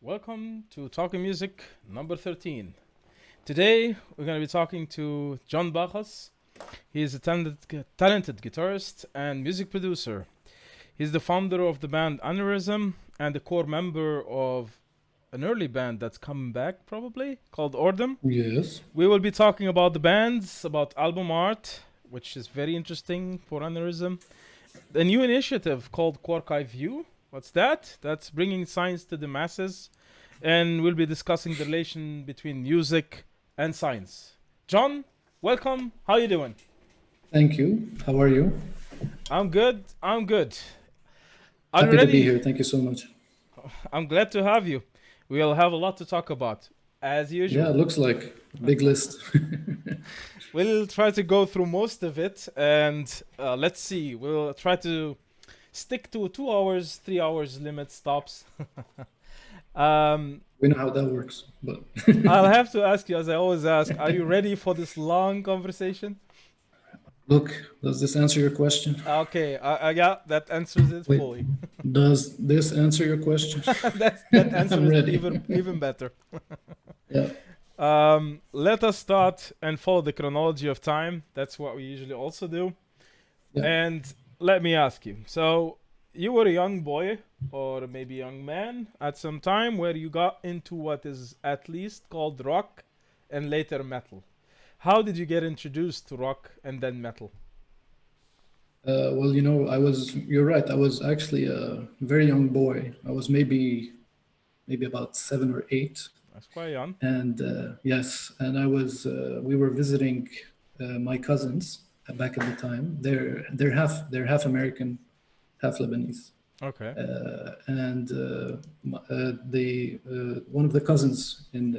Welcome to Talking Music number 13. Today we're going to be talking to John Bakhos. He is a talented guitarist and music producer. He's the founder of the band Anuryzm and a core member of an early band that's coming back probably called Ordum. Yes. We will be talking about the bands, about album art, which is very interesting for Anuryzm. The new initiative called QuarkEyeView. What's that? That's bringing science to the masses, and we'll be discussing the relation between music and science. John, welcome. How you doing? Thank you. How are you? I'm good. I'm good. Are you Happy to be ready? here. Thank you so much. I'm glad to have you. We'll have a lot to talk about, as Yeah, usual. it looks like big list. We'll try to go through most of it, and let's see. We'll try to stick to 2 hours, 3 hours limit stops. um, We know how that works, but I'll have to ask you, as I always ask, are you ready for this long conversation? look, does this answer your question? Okay, yeah, that answers it Wait, fully. does this answer your question? That I'm answers it ready. even better. Yeah. Let us start and follow the chronology of time. That's what we usually also do. Yeah. And let me ask you. So, you were a young boy or maybe young man at some time where you got into what is at least called rock and later metal. How did you get introduced to rock and then metal? Well, you're right. I was actually a very young boy. I was maybe about 7 or 8. That's quite young. And yes, and we were visiting my cousins back at the time. They're half American, half Lebanese. Okay. And the one of the cousins in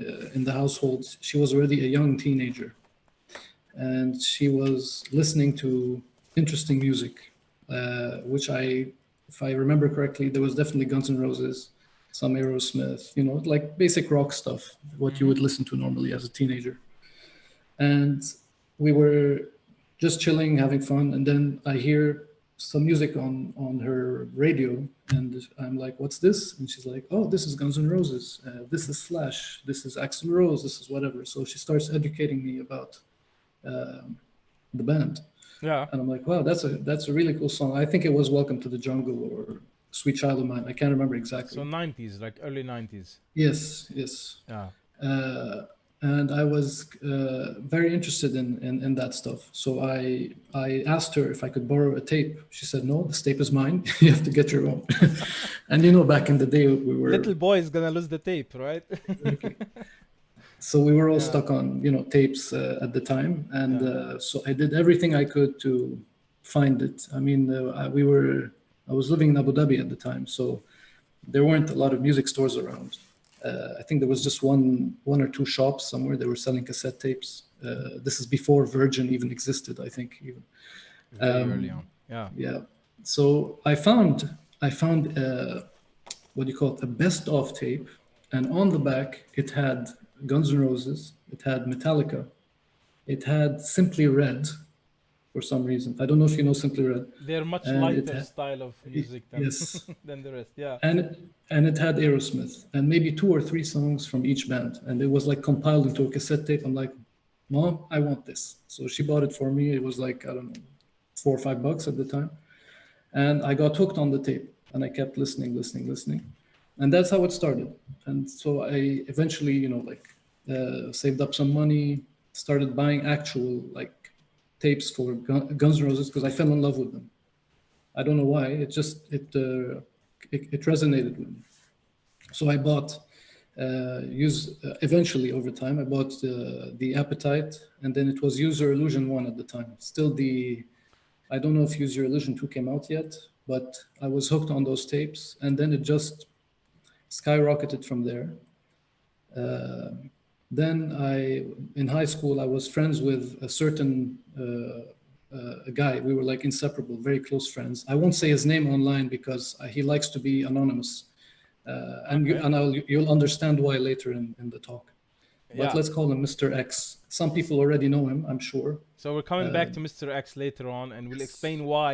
the household, she was already a young teenager, and she was listening to interesting music, which if I remember correctly, there was definitely Guns N' Roses, some Aerosmith, like basic rock stuff, what you Mm-hmm. would listen to normally as a teenager. And we were just chilling, having fun, and then I hear some music on her radio, and I'm like, "What's this?" And she's like, "Oh, this is Guns N' Roses. This is Slash. This is Axl Rose. This is whatever." So she starts educating me about the band, Yeah. and I'm like, "Wow, that's a really cool song." I think it was "Welcome to the Jungle" or "Sweet Child of Mine." I can't remember So exactly. 90s, like early 90s. Yes, yes. Yeah. uh, and I was very interested in that stuff. So I asked her if I could borrow a tape. She said, "No, this tape is mine. You have to get your own." And back in the day, we Little were boy is gonna lose the tape, right? exactly. So we were all Yeah. stuck on tapes at the time, and Yeah. so I did everything I could to find it. I mean, I was living in Abu Dhabi at the time, so there weren't a lot of music stores around. I think there was just one or two shops somewhere they were selling cassette tapes. This is before Virgin even existed, I think. Even Very early on. Yeah. yeah. So I found what do you call it, a best of tape, and on the back it had Guns N' Roses, it had Metallica, it had Simply Red for some reason. I don't know if you know Simply Red, They're much and lighter style of music than yes, than the rest. Yeah. and it had Aerosmith and maybe 2 or 3 songs from each band, and it was like compiled into a cassette tape. I'm like, "Mom, I want this." So she bought it for me. It was like, I don't know, $4 or $5 at the time, and I got hooked on the tape, and I kept listening, listening, listening, and that's how it started. And so I eventually, saved up some money, started buying actual like tapes for Guns N' Roses because I fell in love with them. I don't know why. It resonated with me. So I bought use eventually over time. I bought the Appetite, and then it was User Illusion 1 at the time. Still the I don't know if User Illusion 2 came out yet, but I was hooked on those tapes, and then it just skyrocketed from there. Uh, then in high school, I was friends with a certain a guy. We were like inseparable, very close friends. I won't say his name online because he likes to be anonymous, Okay. you'll understand why later in the talk. But Yeah. let's call him Mr. X. Some people already know him, I'm sure. So we're coming Uh, back to Mr. X later on, and we'll yes, explain why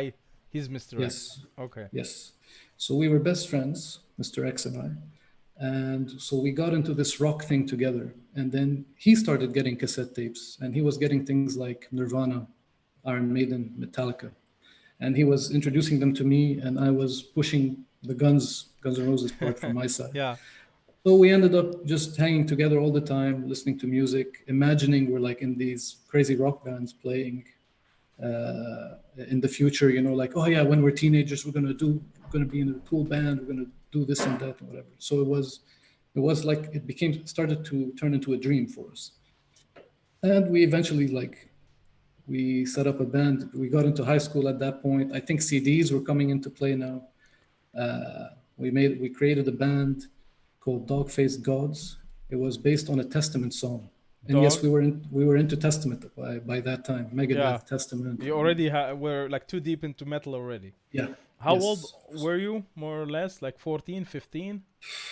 he's Mr. X. yes, Okay. yes. So we were best friends, Mr. X and I. And so we got into this rock thing together. And then he started getting cassette tapes, and he was getting things like Nirvana, Iron Maiden, Metallica. And he was introducing them to me, and I was pushing the Guns N' Roses part from my side. Yeah. So we ended up just hanging together all the time, listening to music, imagining we're like in these crazy rock bands playing in the future, you know, like, oh yeah, when we're teenagers, we're gonna be in a cool band, we're gonna do this and that and whatever. So it was like started to turn into a dream for us. And we eventually we set up a band. We got into high school at that point. I think CDs were coming into play now. We created a band called Dog Faced Gods. It was based on a Testament song. And yes, we were into Testament by that time. Megadeth, Testament. You already were like too deep into metal already. Yeah. How old were you, more or less? Like 14, 15?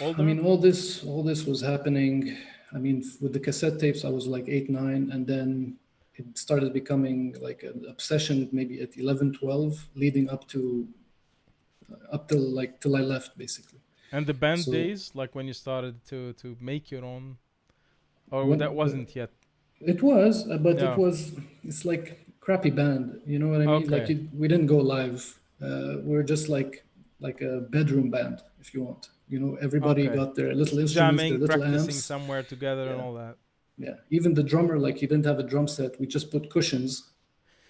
Older? I mean, all this was happening. I mean, with the cassette tapes, I was like 8, 9, and then it started becoming like an obsession maybe at 11, 12, leading up till I left, basically. And the band days, like when you started to make your own, or that wasn't yet? It was, but it's like crappy band. You know what I mean? Like we didn't go live. We're just like a bedroom band, if you want. You know, everybody got their little instruments, jamming, their little practicing amps. somewhere together and all that. Yeah, even the drummer, like he didn't have a drum set. We just put cushions,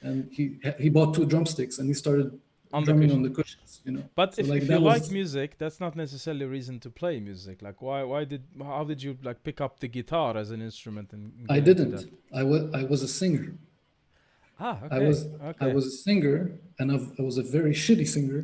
and he bought 2 drumsticks and he started drumming on the cushions. You know. But if you like music, that's not necessarily a reason to play music. Like how did you like pick up the guitar as an instrument? And I didn't. I was a singer. Okay. I was a singer, and I was a very shitty singer.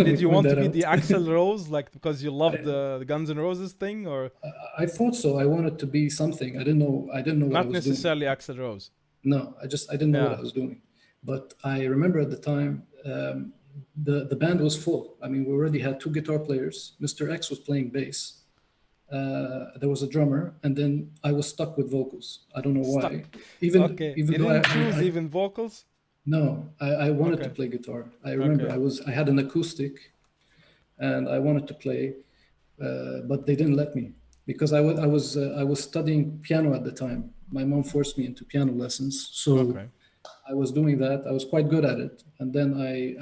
Did you want to be the Axl Rose, like because you loved the Guns N' Roses thing, or? I thought so. I wanted to be something. I didn't know. What I was doing. Not necessarily Axl Rose. No, I didn't know what I was doing. But I remember at the time, the band was full. I mean, we already had 2 guitar players. Mr. X was playing bass. There was a drummer, and then I was stuck with vocals. I don't know why. Even you didn't choose even vocals? No, I wanted to play guitar. I remember I had an acoustic, and I wanted to play, but they didn't let me because I was studying piano at the time. My mom forced me into piano lessons, so I was doing that. I was quite good at it, and then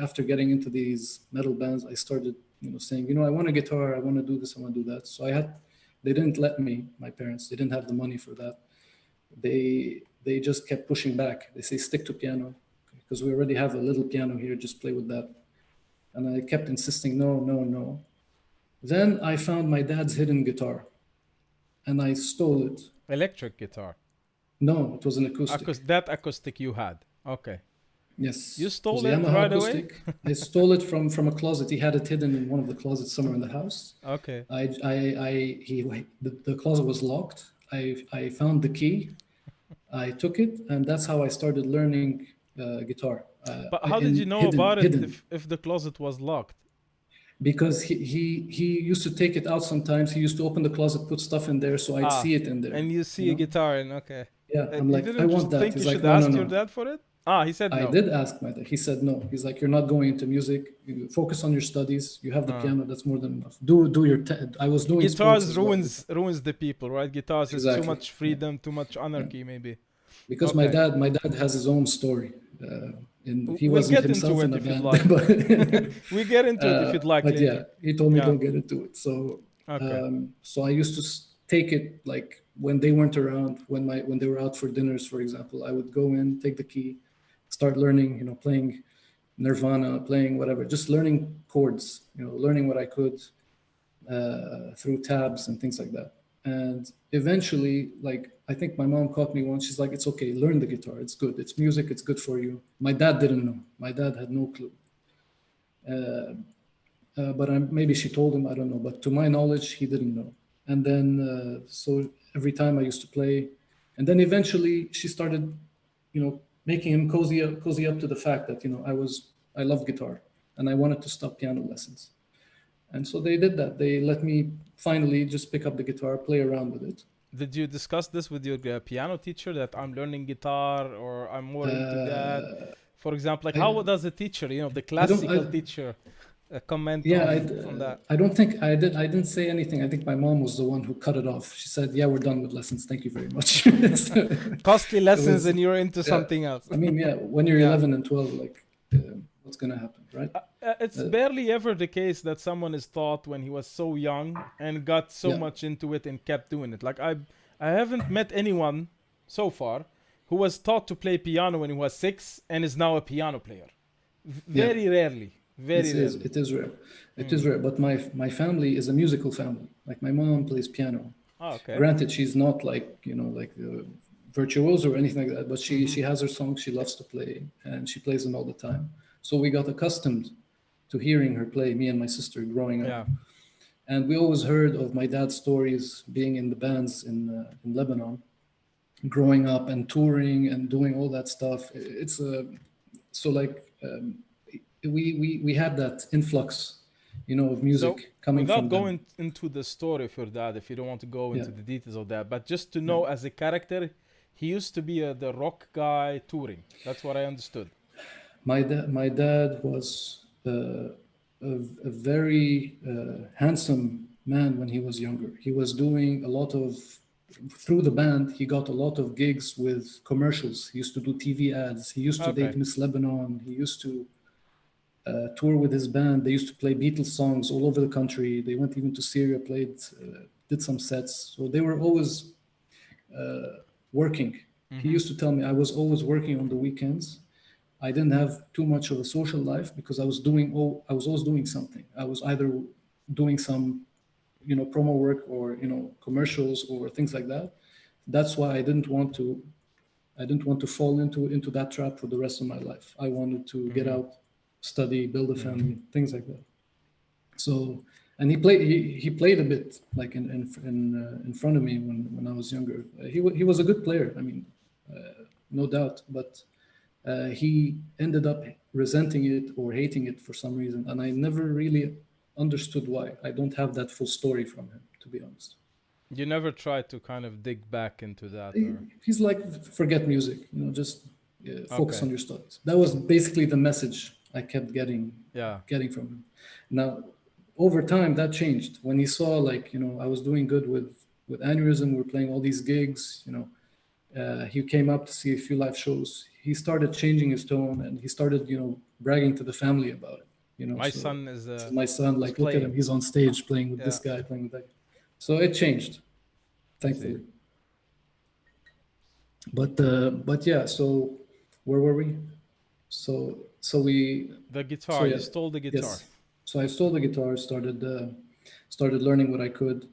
after getting into these metal bands, I started saying, I want a guitar, I want to do this, I want to do that. So they didn't let me, my parents, they didn't have the money for that. They just kept pushing back. They say, stick to piano, because we already have a little piano here, just play with that. And I kept insisting, no. Then I found my dad's hidden guitar, and I stole it. Electric guitar? No, it was an acoustic. That acoustic you had? Okay. Yes. You stole it right away? I stole it from a closet. He had it hidden in one of the closets somewhere in the house. Okay. The closet was locked. I found the key. I took it, and that's how I started learning guitar. But how did you know about it if the closet was locked? Because he used to take it out sometimes. He used to open the closet, put stuff in there, so I'd see it in there. And you see a guitar, and yeah, I'm like, I want that. Think you should ask your dad for it? He said no. I did ask my dad. He said no. He's like, you're not going into music. You focus on your studies. You have the piano. That's more than enough. Do your. I was doing. Guitars ruins the people, right? Guitars is too much freedom, too much anarchy, maybe. Because my dad has his own story. He wasn't himself in the band. We get into it if you'd like. But yeah, he told me don't get into it. So so I used to take it like when they weren't around, when they were out for dinners, for example. I would go in, take the key, start learning, playing Nirvana, playing whatever, just learning chords, learning what I could through tabs and things like that. And eventually, like, I think my mom caught me once. She's like, it's okay, learn the guitar. It's good. It's music. It's good for you. My dad didn't know. My dad had no clue. But maybe she told him, I don't know. But to my knowledge, he didn't know. And then, so every time I used to play. And then eventually she started, making him cozy up to the fact that, I love guitar and I wanted to stop piano lessons. And so they did that. They let me finally just pick up the guitar, play around with it. Did you discuss this with your piano teacher, that I'm learning guitar or I'm more into that? For example, like how does a teacher, the classical teacher, a comment Yeah, on that. I don't think I did. I didn't say anything. I think my mom was the one who cut it off. She said, "Yeah, we're done with lessons. Thank you very much." So, Costly it lessons was, and you're into yeah. something else. I mean, yeah, when you're Yeah. 11 and 12, like, what's gonna happen, right? It's Uh, barely ever the case that someone is taught when he was so young and got so yeah, much into it and kept doing it. Like I haven't met anyone so far who was taught to play piano when he was 6 and is now a piano player. yeah. Very rarely. Very rarely. It is rare. It is Mm. rare. But my family is a musical family. Like my mom plays piano. Oh, okay. Granted, she's not like like virtuoso or anything like that, but Mm-hmm. she has her songs she loves to play, and she plays them all the time. So we got accustomed to hearing her play, me and my sister growing up. Yeah. And we always heard of my dad's stories being in the bands in Lebanon, growing up and touring and doing all that stuff. It's so like we had that influx, of So, music coming without from them. going into the story of your dad, if you don't want to go Yeah, into the details of that, but just to yeah. know as a character, he used to be the rock guy touring. That's what I understood. My dad was a very handsome man when he was younger. He was doing a lot of through the band. He got a lot of gigs with commercials. He used to do TV ads. He used to Okay. date Miss Lebanon. He used to tour with his band. They used to play Beatles songs all over the country. They went even to Syria, played, did some sets. So they were always working. He Mm-hmm. used to tell me I was always working on the weekends. I didn't have too much of a social life because I was always doing something. I was either doing some, promo work or commercials or things like that. That's why I didn't want to fall into that trap for the rest of my life. I wanted to get Mm-hmm. out, study, build a Mm-hmm. family, things like that. So, and he played a bit like in front of me when I was younger. He was a good player. I mean, no doubt, but he ended up resenting it or hating it for some reason, and I never really understood why. I don't have that full story from him, to be honest. You never tried to kind of dig back into that, or He's like, forget music, just focus okay, on your studies. That was basically the message I kept yeah, getting from him. Now, over time, that changed when he saw like I was doing good with Anuryzm. We're playing all these gigs. He came up to see a few live shows. He started changing his tone, and he started bragging to the family about it. my So son is my son, is like, look at him, playing. he's on stage playing with this Yeah, guy, playing with that guy. So it changed, I see. thankfully. But yeah, so where were we? So we The so guitar, you yeah, stole the guitar. yes. So I stole the guitar, started learning what I could,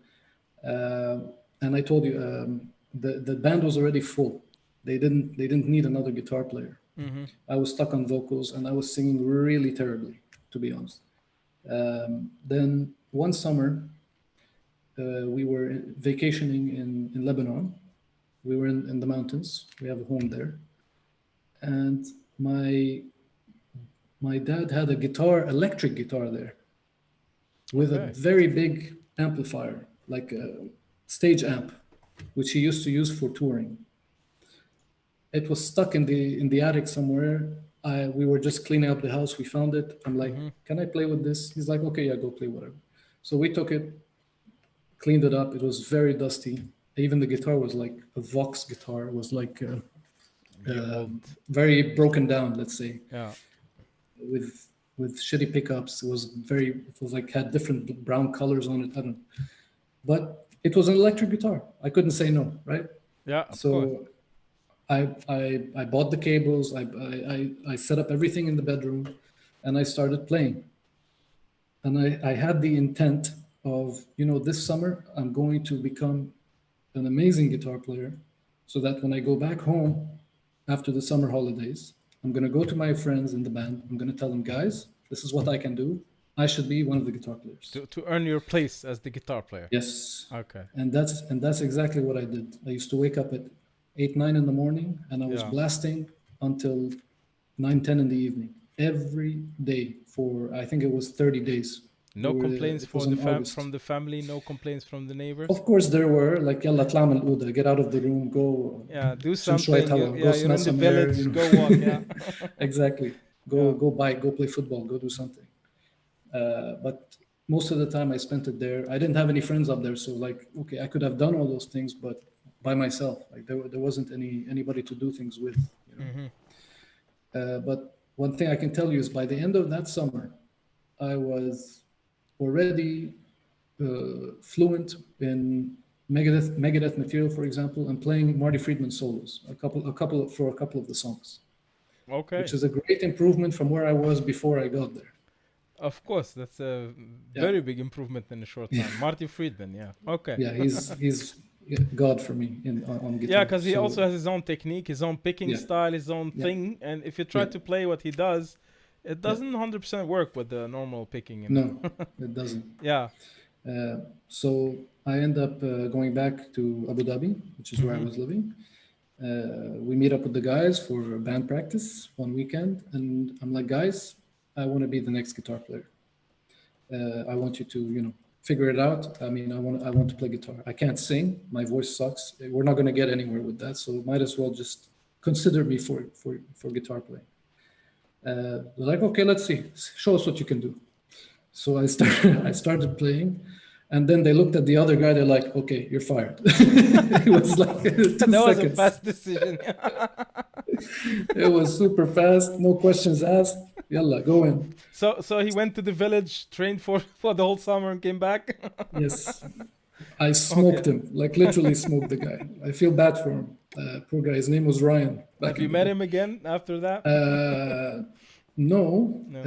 and I told you the band was already full. They didn't need another guitar player. Mm-hmm. I was stuck on vocals and I was singing really terribly, to be honest. Then one summer, we were vacationing in Lebanon. We were in the mountains. We have a home there, and my dad had a electric guitar there, with a Okay. very big amplifier, like a stage amp, which he used to use for touring. It was stuck in the attic somewhere. We were just cleaning up the house. We found it. I'm like, Mm-hmm. can I play with this? He's like, okay, yeah, go play whatever. So we took it, cleaned it up. It was very dusty. Even the guitar was like a Vox guitar. It was like The old, very broken down, let's say, yeah. with shitty pickups. It was like had different brown colors on it. I don't know. But it was an electric guitar. I couldn't say no, right? Yeah, of course. So I bought the cables. I set up everything in the bedroom, and I started playing. And I had the intent of, this summer I'm going to become an amazing guitar player, so that when I go back home after the summer holidays, I'm going to go to my friends in the band. I'm going to tell them, guys, this is what I can do. I should be one of the guitar players. To earn your place as the guitar player. Yes. Okay. And that's exactly what I did. I used to wake up at 8, 9 in the morning, and I was Yeah. blasting until 9, 10 in the evening every day for, I think it was 30 days. No complaints It was for in August. from the family. No complaints from the neighbors. Of course, there were like, "Yalla طلع من الأوضة, get out of the room, go, Yeah, do شم شوية something. هوا, go You're smell in the some air." village. Go walk. Yeah. Exactly. Yeah. Go bike, go play football, go do something. But most of the time I spent it there. I didn't have any friends up there, so like, okay, I could have done all those things, but by myself. Like there wasn't anybody to do things with, you know. Mm-hmm. But one thing I can tell you is by the end of that summer, I was already fluent in Megadeth material, for example, and playing Marty Friedman solos, for a couple of the songs, which Okay. is a great improvement from where I was before I got there. Of course, that's a Yeah, very big improvement in a short time. Marty Friedman, yeah. Okay. yeah, he's God for me on Yeah, guitar. because he also So has his own technique, his own picking yeah, style, his own yeah, thing. And if you try yeah, to play what he does, it yeah. doesn't 100% work with the normal picking, you know. No, it doesn't. Yeah. So I end up going back to Abu Dhabi, which is where I Mm-hmm. was living. We meet up with the guys for band practice one weekend, and I'm like, guys, I want to be the next guitar player. I want you to, figure it out. I mean, I want to play guitar. I can't sing. My voice sucks. We're not going to get anywhere with that. So might as well just consider me for guitar playing. They're like, okay, let's see. Show us what you can do. So I started playing, and then they looked at the other guy. They're like, okay, you're fired. It was like 2 That was a seconds. fast decision. It was super fast. No questions asked. Yalla, go in. So he went to the village, trained for the whole summer, and came back. Yes. I Okay. smoked him, like literally smoked the guy. I feel bad for him. Poor guy. His name was Ryan back Have you in the met day. him again after that? No, No.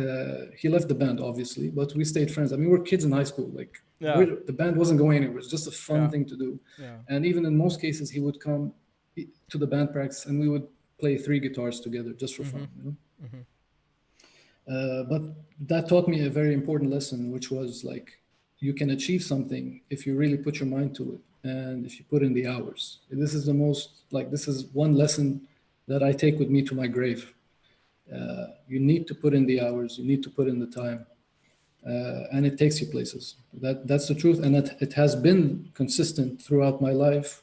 he left the band, obviously, but we stayed friends. I mean, we're kids in high school. Like, Yeah. the band wasn't going anywhere. It was just a fun Yeah. thing to do. Yeah. And even in most cases, he would come to the band practice and we would play 3 guitars together just for Mm-hmm. fun, you know? Mm-hmm. But that taught me a very important lesson, which was like, you can achieve something if you really put your mind to it and if you put in the hours. This is one lesson that I take with me to my grave. You need to put in the hours, you need to put in the time, and it takes you places. That's the truth, and it has been consistent throughout my life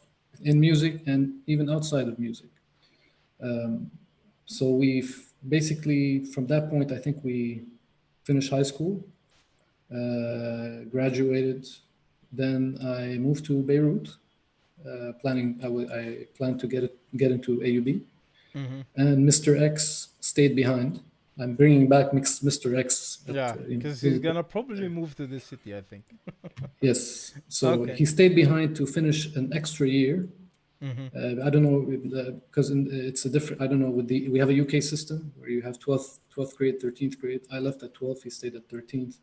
in music and even outside of music. So we've basically, from that point, I think we finished high school, graduated. Then I moved to Beirut, I planned to get into AUB, Mm-hmm. and Mr. X stayed behind. I'm bringing back Mr. X. Yeah, because he's gonna probably move to this city, I think. Yes, so Okay. he stayed behind to finish an extra year. Mm-hmm. I don't know because it's a different. I don't know we have a UK system where you have 12th grade, 13th grade. I left at 12th. He stayed at 13th.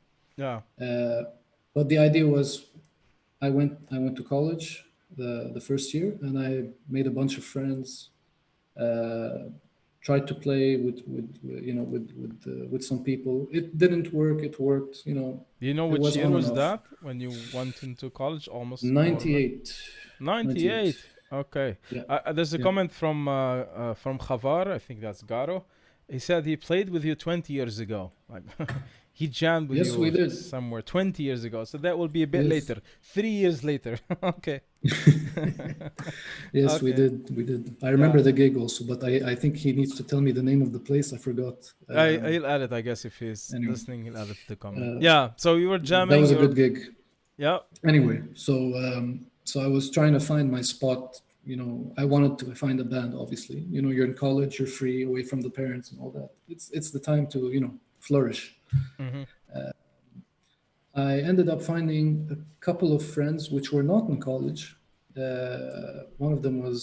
Yeah. But the idea was, I went to college the first year, and I made a bunch of friends. Tried to play with some people. It didn't work. It worked. Do you know It which was year on and was off. that when you went into college? Almost more or less. 98. 98. Okay. Yeah, There's a yeah. comment from Khavar. I think that's Garo. He said he played with you 20 years ago. Like he jammed with Yes, we you did. somewhere 20 years ago. So that will be a bit Yes. later. 3 years later. Okay. Yes, we Okay. did. I remember the gig also, but I think he needs to tell me the name of the place. I forgot. He'll add it, I guess, if he's Anyway, listening. He'll add it to the comment. uh, Yeah. So you were that jamming. was a You were. good gig. Yeah. Anyway, so I was trying to find my spot. I wanted to find a band. Obviously, you're in college, you're free, away from the parents and all that. It's the time to flourish. Mm-hmm. I ended up finding a couple of friends which were not in college. One of them was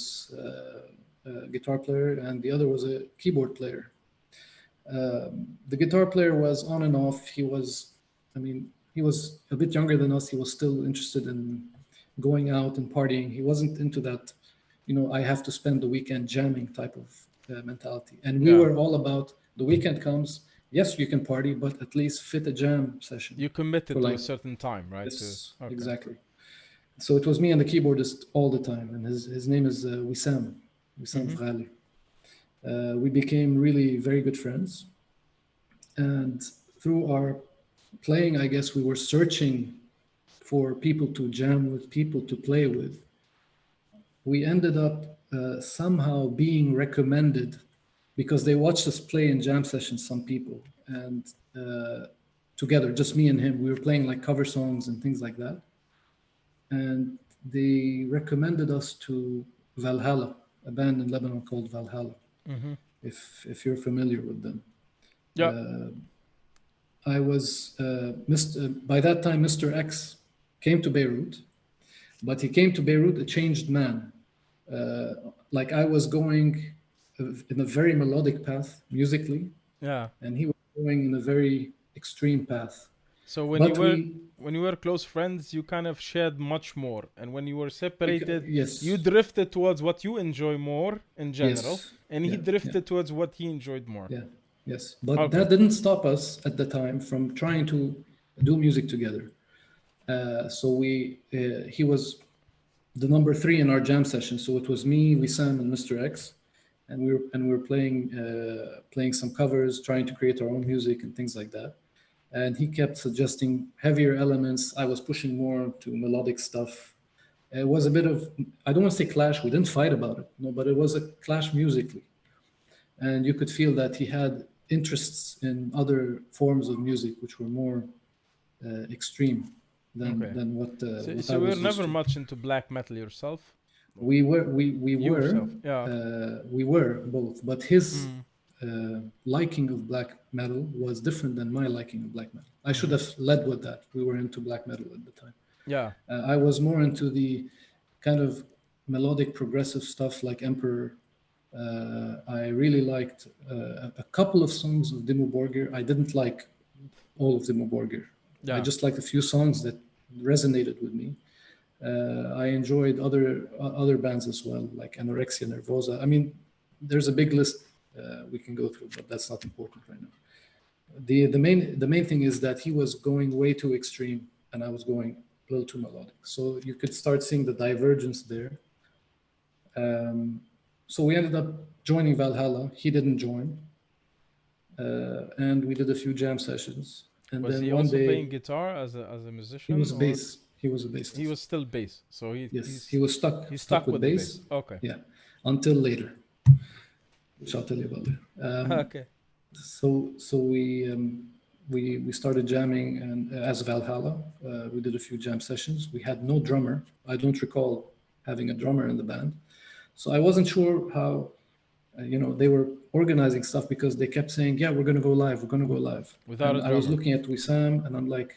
a guitar player, and the other was a keyboard player. The guitar player was on and off. He was a bit younger than us. He was still interested in going out and partying. He wasn't into that, I have to spend the weekend jamming type of mentality. And we Yeah. were all about the weekend comes. Yes, you can party, but at least fit a jam session. You committed For to a like- certain time, right? Yes, Okay. exactly. So it was me and the keyboardist all the time, and his name is Wissam Vrali. We became really very good friends, and through our playing, I guess we were searching for people to jam with, people to play with. We ended up somehow being recommended because they watched us play in jam sessions, some people, and together, just me and him. We were playing like cover songs and things like that. And they recommended us to Valhalla, a band in Lebanon called Valhalla, Mm-hmm. if you're familiar with them. Yeah. I was by that time Mr. X came to Beirut, but he came to Beirut a changed man. Like I was going in a very melodic path musically, Yeah. and he was going in a very extreme path. So when you But were we, close friends, you kind of shared much more, and when you were separated, you yes, drifted towards what you enjoy more in general, yes, and he yeah, yeah, drifted towards what he enjoyed more. yeah, yes. But Okay. that didn't stop us at the time from trying to do music together. He was the number three in our jam session. So it was me, Wissam, and Mr. X, and we were playing some covers, trying to create our own music and things like that. And he kept suggesting heavier elements. I was pushing more to melodic stuff. It was a bit of, I don't want to say clash. We didn't fight about it, no, but it was a clash musically, and you could feel that he had interests in other forms of music which were more extreme than Okay. what So I you were was used never to. much into black metal yourself? Or We were yourself? Yeah. we were both, but his Mm. liking of black metal was different than my liking of black metal. I should Mm-hmm. have led with that. We were into black metal at the time. Yeah. I was more into the kind of melodic progressive stuff like Emperor. I really liked a couple of songs of Dimmu Borgir. I didn't like all of Dimmu Borgir. I Yeah. just liked a few songs that resonated with me. I enjoyed other bands as well, like Anorexia Nervosa. I mean, there's a big list we can go through, but that's not important right now. The main thing is that he was going way too extreme, and I was going a little too melodic. So you could start seeing the divergence there. So we ended up joining Valhalla. He didn't join, and we did a few jam sessions. And Was then he one also day, playing guitar as a he musician, was a or bass. He was a he bassist. was still bass? So Yes, he was he's stuck stuck with with the bass. bass. Okay. Yeah, until later, which I'll tell you about later. Okay. So we started jamming, and as Valhalla, we did a few jam sessions. We had no drummer. I don't recall having a drummer in the band, so I wasn't sure how. They were organizing stuff because they kept saying, "Yeah, we're going to go live. We're going to go live." Without a And I was drummer. looking at Wissam, and I'm like,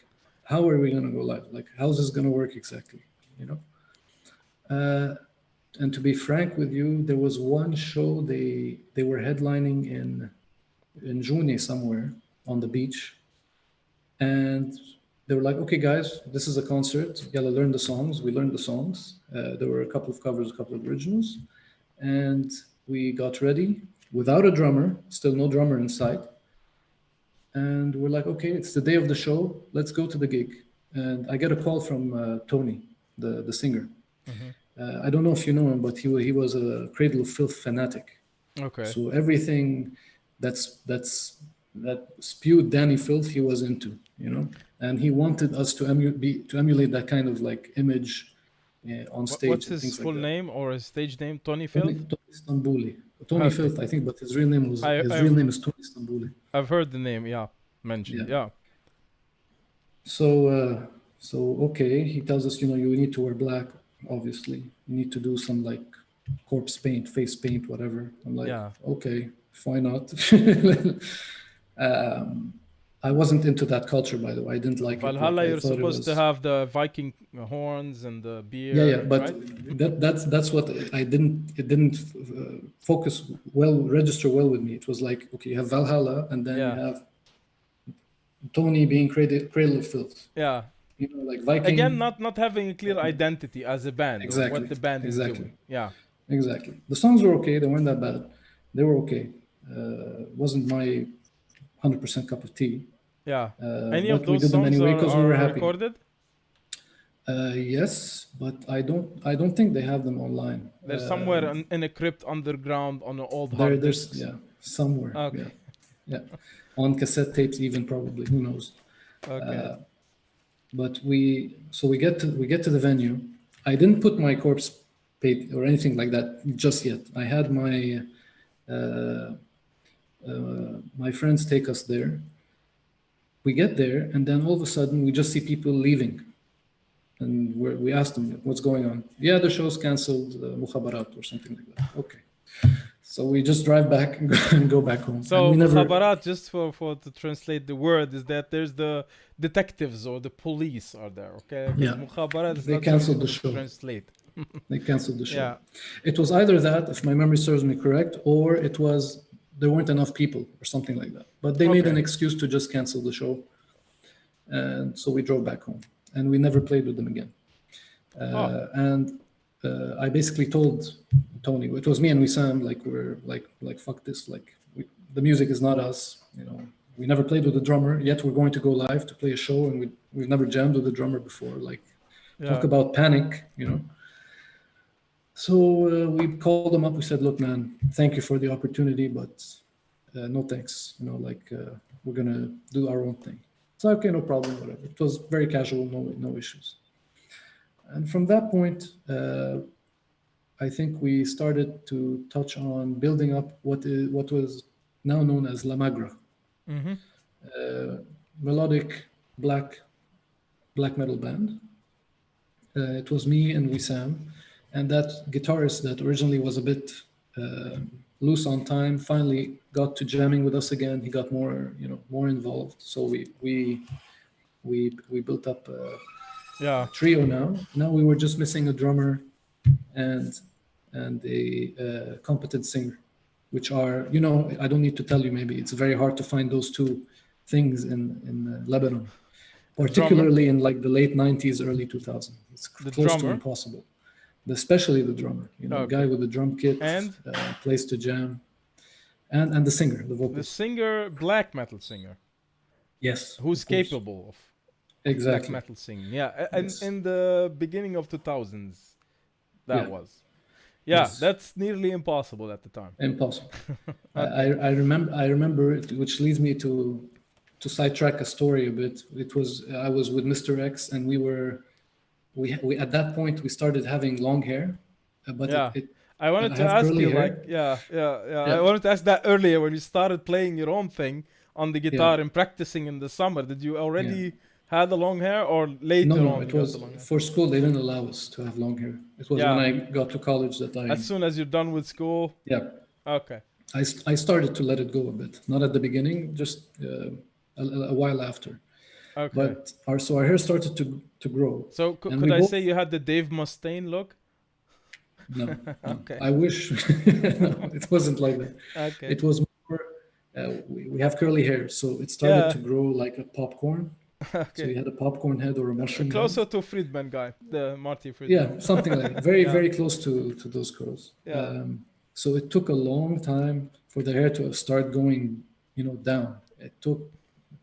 "How are we going to go live? Like, how's this going to work exactly?" You know. And to be frank with you, there was one show they were headlining in June somewhere on the beach, and they were like, "Okay, guys, this is a concert. You gotta learn the songs." We learned the songs. There were a couple of covers, a couple of originals, and we got ready without a drummer. Still no drummer in sight. And we're like, "Okay, it's the day of the show. Let's go to the gig." And I get a call from Tony, the singer. Mm-hmm. I don't know if you know him, but he was a Cradle of Filth fanatic. Okay. So everything that spewed Danny Filth, he was into, and he wanted us to emulate that kind of like image on stage What's and his things like full that. name or his stage name? Tony Tony, Filth? Tony Stambouli, Tony Okay. Filth, I think, but his real name I've is Tony Stambouli. I've heard the name, yeah, mentioned. Yeah. Yeah. So okay, he tells us, you need to wear black. Obviously, you need to do some like corpse paint, face paint, whatever. I'm like, Yeah. okay, why not? I wasn't into that culture, by the way. I didn't like it. Like Valhalla, I you're thought it supposed to was, have the Viking horns and the yeah, yeah. beard, But right? that's what I didn't. It didn't register well with me. It was like, okay, you have Valhalla, and then you Yeah. have Tony being Cradle of Filth. Yeah. Like Again, Viking. not having a clear identity as a band or what Exactly, the band is exactly, doing. Yeah. exactly. The songs were okay. They weren't that bad. They were okay. Wasn't my 100% cup of tea. Yeah. Any of But we those did them songs anyway because we were are happy. recorded? Yes, but I don't think they have them online. They're somewhere in a crypt underground on an old There, hard there's discs. yeah, somewhere. Okay. Yeah, on cassette tapes even probably. Who knows? Okay. But we get to the venue. I didn't put my corpse paint or anything like that just yet. I had my friends take us there, we get there, and then all of a sudden we just see people leaving. And we asked them, what's going on? Yeah, the show's canceled, mukhabarat or something like that. Okay. So we just drive back and go back home. And So we never, mukhabarat, just for to translate the word, is that there's the detectives or the police are there, okay? Because yeah, mukhabarat is they not so easy canceled the to show. translate. They canceled the show. Yeah. It was either that, if my memory serves me correct, or it was there weren't enough people or something like that. But they made an Okay. excuse to just cancel the show. And so we drove back home and we never played with them again. Oh. And I basically told Tony, it was me and Wissam, like we're like fuck this, like the music is not us, you know. We never played with the drummer, yet we're going to go live to play a show, and we've never jammed with the drummer before. Like, talk Yeah. about panic, you know. So we called him up. We said, "Look, man, thank you for the opportunity, but no thanks. You know, like we're gonna do our own thing." It's like, okay, no problem, whatever. It was very casual, no issues. And from that point, I think we started to touch on building up what was now known as La Magra, Mm-hmm. melodic black metal band. It was me and Wissam, and that guitarist that originally was a bit loose on time finally got to jamming with us again. He got more involved. So we built up Yeah. a trio now. Now we were just missing a drummer and a competent singer, which are, I don't need to tell you, maybe it's very hard to find those two things in Lebanon, A drummer. particularly in like the late 90s, early 2000s. It's The close to drummer. impossible, especially the drummer, guy Okay. with the drum kit, And plays to jam, and the singer, the the vocals. singer, black metal singer, Yes, who's of course. capable of black Exactly. metal singing. Yeah. And Yes. in the beginning of 2000s, that Yeah. was. Yeah, Yes. that's nearly impossible at the time. Impossible. Okay. I remember it, which leads me to sidetrack a story a bit. I was with Mr. X, and we at that point we started having long hair, but Yeah. it I wanted I to have ask curly you, like, hair. yeah. I Yeah, wanted to ask that earlier when you started playing your own thing on the yeah, guitar and practicing in the summer. Did you yeah. already had the long hair, or No, later no, on you it got the was long hair? for school. They didn't allow us to have long hair. It was when Yeah. I got to college that As soon as you're done with school. yeah, Okay. I started to let it go a bit. Not at the beginning, just a while after. Okay. But our hair started to grow, So and could we I both say you had the Dave Mustaine look? no, no. Okay. I wish no, it wasn't like that. Okay. It was more. We have curly hair, so it started Yeah. to grow like a popcorn. So Okay. you had a popcorn head or a mushroom head. Closer to Friedman guy, the Marty Friedman. Yeah, something like that. Very, Yeah. very close to those curls. Yeah. So it took a long time for the hair to start going, down. It took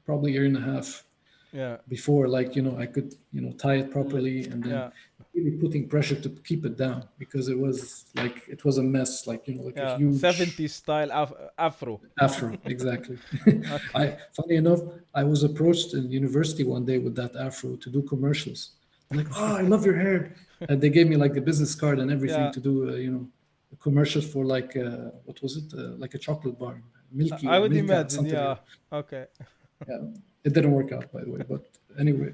probably a year and a half Yeah. before, like, I could, tie it Li- properly, and then Yeah. really putting pressure to keep it down, because it was a mess, like, like a Yeah. huge 70s style afro. afro. Exactly. Okay. Funny enough, I was approached in university one day with that afro to do commercials. I'm like, oh, I love your hair. And they gave me like a business card and everything Yeah. to do, a commercial for like, what was it? Like a chocolate bar, Milky I or would Milka, imagine, something like yeah. that. Okay. Yeah. It didn't work out, by the way. But anyway,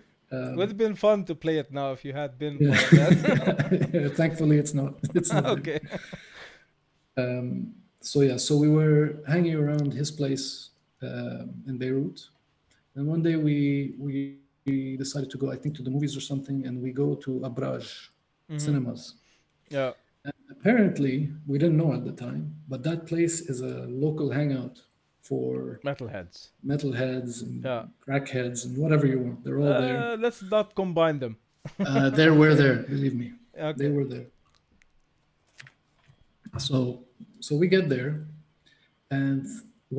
Would have been fun to play it now if you had been yeah. part of that. Thankfully, it's not. It's not there. Okay. So yeah, so we were hanging around his place in Beirut, and one day we decided to go, I think, to the movies or something, and we go to Abraj Hmm. cinemas. Yeah. Apparently, we didn't know at the time, but that place is a local hangout for Metalheads. metalheads and Yeah. crackheads and whatever you want. They're all there. Let's not combine them. They were there, believe me. They Okay. were there. So we get there, and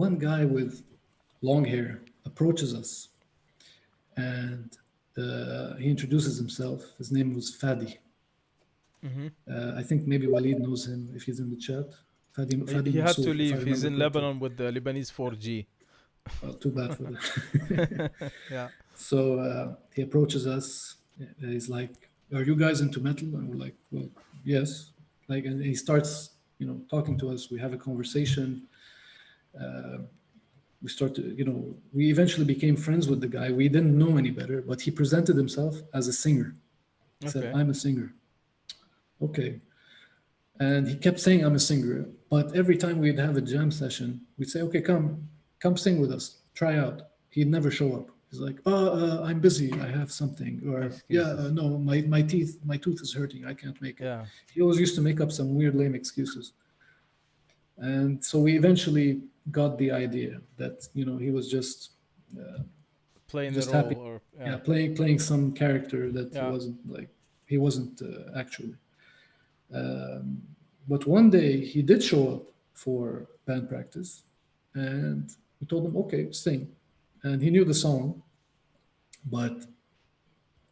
one guy with long hair approaches us, and he introduces himself. His name was Fadi. Hmm. I think maybe Walid knows him if he's in the chat. Fadi He had Mansour, to if I leave. He's remember in correctly. Lebanon with the Lebanese 4G. Well, too bad for that. Yeah. So he approaches us. He's like, "Are you guys into metal?" And we're like, "Well, yes." Like, and he starts, talking to us. We have a conversation. we started, we eventually became friends with the guy. We didn't know any better, but he presented himself as a singer. He said, Okay. I'm a singer. Okay. And he kept saying, I'm a singer. But every time we'd have a jam session, we'd say, okay, come sing with us, try out. He'd never show up. He's like, I'm busy, I have something. Or, Excuses. no, my tooth is hurting, I can't make it. Yeah. He always used to make up some weird, lame excuses. And so we eventually got the idea that, he was just Playing the just role happy, or yeah, playing some character that Yeah. he wasn't actually. But one day he did show up for band practice, and we told him, okay, sing. And he knew the song, but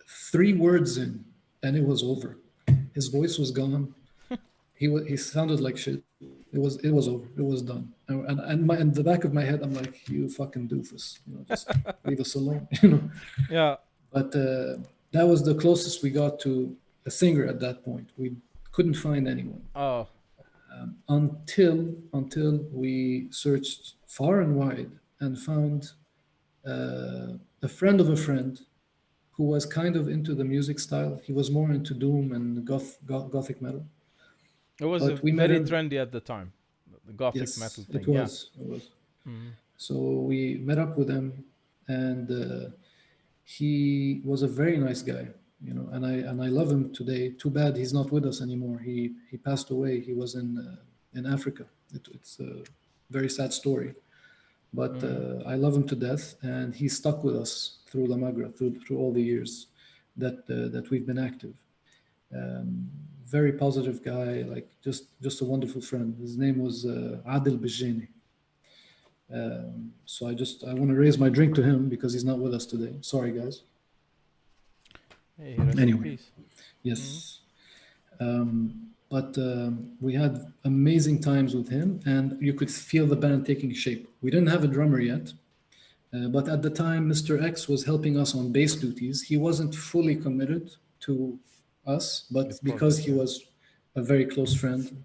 3 words in, and it was over. His voice was gone. He sounded like shit. It was over. It was done. And in the back of my head, I'm like, you fucking doofus, just leave us alone, Yeah. But that was the closest we got to a singer at that point. We couldn't find anyone. Oh. Until we searched far and wide and found a friend of a friend who was kind of into the music style. He was more into doom and gothic metal. It was But we met very him. trendy at the time. The gothic Yes, metal thing. it was. It was. Mm-hmm. So we met up with him, and he was a very nice guy, and I love him today. Too bad he's not with us anymore. He passed away. He was in Africa. It's a very sad story, but I love him to death, and he stuck with us through La Magra, through all the years that we've been active. Very positive guy, like just a wonderful friend. His name was Adil Bijani. So I want to raise my drink to him because he's not with us today. Sorry, guys. Hey, rest in Anyway, peace. yes. But we had amazing times with him, and you could feel the band taking shape. We didn't have a drummer yet, but at the time, Mr. X was helping us on bass duties. He wasn't fully committed to us, but because he was a very close friend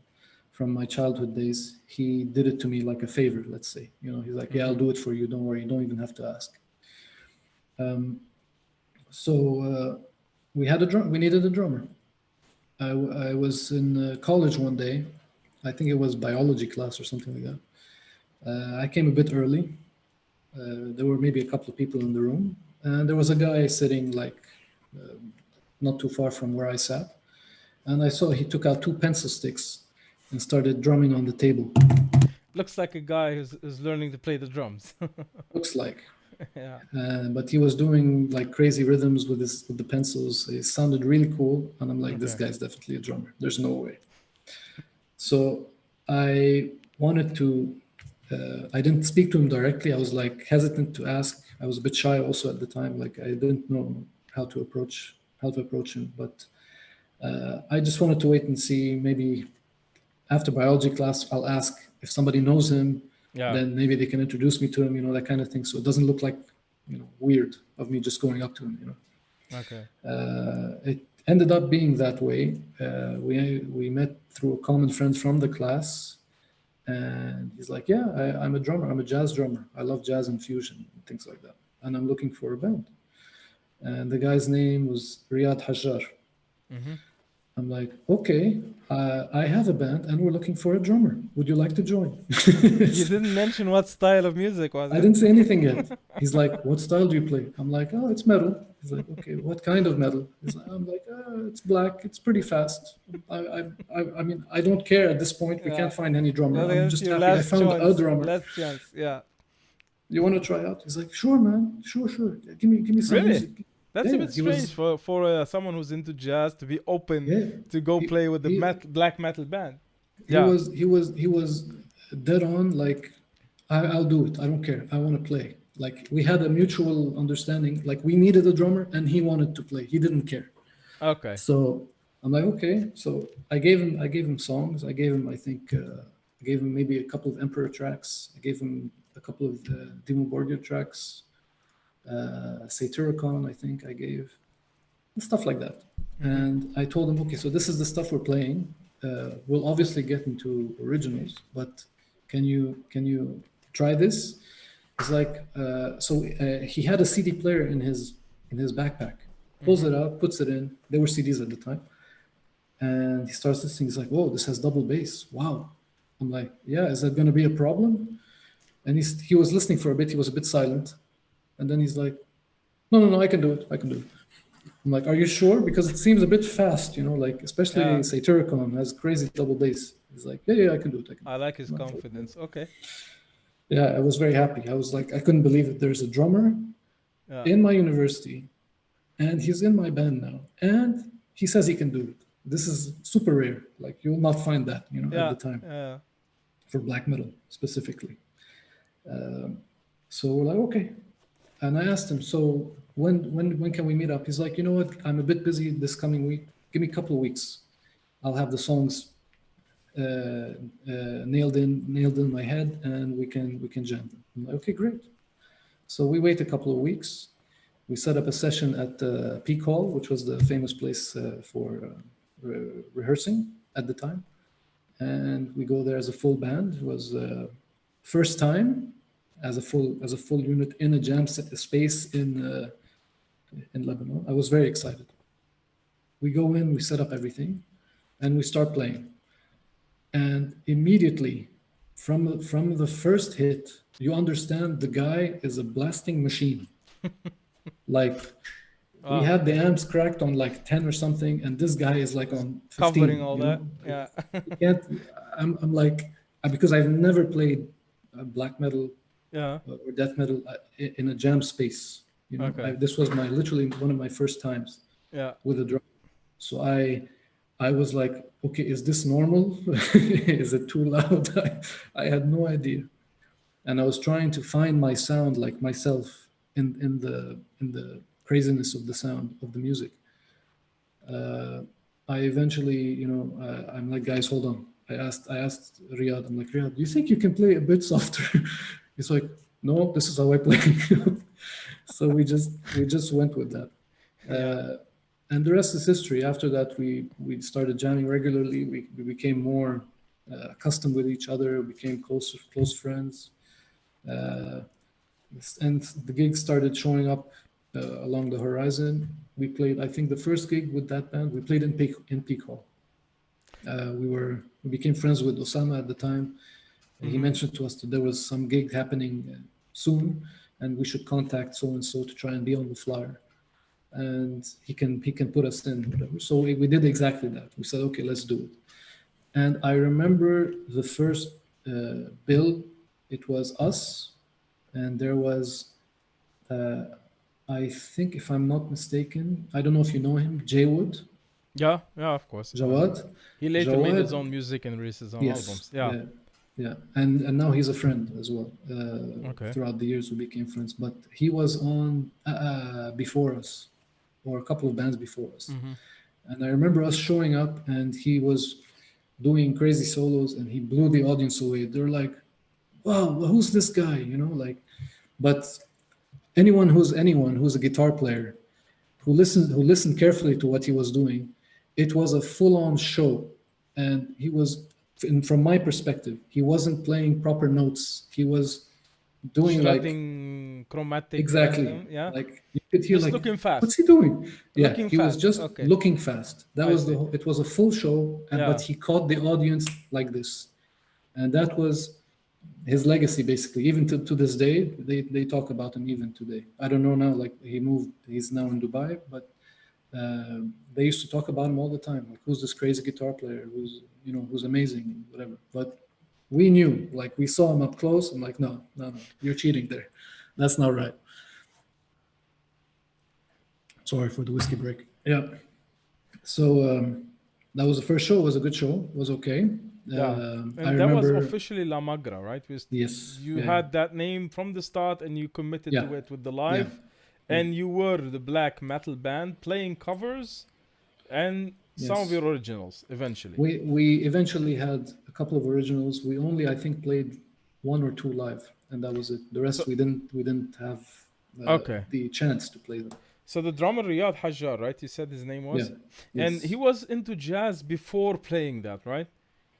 from my childhood days, he did it to me like a favor, let's say. He's like, yeah, I'll do it for you. Don't worry. You don't even have to ask. So we needed a drummer. I was in college one day. I think it was biology class or something like that. I came a bit early. There were maybe a couple of people in the room, and there was a guy sitting not too far from where I sat. And I saw he took out 2 pencil sticks and started drumming on the table. Looks like a guy who's learning to play the drums. Looks like. Yeah. But he was doing like crazy rhythms with the pencils. It sounded really cool. And I'm like, this guy's definitely a drummer. There's no way. So I wanted to, I didn't speak to him directly. I was like hesitant to ask. I was a bit shy also at the time. Like I didn't know how to approach him. But I just wanted to wait and see. Maybe after biology class, I'll ask if somebody knows him. Yeah. Then maybe they can introduce me to him, that kind of thing. So it doesn't look like, weird of me just going up to him, Okay. It ended up being that way. We met through a common friend from the class, and he's like, yeah, I'm a drummer. I'm a jazz drummer. I love jazz and fusion and things like that. And I'm looking for a band. And the guy's name was Riyad Hajjar. Mm-hmm. I'm like, okay, I have a band and we're looking for a drummer. Would you like to join? You didn't mention what style of music was it? I didn't say anything yet. He's like, what style do you play? I'm like, oh, it's metal. He's like, okay, what kind of metal? I'm like, it's black. It's pretty fast. I mean, I don't care at this point. We can't find any drummer. Well, I'm just happy I found a drummer. Last chance, yeah. You want to try out? He's like, sure, man. Sure. Give me some music. That's a bit strange for someone who's into jazz to be open to go play with the black metal band. He was dead on. Like, I'll do it. I don't care. I want to play. Like, we had a mutual understanding. Like, we needed a drummer, and he wanted to play. He didn't care. Okay. So I'm like, okay. So I gave him songs. I gave him maybe a couple of Emperor tracks. I gave him a couple of Dimmu Borgir tracks. Satyricon, I think I gave, and stuff like that. And I told him, okay, so this is the stuff we're playing. We'll obviously get into originals, but can you try this? He's like, he had a CD player in his backpack. Pulls it out, puts it in. There were CDs at the time, and he starts listening. He's like, "Whoa, this has double bass! Wow!" I'm like, "Yeah, is that going to be a problem?" And he was listening for a bit. He was a bit silent, and then he's like, "No, no, no, I can do it. I can do it." I'm like, "Are you sure? Because it seems a bit fast, you know, like especially Yeah, Satyricon has crazy double bass." He's like, "Yeah, yeah, I can do it. I can do I it." like his I'm like, confidence. Okay. yeah, I was very happy. I was like, I couldn't believe it. There's a drummer Yeah, in my university, and he's in my band now, and he says he can do it. This is super rare. Like you will not find that, you know, at yeah, the time yeah. for black metal specifically. So we're like, okay. And I asked him, so when can we meet up? He's like, you know what? I'm a bit busy this coming week. Give me a couple of weeks. I'll have the songs nailed in my head, and we can jam them. I'm like, okay, great. So we wait a couple of weeks. We set up a session at Peak Hall, which was the famous place for rehearsing at the time. And we go there as a full band. It was first time as a full unit in a jam space in Lebanon. I was very excited. We go in, we set up everything, and we start playing. And immediately, from the first hit, you understand the guy is a blasting machine. Like we Wow. had the amps cracked on like 10 or something, and this guy is like Just on covering 15, all you that. know? Yeah. You can't, I'm like, because I've never played black metal Yeah. or death metal in a jam space. You know, Okay. this was literally one of my first times Yeah. with a drum. So I was like, okay, is this normal? Is it too loud? I had no idea. And I was trying to find my sound like myself in the craziness of the sound of the music. I eventually, I'm like, guys, hold on. I asked Riyadh, I'm like, Riyadh, do you think you can play a bit softer? He's like, no, this is how I play. So we just went with that. Yeah. And the rest is history. After that, we started jamming regularly. We became more accustomed with each other. Became close friends. Uh, and the gigs started showing up along the horizon. We played, I think, the first gig with that band. We played in Peak Hall. We became friends with Osama at the time. He Mm-hmm. mentioned to us that there was some gig happening soon, and we should contact so and so to try and be on the flyer. And he can put us in, whatever. So we did exactly that. We said, okay, let's do it. And I remember the first bill. It was us, and there was, uh, I think, if I'm not mistaken, I don't know if you know him, Jaywood, Yeah. Yeah. Of course. I know him. Jawad, He later made his Jawad. own music and released his own Yes, albums. Yeah. yeah, yeah, and now he's a friend as well. Okay. Throughout the years, we became friends. But he was on before us, or a couple of bands before us. Mm-hmm. And I remember us showing up, and he was doing crazy solos, and he blew the audience away. They're like, "Wow, who's this guy?" Like. But anyone who's a guitar player who listened carefully to what he was doing, it was a full-on show, and from my perspective, he wasn't playing proper notes. He was doing like Shredding chromatic exactly, random. Yeah. like you could hear Just like, looking what's fast. he doing? Yeah, Looking he was fast. just Okay. looking fast. That I was see. it was a full show, but Yeah. he caught the audience like this, and that was his legacy. Basically, even to this day, they talk about him even today. I don't know now, like he's now in Dubai, but they used to talk about him all the time, like, who's this crazy guitar player who's amazing and whatever. But we knew, like, we saw him up close. I'm like, no, no, no, you're cheating there. That's not right. Sorry for the whiskey break. Yeah. So that was the first show. It was a good show. It was okay. Yeah. I And that was remember. officially La Magra, right? Yes. You Yeah. Yeah. had that name from the start and you committed Yeah. to it with the Yeah. live. Yeah. And you were the black metal band playing covers and some of Yes. your originals eventually. We eventually had a couple of originals. We only, I think, played one or two live, and that was it. The So, rest we didn't have okay. the chance to play them. So the drummer Riyad Hajjar, right? You said his name Yeah. was? And he Yes. was into jazz before playing that, right?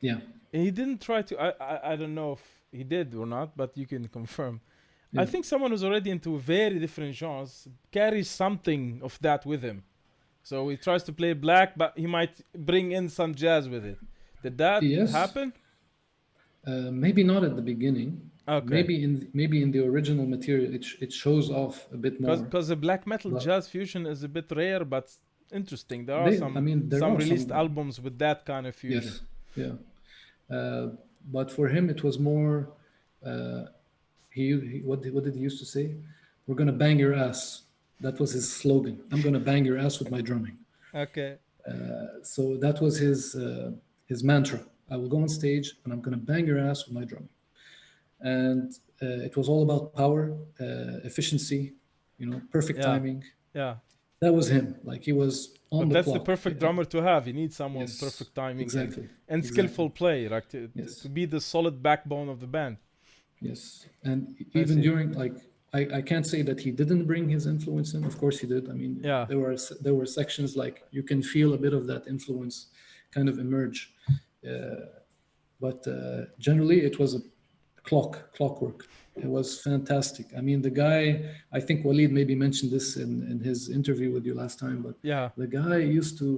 Yeah. And he didn't try to, I don't know if he did or not, but you can confirm. I Yeah. think someone who's already into very different genres carries something of that with him. So he tries to play black, but he might bring in some jazz with it. Did that Yes. happen? Maybe not at the beginning. Okay. Maybe in the original material it shows off a bit more. Because the black metal But jazz fusion is a bit rare, but interesting. There are I mean, there some are released some. albums with that kind of fusion. Yes. Yeah. Uh, but for him, it was more. Uh, what did he used to say? We're gonna bang your ass. That was his slogan. I'm gonna bang your ass with my drumming. Okay. So that was his mantra. I will go on stage and I'm gonna bang your ass with my drumming. And it was all about power, efficiency, perfect Yeah. timing. Yeah. That was him. Like he was on But the that's the clock. perfect drummer to have. You need someone with Yes, perfect timing exactly, and skillful exactly. play, like to Yes, be the solid backbone of the band. yes. And I even see. during like, I can't say that he didn't bring his influence in. Of course he did. I mean, Yeah. there were sections like you can feel a bit of that influence kind of emerge. But generally it was a clockwork. It was fantastic. I mean, the guy, I think Walid maybe mentioned this in his interview with you last time, but Yeah. the guy used to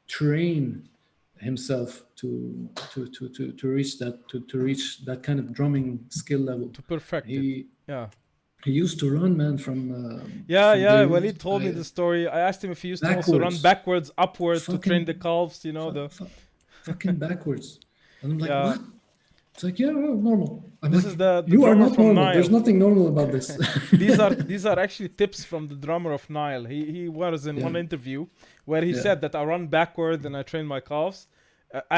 train himself to reach that kind of drumming skill level. To perfect it. He Yeah. he used to run, man, Yeah, from yeah. Walid Beirut, told me the story. I asked him if he used to also run backwards, backwards, upward to train fucking the calves. fu- fu- fucking backwards, and I'm like, Yeah. what? It's like, yeah, well, normal. I'm This like, is the you are drummer not from normal. There's Nile. nothing normal about this. These are actually tips from the drummer of Nile. He was in Yeah, one interview where he yeah, said that I run backward and I train my calves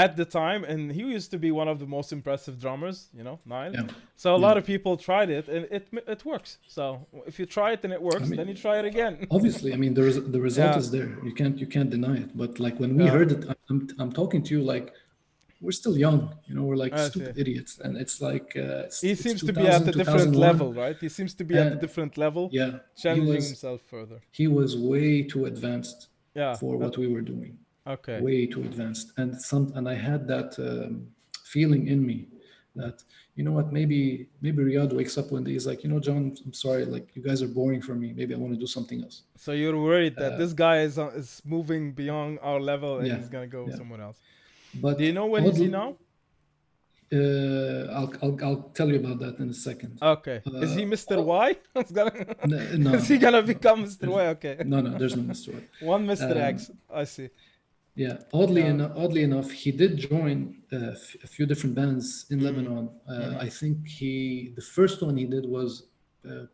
at the time, and he used to be one of the most impressive drummers, Nile. yeah, So a yeah. lot of people tried it, and it works. So if you try it and it I works, then you mean, try it again. obviously, I mean, the result Yeah, is there. You can't deny it. But like when we yeah, heard it, I'm talking to you like we're still young. We're like I see. stupid idiots, and it's like He it's seems to be at 2000, a different 2001, level, right? He seems to be at a and different level, yeah, he challenging was himself further. he was way too advanced Yeah. for what we were doing. Okay. Way too advanced, and I had that feeling in me that what, maybe Riyadh wakes up one day, he's like, John, I'm sorry, like you guys are boring for me, maybe I want to do something else. So you're worried that this guy is moving beyond our level and Yeah, he's gonna go yeah. somewhere else. Do you But know where is he oddly, now? I'll tell you about that in a second. Okay. Is he Mr. Y? No, Is he gonna become Mr. Y? Okay. no, there's no Mr. White. One Mr. X. I see. Yeah, Yeah. oddly enough, he did join a few different bands in Lebanon. I think the first one he did was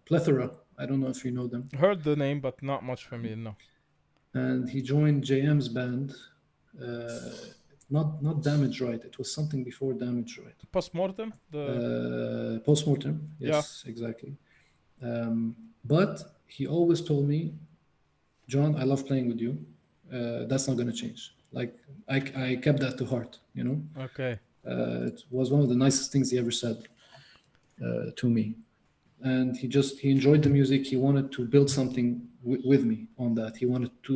Plethora. I don't know if you know them. Heard the name, but not much familiar. No. And he joined JM's band. Uh, not Damage Right. It was something before Damage Right. Postmortem. Postmortem. Yeah. Yes, exactly. But he always told me, John, I love playing with you. That's not going to change. Like I kept that to heart. Okay. It was one of the nicest things he ever said to me. And he enjoyed the music. He wanted to build something with me on that. He wanted to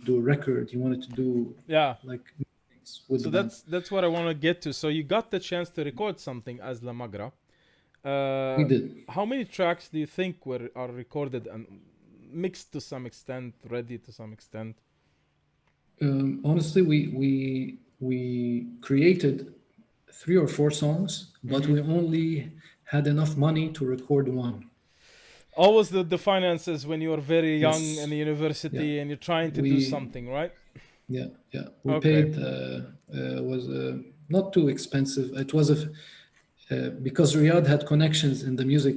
do a record. He wanted to do Yeah. like things with So the band. that's what I want to get to. So you got the chance to record something as La Magra. We did. How many tracks do you think are recorded and mixed to some extent, ready to some extent? Honestly, we created 3 or 4 songs, but we only had enough money to record one. Always the finances when you're very young Yes. in the university and you're trying to do something, right? Yeah. We Okay. paid was not too expensive. It was because Riyadh had connections in the music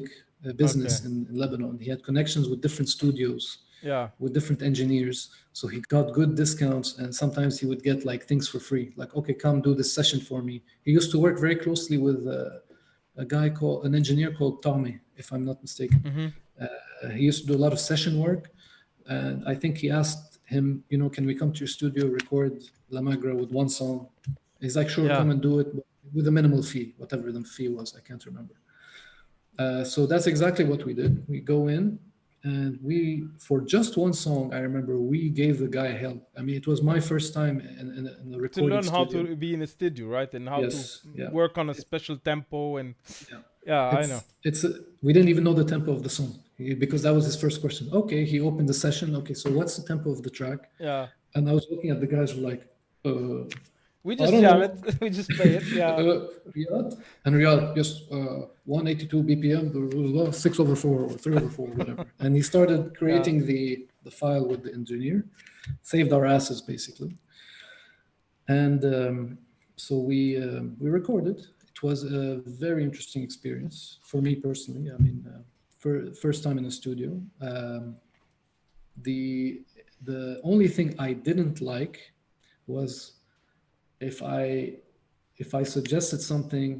business in Lebanon. He had connections with different studios. Yeah. With different engineers, so he got good discounts, and sometimes he would get like things for free, like, okay, come do this session for me. He used to work very closely with an engineer called Tommy, if I'm not mistaken. He used to do a lot of session work, and I think he asked him, can we come to your studio, record La Magra with one song? He's like, sure, come and do it, but with a minimal fee, whatever the fee was, I can't remember. So that's exactly what we did. We go in, And for just one song, I remember we gave the guy hell. I mean, it was my first time in the To recording learn how studio. to be in a studio, right? And how Yes, to yeah. work on a special tempo and Yeah. yeah, I know. We didn't even know the tempo of the song because that was his first question. Okay, he opened the session. Okay, so what's the tempo of the track? Yeah. And I was looking at the guys who were like, We I just don't jam know. it. We just play it. Yeah. Riyadh, yes, 182 BPM, blah, blah, blah, 6/4 or 3/4, whatever. And he started creating the file with the engineer, saved our asses basically. And so we recorded. It was a very interesting experience for me personally. I mean, for first time in a studio. The only thing I didn't like was if I suggested something,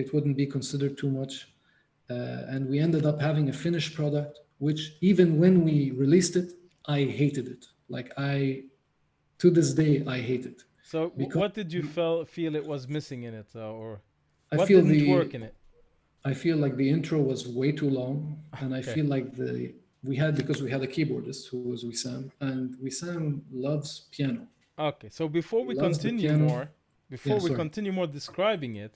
it wouldn't be considered too much. And we ended up having a finished product, which even when we released it, I hated it. Like to this day, I hate it. So what did you feel it was missing in it, or what feel didn't work in it? I feel like the intro was way too long, and I Okay. feel like because we had a keyboardist who was Wissam, and Wissam loves piano. Okay, so before we Loves the continue piano. more, describing it,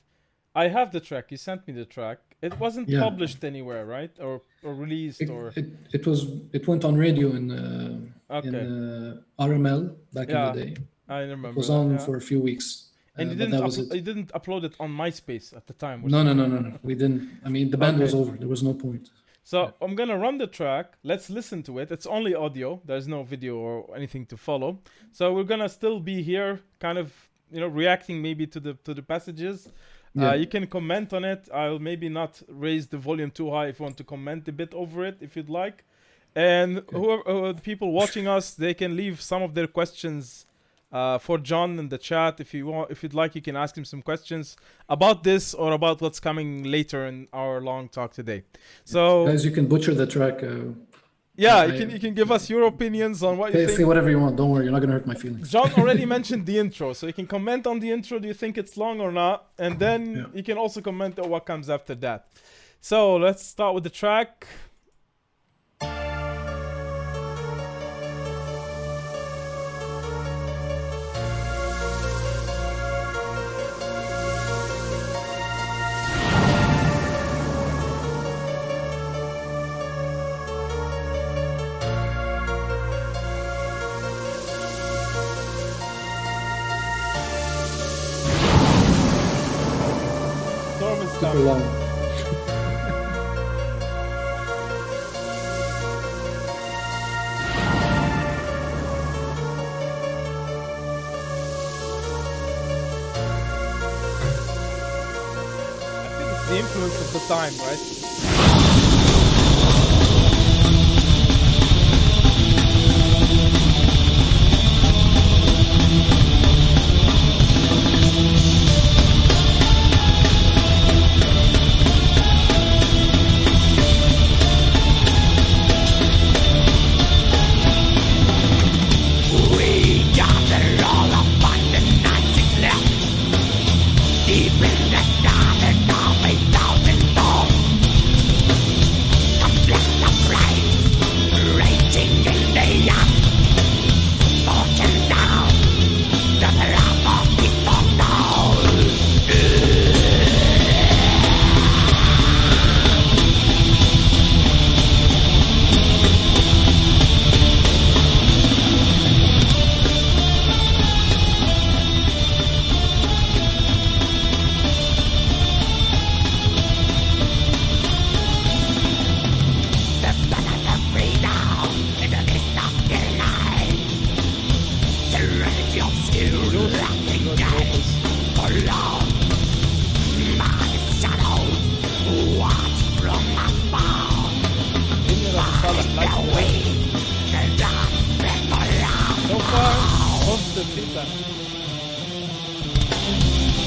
I have the track. You sent me the track. It wasn't Yeah. published anywhere, right? Or released or It went on radio in Okay. RML back Yeah, in the day. I remember. It was that, on yeah. for a few weeks. And you but didn't that was it. you didn't upload it on MySpace at the time. or No. something? We didn't. I mean, the band was Okay. over. There was no point. So I'm gonna run the track. Let's listen to it. It's only audio. There's no video or anything to follow. So we're gonna still be here, kind of, reacting maybe to the passages. Yeah. You can comment on it. I'll maybe not raise the volume too high if you want to comment a bit over it, if you'd like. And whoever the people watching us, they can leave some of their questions for John in the chat. If you'd like, you can ask him some questions about this or about what's coming later in our long talk today. So Guys, you can butcher the track. you can give us your opinions on what you think. Say whatever you want. Don't worry, you're not gonna hurt my feelings. John already mentioned the intro, so you can comment on the intro. Do you think it's long or not? And then you can also comment on what comes after that. So let's start with the track. Storm is Super coming. long. I think it's the influence of the time, right? So far, positive feedback.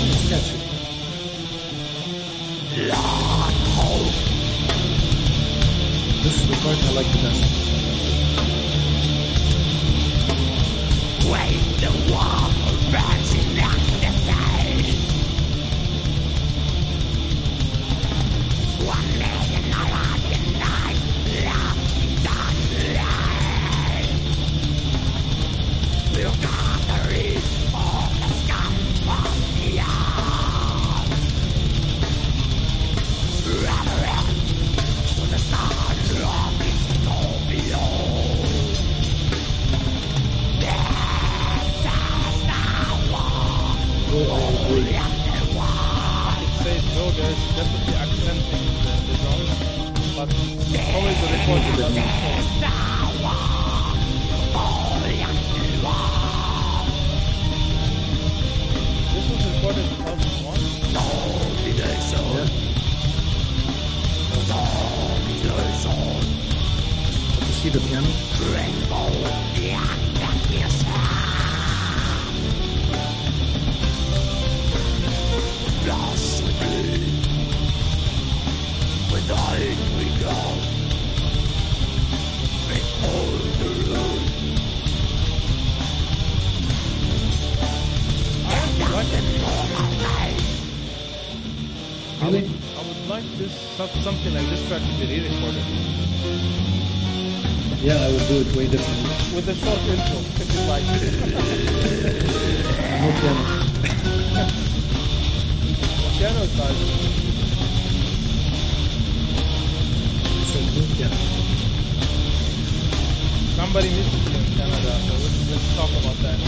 It's catchy. This is the part I like the best. is definitely accenting the drums, but always the recording doesn't show. This was recorded in 2001. But you see the piano? Really? I would like this something like this track to be re-recorded Yeah, I would do it way differently. with a short intro, if you like. No piano. Piano side. So, no piano. Somebody misses you in Canada, so let's talk about that.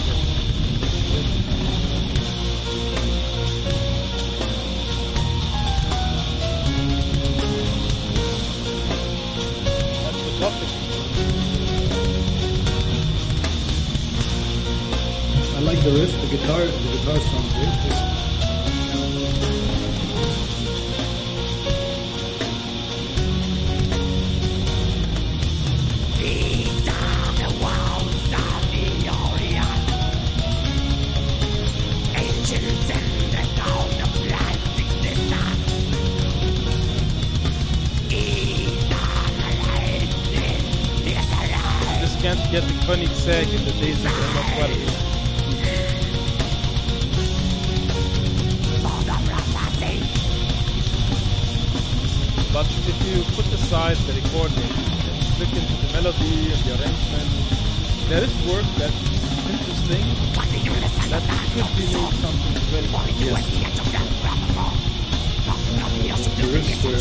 That's the topic. I like the riff, the guitar sounds great. Just can't get the Koenigsegg in the days that they're not well. But if you put aside the recording and look into the melody and the arrangement, there is work that's interesting that could be made something very good. The riffs were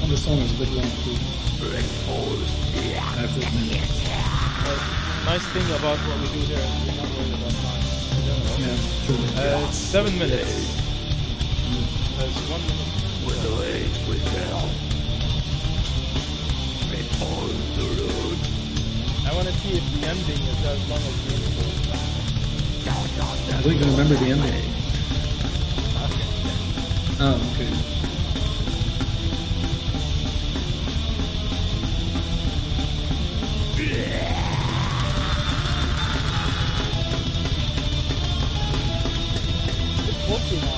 the song is a bit long too. I have to admit. Nice thing about what we do here is we're not worried about time. in general. Yeah, true. It's 7 minutes. There's 1 minute. I want to see if the ending is as long as the intro. I don't even remember the ending. Oh, okay. It's 40 now.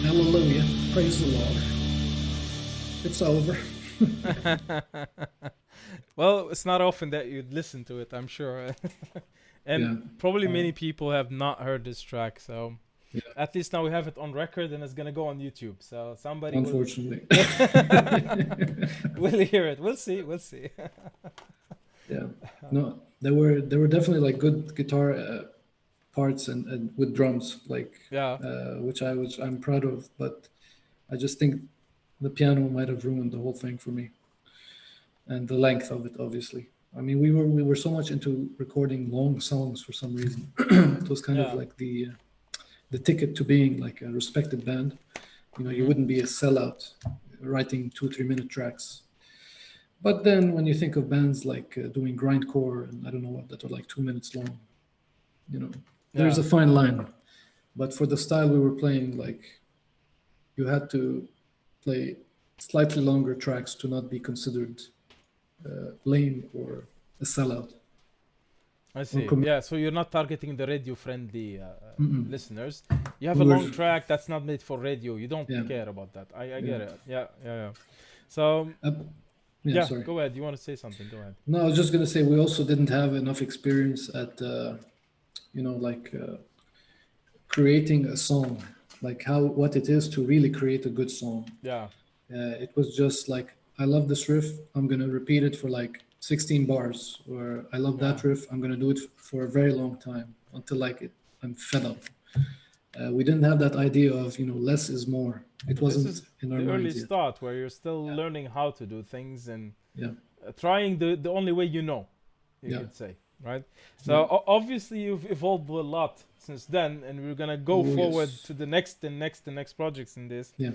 Hallelujah. Praise the Lord. It's over. Well, it's not often that you'd listen to it, I'm sure. And Yeah. probably many people have not heard this track, so Yeah. at least now we have it on record and it's gonna go on YouTube. So somebody will, Unfortunately. will hear it. We'll see. We'll see. Yeah. No, there were definitely like good guitar parts and with drums, like Yeah. which I'm proud of, but I just think the piano might have ruined the whole thing for me, and the length of it, obviously. I mean, we were so much into recording long songs for some reason. It was kind Yeah. of like the ticket to being like a respected band, You wouldn't be a sellout writing 2-3 minute tracks. But then when you think of bands like doing grindcore and I don't know what, that are like 2 minutes long, there's Yeah. a fine line. But for the style we were playing, like you had to play slightly longer tracks to not be considered lame or a sellout. I Or see. Yeah, so you're not targeting the radio-friendly Mm-mm. listeners. You have a We were, long track that's not made for radio. You don't yeah, care about that. I yeah. get it. Yeah, yeah, yeah. So, Uh, yeah, yeah, sorry. go ahead. You want to say something? Go ahead. No, I was just gonna say we also didn't have enough experience at like creating a song, like what it is to really create a good song. Yeah. It was just like, I love this riff, I'm gonna repeat it for like 16 bars, or I love Yeah. that riff, I'm gonna do it for a very long time until I'm fed up. We didn't have that idea of less is more. It This wasn't is in our the early minds yet. start where you're still learning how to do things and Yeah, trying the only way you know, you yeah, could say, right? So yeah. obviously you've evolved a lot since then, and we're gonna go Oh forward yes, to the next and next and next projects in this. yeah.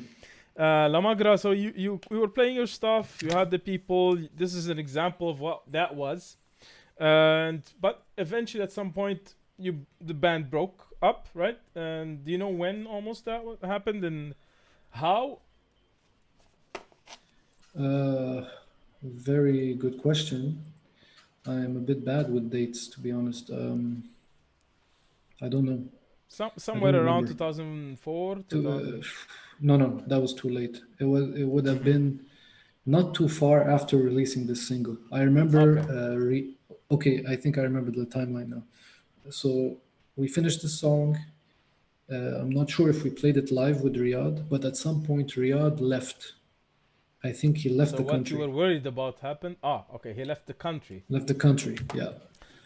La Magra, so you we were playing your stuff. You had the people. This is an example of what that was, and but eventually at some point the band broke up, right? And do you know when almost that happened and how? Very good question. I'm a bit bad with dates, to be honest. I don't know. I Somewhere don't around remember. 2004, To, 2000. no, that was too late. It would have Mm-hmm. been not too far after releasing this single. I remember. Okay. Okay, I think I remember the timeline now. So we finished the song. I'm not sure if we played it live with Riyadh, but at some point Riyadh left. I think he left So the what you country. were worried about happened? Ah, okay. He left the country. Left the country. Yeah.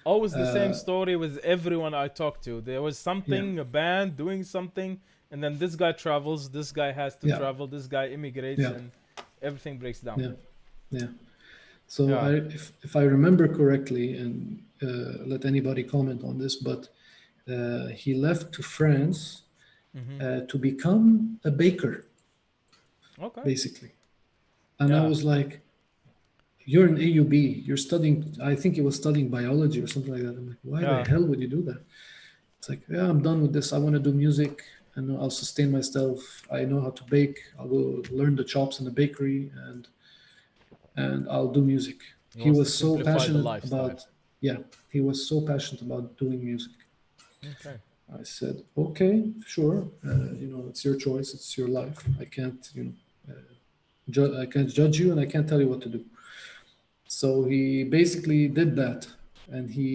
Always the same Uh, story with everyone I talked to. There was yeah. something, a band doing something, and then this guy travels, this guy has to Yeah. travel, this guy immigrates, Yeah. and everything breaks down. Yeah. Yeah. So Yeah. if I remember correctly, and let anybody comment on this, but he left to France Mm-hmm. to become a baker, Okay. basically. And I Yeah. was like, "You're an AUB. You're studying. I think he was studying biology or something like that." I'm like, "Why the Yeah. hell would you do that?" It's like, "Yeah, I'm done with this. I want to do music, and I'll sustain myself. I know how to bake. I'll go learn the chops in the bakery, and I'll do music." He He wants to was so simplify the passionate lifestyle. about, yeah, he was so passionate about doing music. Okay. I said, okay, sure, it's your choice, it's your life. I can't, I can't judge you, and I can't tell you what to do. So he basically did that, and he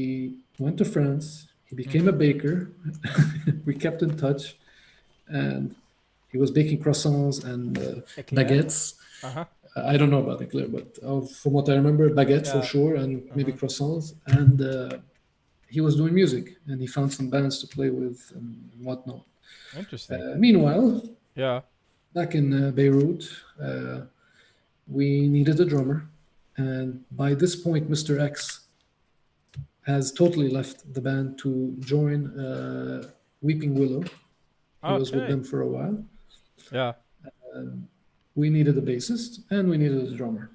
went to France. He became Mm-hmm. a baker. We kept in touch, and he was baking croissants and Eclair. baguettes. Uh-huh. I don't know about eclair, but from what I remember, baguette for Yeah. sure, and maybe Uh-huh. croissants. And he was doing music, and he found some bands to play with and whatnot. Interesting. Meanwhile, Yeah. back in Beirut, we needed a drummer, and by this point, Mr. X has totally left the band to join Weeping Willow. He was with Okay. them for a while. Yeah. We needed a bassist and we needed a drummer.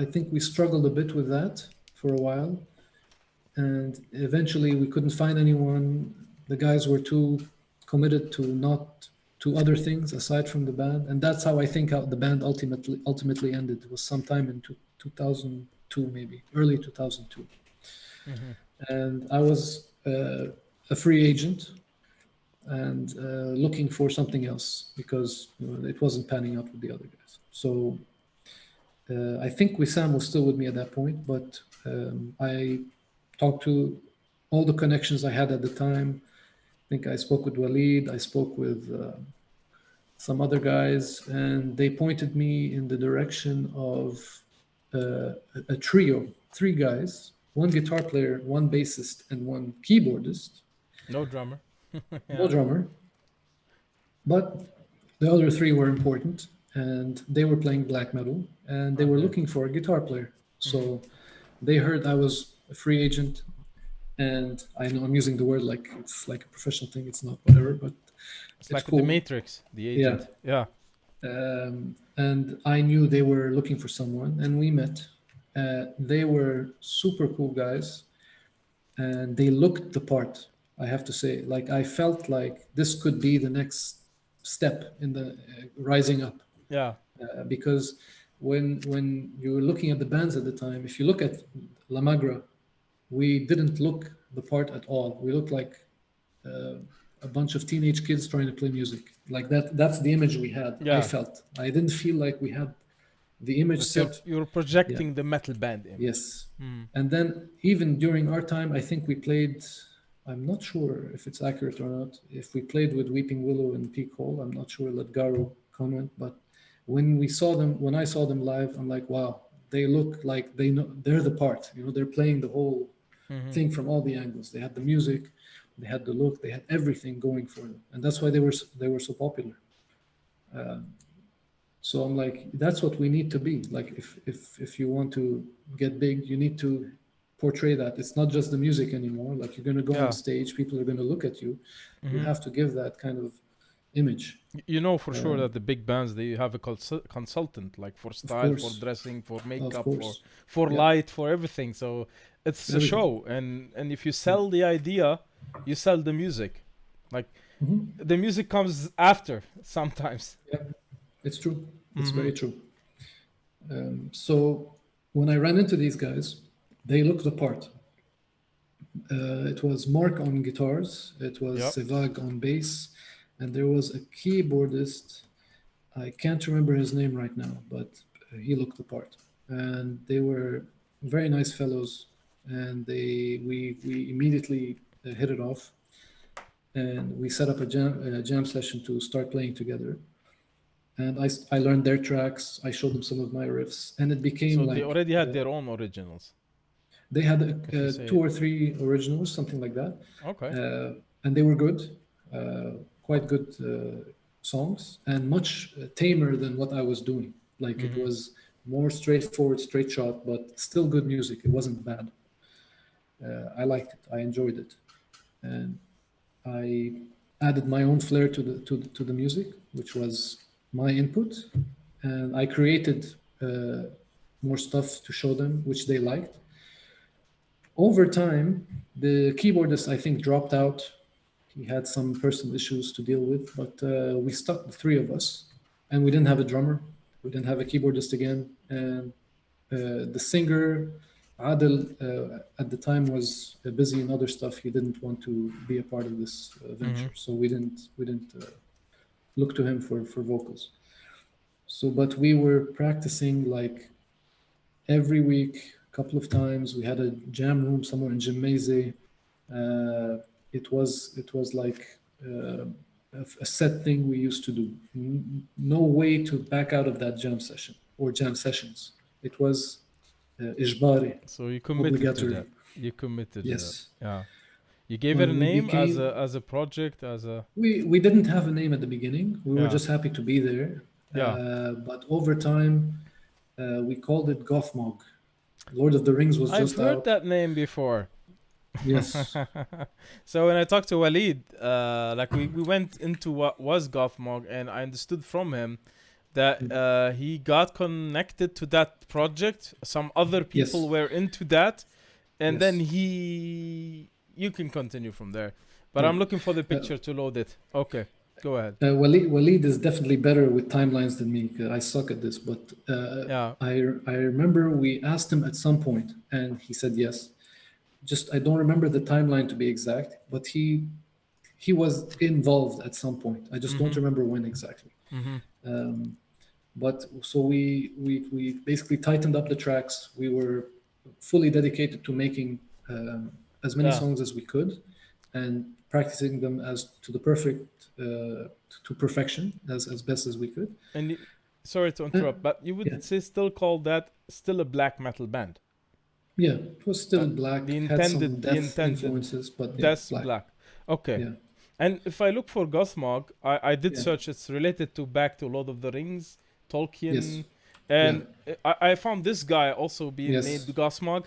I think we struggled a bit with that for a while, and eventually we couldn't find anyone. The guys were too committed to other things aside from the band, and that's how I think the band ultimately ended. It was sometime in 2002, maybe early 2002, Mm-hmm. and I was a free agent and looking for something else because it wasn't panning out with the other guys. So I think Wissam was still with me at that point, but I talked to all the connections I had at the time. I think I spoke with Walid, I spoke with some other guys, and they pointed me in the direction of a trio, three guys, one guitar player, one bassist, and one keyboardist, No drummer. no Yeah. drummer. But the other three were important, and they were playing black metal, and they were Okay. looking for a guitar player. Mm-hmm. So they heard I was a free agent, and I know I'm using the word like it's like a professional thing. It's not, whatever. But It's It's like the cool. Matrix, the Yeah. agent. Yeah. And I knew they were looking for someone, and we met. They were super cool guys, and they looked the part. I have to say, like I felt like this could be the next step in the rising up, Yeah. because when you were looking at the bands at the time, if you look at La Magra, we didn't look the part at all. We looked like uh, a bunch of teenage kids trying to play music. Like that. That's the image we had. I Yeah. felt. I didn't feel like we had the image That you're set. you're Yeah. projecting the metal band image. Yes. Mm. And then even during our time, I think we played. I'm not sure if it's accurate or not. If we played with Weeping Willow and Peak Hole, I'm not sure. Let Garo comment. But when I saw them live, I'm like, wow, they look like they know they're the part. You know, they're playing the whole Mm-hmm. thing from all the angles. They had the music, they had the look, they had everything going for them, and that's why they were so popular. So I'm like, that's what we need to be. Like, if you want to get big, you need to portray that. It's not just the music anymore. Like you're going to go on Yeah. stage, people are going to look at you. You Mm-hmm. have to give that kind of image. You know for sure Um, that the big bands they have a consultant like for of style, for course, dressing, for of makeup, for course, for yeah, light, for everything. So it's a everything. show, and if you Yeah. sell the idea, you sell the music. Like Hmm. the music comes after sometimes. Yeah, it's true. It's Mm-hmm. very true. So when I ran into these guys, they looked the part. It was Mark on guitars, it was Yep. Sevag on bass, and there was a keyboardist. I can't remember his name right now, but he looked the part. And they were very nice fellows, and we immediately hit it off, and we set up a jam session to start playing together. And I learned their tracks. I showed them some of my riffs, and it became So they like already had their own originals, they had if you say two it. or three originals, something like that, Okay. and they were good, quite good songs, and much tamer than what I was doing. Like it Mm-hmm. was more straightforward, straight shot, but still good music. It wasn't bad. I liked it. I enjoyed it, and I added my own flair to the music, which was my input, and I created more stuff to show them, which they liked. Over time, the keyboardist I think dropped out. He had some personal issues to deal with, but we stuck the three of us, and we didn't have a drummer. We didn't have a keyboardist again, and the singer Adel at the time was busy in other stuff. He didn't want to be a part of this Mm-hmm. venture, so we didn't look to him for vocals. So, but we were practicing like every week, a couple of times. We had a jam room somewhere in Gymnase. It was like a set thing we used to do. No way to back out of that jam session or jam sessions. It was إجباري, So you committed to obligatory. that. You committed to that. Yes. Yeah. You gave it a When we name as became, a project, as a we didn't have a name at the beginning. We were yeah. just happy to be there. Yeah. But over time, we called it Gothmog. Lord of the Rings was I've just heard out. that name before. Yes. So when I talked to Walid, like we went into what was Gothmog, and I understood from him that he got connected to that project. Some other people Yes. were into that, and then Yes. you can continue from there. But Yeah. I'm looking for the picture to load it. Okay, go ahead. Walid is definitely better with timelines than me. 'Cause I suck at this, but Yeah. I remember we asked him at some point, and he said yes. Just I don't remember the timeline to be exact, but he was involved at some point. I just don't Mhm. remember when exactly. Mhm. But so we basically tightened up the tracks. We were fully dedicated to making as many Yeah. songs as we could, and practicing them as to the perfect to perfection as best as we could. And sorry to Uh, interrupt, but you would yeah, say still call that still a black metal band. yeah, it was still black, The had some death intended influences, but yeah, that's black. black. Okay. Yeah, And if I look for Gothmog, I did yeah, search. It's related to back to Lord of the Rings, yes, Tolkien, yeah, and I found this guy also being named yes, Gothmog.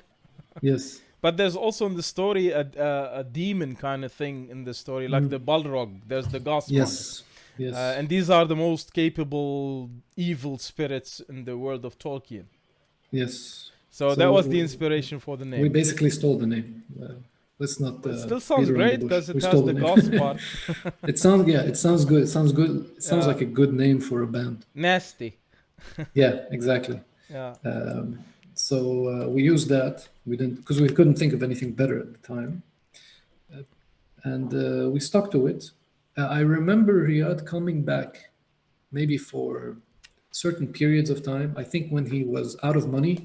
yes. But there's also in the story a demon kind of thing in the story, like the Balrog. There's the Gosmog. Yes, yes, And these are the most capable evil spirits in the world of Tolkien. yes. So that So was the inspiration for the we name. basically stole the name. Let's not It still beat sounds around the great bush. because We it has stole the the Goss name. part. It sounds, yeah, it sounds good. It sounds good. It sounds Yeah. like a good name for a band. Nasty. Yeah, exactly. Yeah. So we used that. We didn't because we couldn't think of anything better at the time, and we stuck to it. I remember Riyadh coming back, maybe for certain periods of time. I think when he was out of money,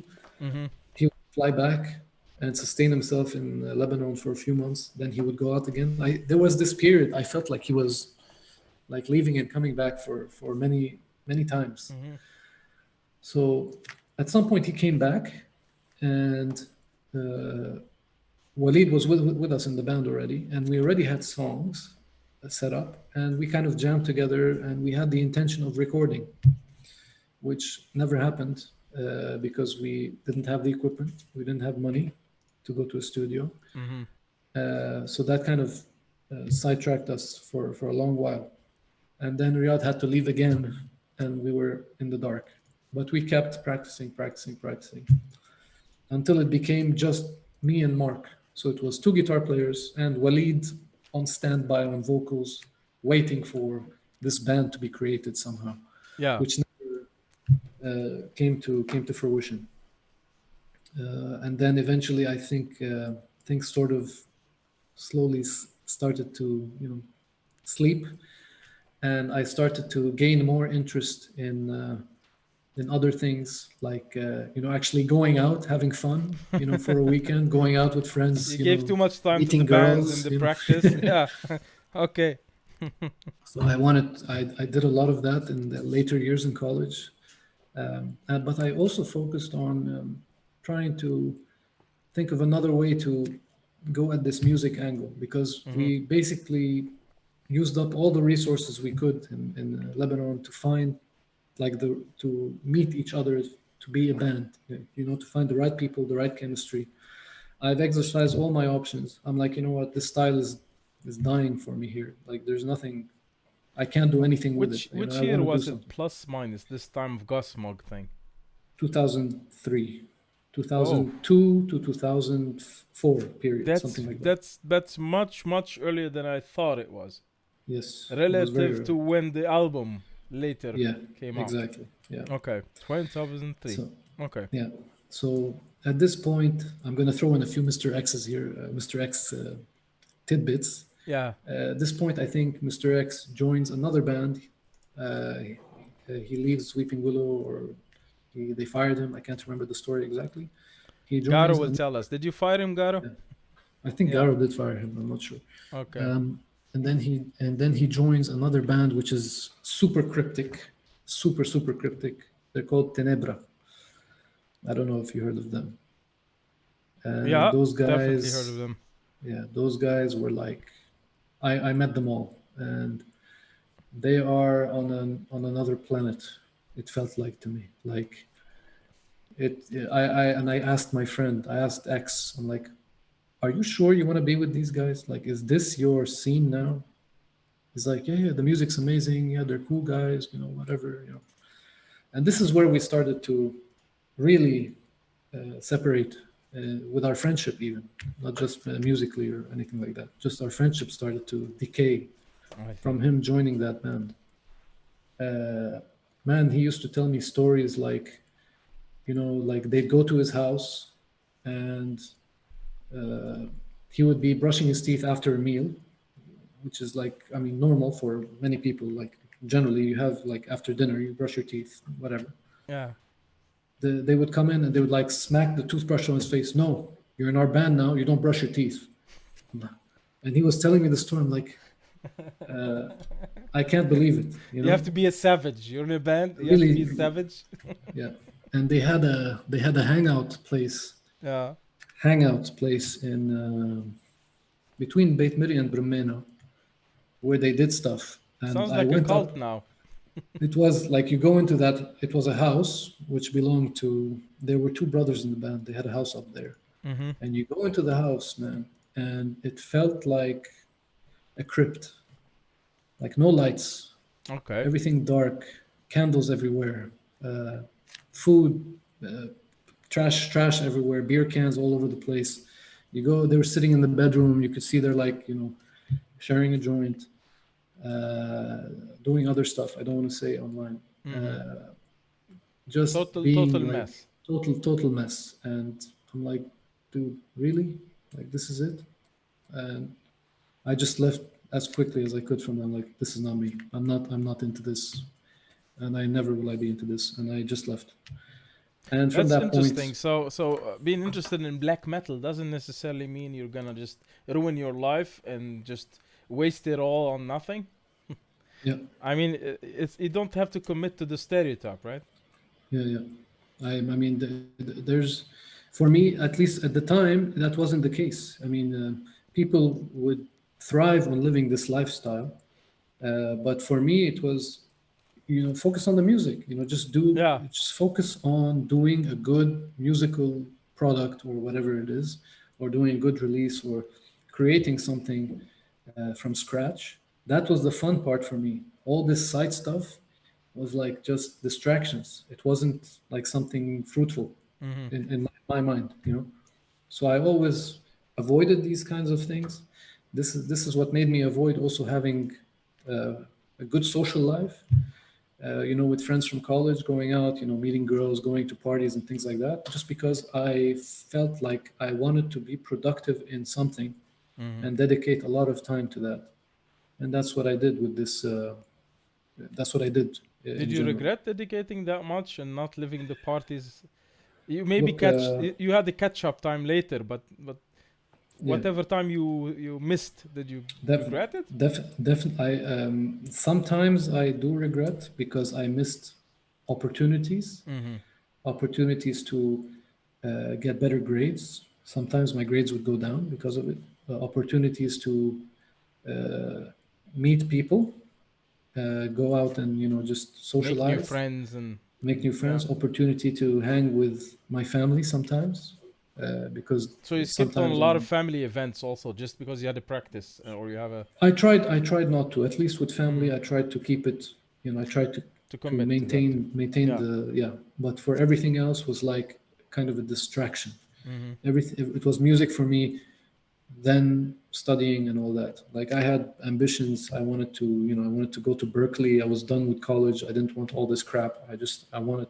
Mm-hmm. he would fly back and sustain himself in Lebanon for a few months. Then he would go out again. There was this period I felt like he was like leaving and coming back for many times. Mm-hmm. So at some point he came back, and uh, Walid was with us in the band already, and we already had songs set up, and we kind of jammed together, and we had the intention of recording, which never happened because we didn't have the equipment, we didn't have money to go to a studio. Mm-hmm. So that kind of sidetracked us for a long while. And then Riyadh had to leave again, and we were in the dark. But we kept practicing until it became just me and Mark. So it was two guitar players and Walid on standby on vocals, waiting for this band to be created somehow, Yeah. which never came to fruition. And then eventually, I think things sort of slowly started to, sleep, and I started to gain more interest in other things, like actually going out, having fun, for a weekend, going out with friends, You gave too much time to meeting the bands and girls, the practice. Yeah. Okay. So I did a lot of that in the later years in college, but I also focused on trying to think of another way to go at this music angle, because Mm-hmm. we basically used up all the resources we could in Lebanon to find to meet each other, to be a band, to find the right people, the right chemistry. I've exercised all my options. I'm like, you know what, this style is dying for me here. Like, there's nothing, I can't do anything with it. Which I year want to do was it something. plus minus this time of Gosmog thing? 2003, Oh, 2002 to 2004 period, something like that. that's much earlier than I thought it was. Yes, it was very Relative early. to when the album later Yeah, came out. exactly. Yeah. Okay, 2003. So Okay. yeah. So at this point, I'm going to throw in a few Mr. X's here, Mr. X tidbits. Yeah. At this point, I think Mr. X joins another band. He leaves Weeping Willow, or they fired him. I can't remember the story exactly. He Garo joins, will tell us. Did you fire him, Garo? I think Yeah. Garo did fire him. I'm not sure. Okay. And then he joins another band which is super cryptic, super cryptic. They're called Tenebra. I don't know if you heard of them. And Yeah, those definitely heard of guys, them. yeah, those guys were like, I met them all, and they are on another planet. It felt like to me, like it. I asked my friend, I asked X, I'm like, are you sure you want to be with these guys? Like, is this your scene now? He's like, yeah, the music's amazing. Yeah, they're cool guys, whatever, And this is where we started to really separate with our friendship, even not just musically or anything like that. Just our friendship started to decay from him joining that band. Man, he used to tell me stories like, like they'd go to his house, and he would be brushing his teeth after a meal, which is like, I mean, normal for many people. Like, generally, you have, like, after dinner, you brush your teeth, whatever. Yeah. They would come in and they would like smack the toothbrush on his face. No, you're in our band now. You don't brush your teeth. And he was telling me the story. I'm like, I can't believe it. You have to be a savage. You're in a band. You Really, have to be a savage. yeah. And they had a hangout place. Yeah. In between Beit Miri and Brumena, where they did stuff. And Sounds I like a went cult up. now. It was like, you go into that. It was a house which belonged to. There were two brothers in the band. They had a house up there. Mm-hmm. And you go into the house, man, and it felt like a crypt, like no lights, Okay. everything dark, candles everywhere, uh, food, trash everywhere, beer cans all over the place. You go, they were sitting in the bedroom. You could see they're like, sharing a joint, uh, doing other stuff. I don't want to say online. Mm-hmm. Uh, just Total being like mess. total mess. And I'm like, dude, really? Like this is it? And I just left as quickly as I could from them. Like this is not me. I'm not into this, and I never will I be into this. And I just left. And from That's that interesting. point, So being interested in black metal doesn't necessarily mean you're gonna just ruin your life and just waste it all on nothing. yeah, I mean, it's you don't have to commit to the stereotype, right? yeah. I mean, there's, for me, at least at the time, that wasn't the case. I mean, people would thrive on living this lifestyle, but for me, it was, focus on the music. Yeah. Just focus on doing a good musical product or whatever it is, or doing a good release or creating something from scratch. That was the fun part for me. All this side stuff was like just distractions. It wasn't like something fruitful Mm-hmm. in my mind. So I always avoided these kinds of things. This is what made me avoid also having uh, a good social life. With friends from college, going out, meeting girls, going to parties and things like that. Just because I felt like I wanted to be productive in something Mm-hmm. and dedicate a lot of time to that. And that's what I did with this. That's what I did Did in you general. regret dedicating that much and not living the parties? You maybe Look, you had the catch up time later, but yeah, whatever time you missed, did you def, regret it? definitely. Sometimes I do regret because I missed opportunities, Mm-hmm. opportunities to get better grades. Sometimes my grades would go down because of it. Opportunities to uh, meet people, go out and just Make new socialize, friends and make new yeah. friends. Opportunity to hang with my family sometimes, because So you skipped on a sometimes lot of on family events also just because you had a practice or you have a I tried not to. At least with mm, family, I tried to keep it. I tried to to commit to that. maintain Yeah. the, yeah. But for everything else was like kind of a distraction. Mm-hmm. Everything, it was music for me. Then studying and all that. Like I had ambitions. I wanted to go to Berkeley. I was done with college. I didn't want all this crap. I wanted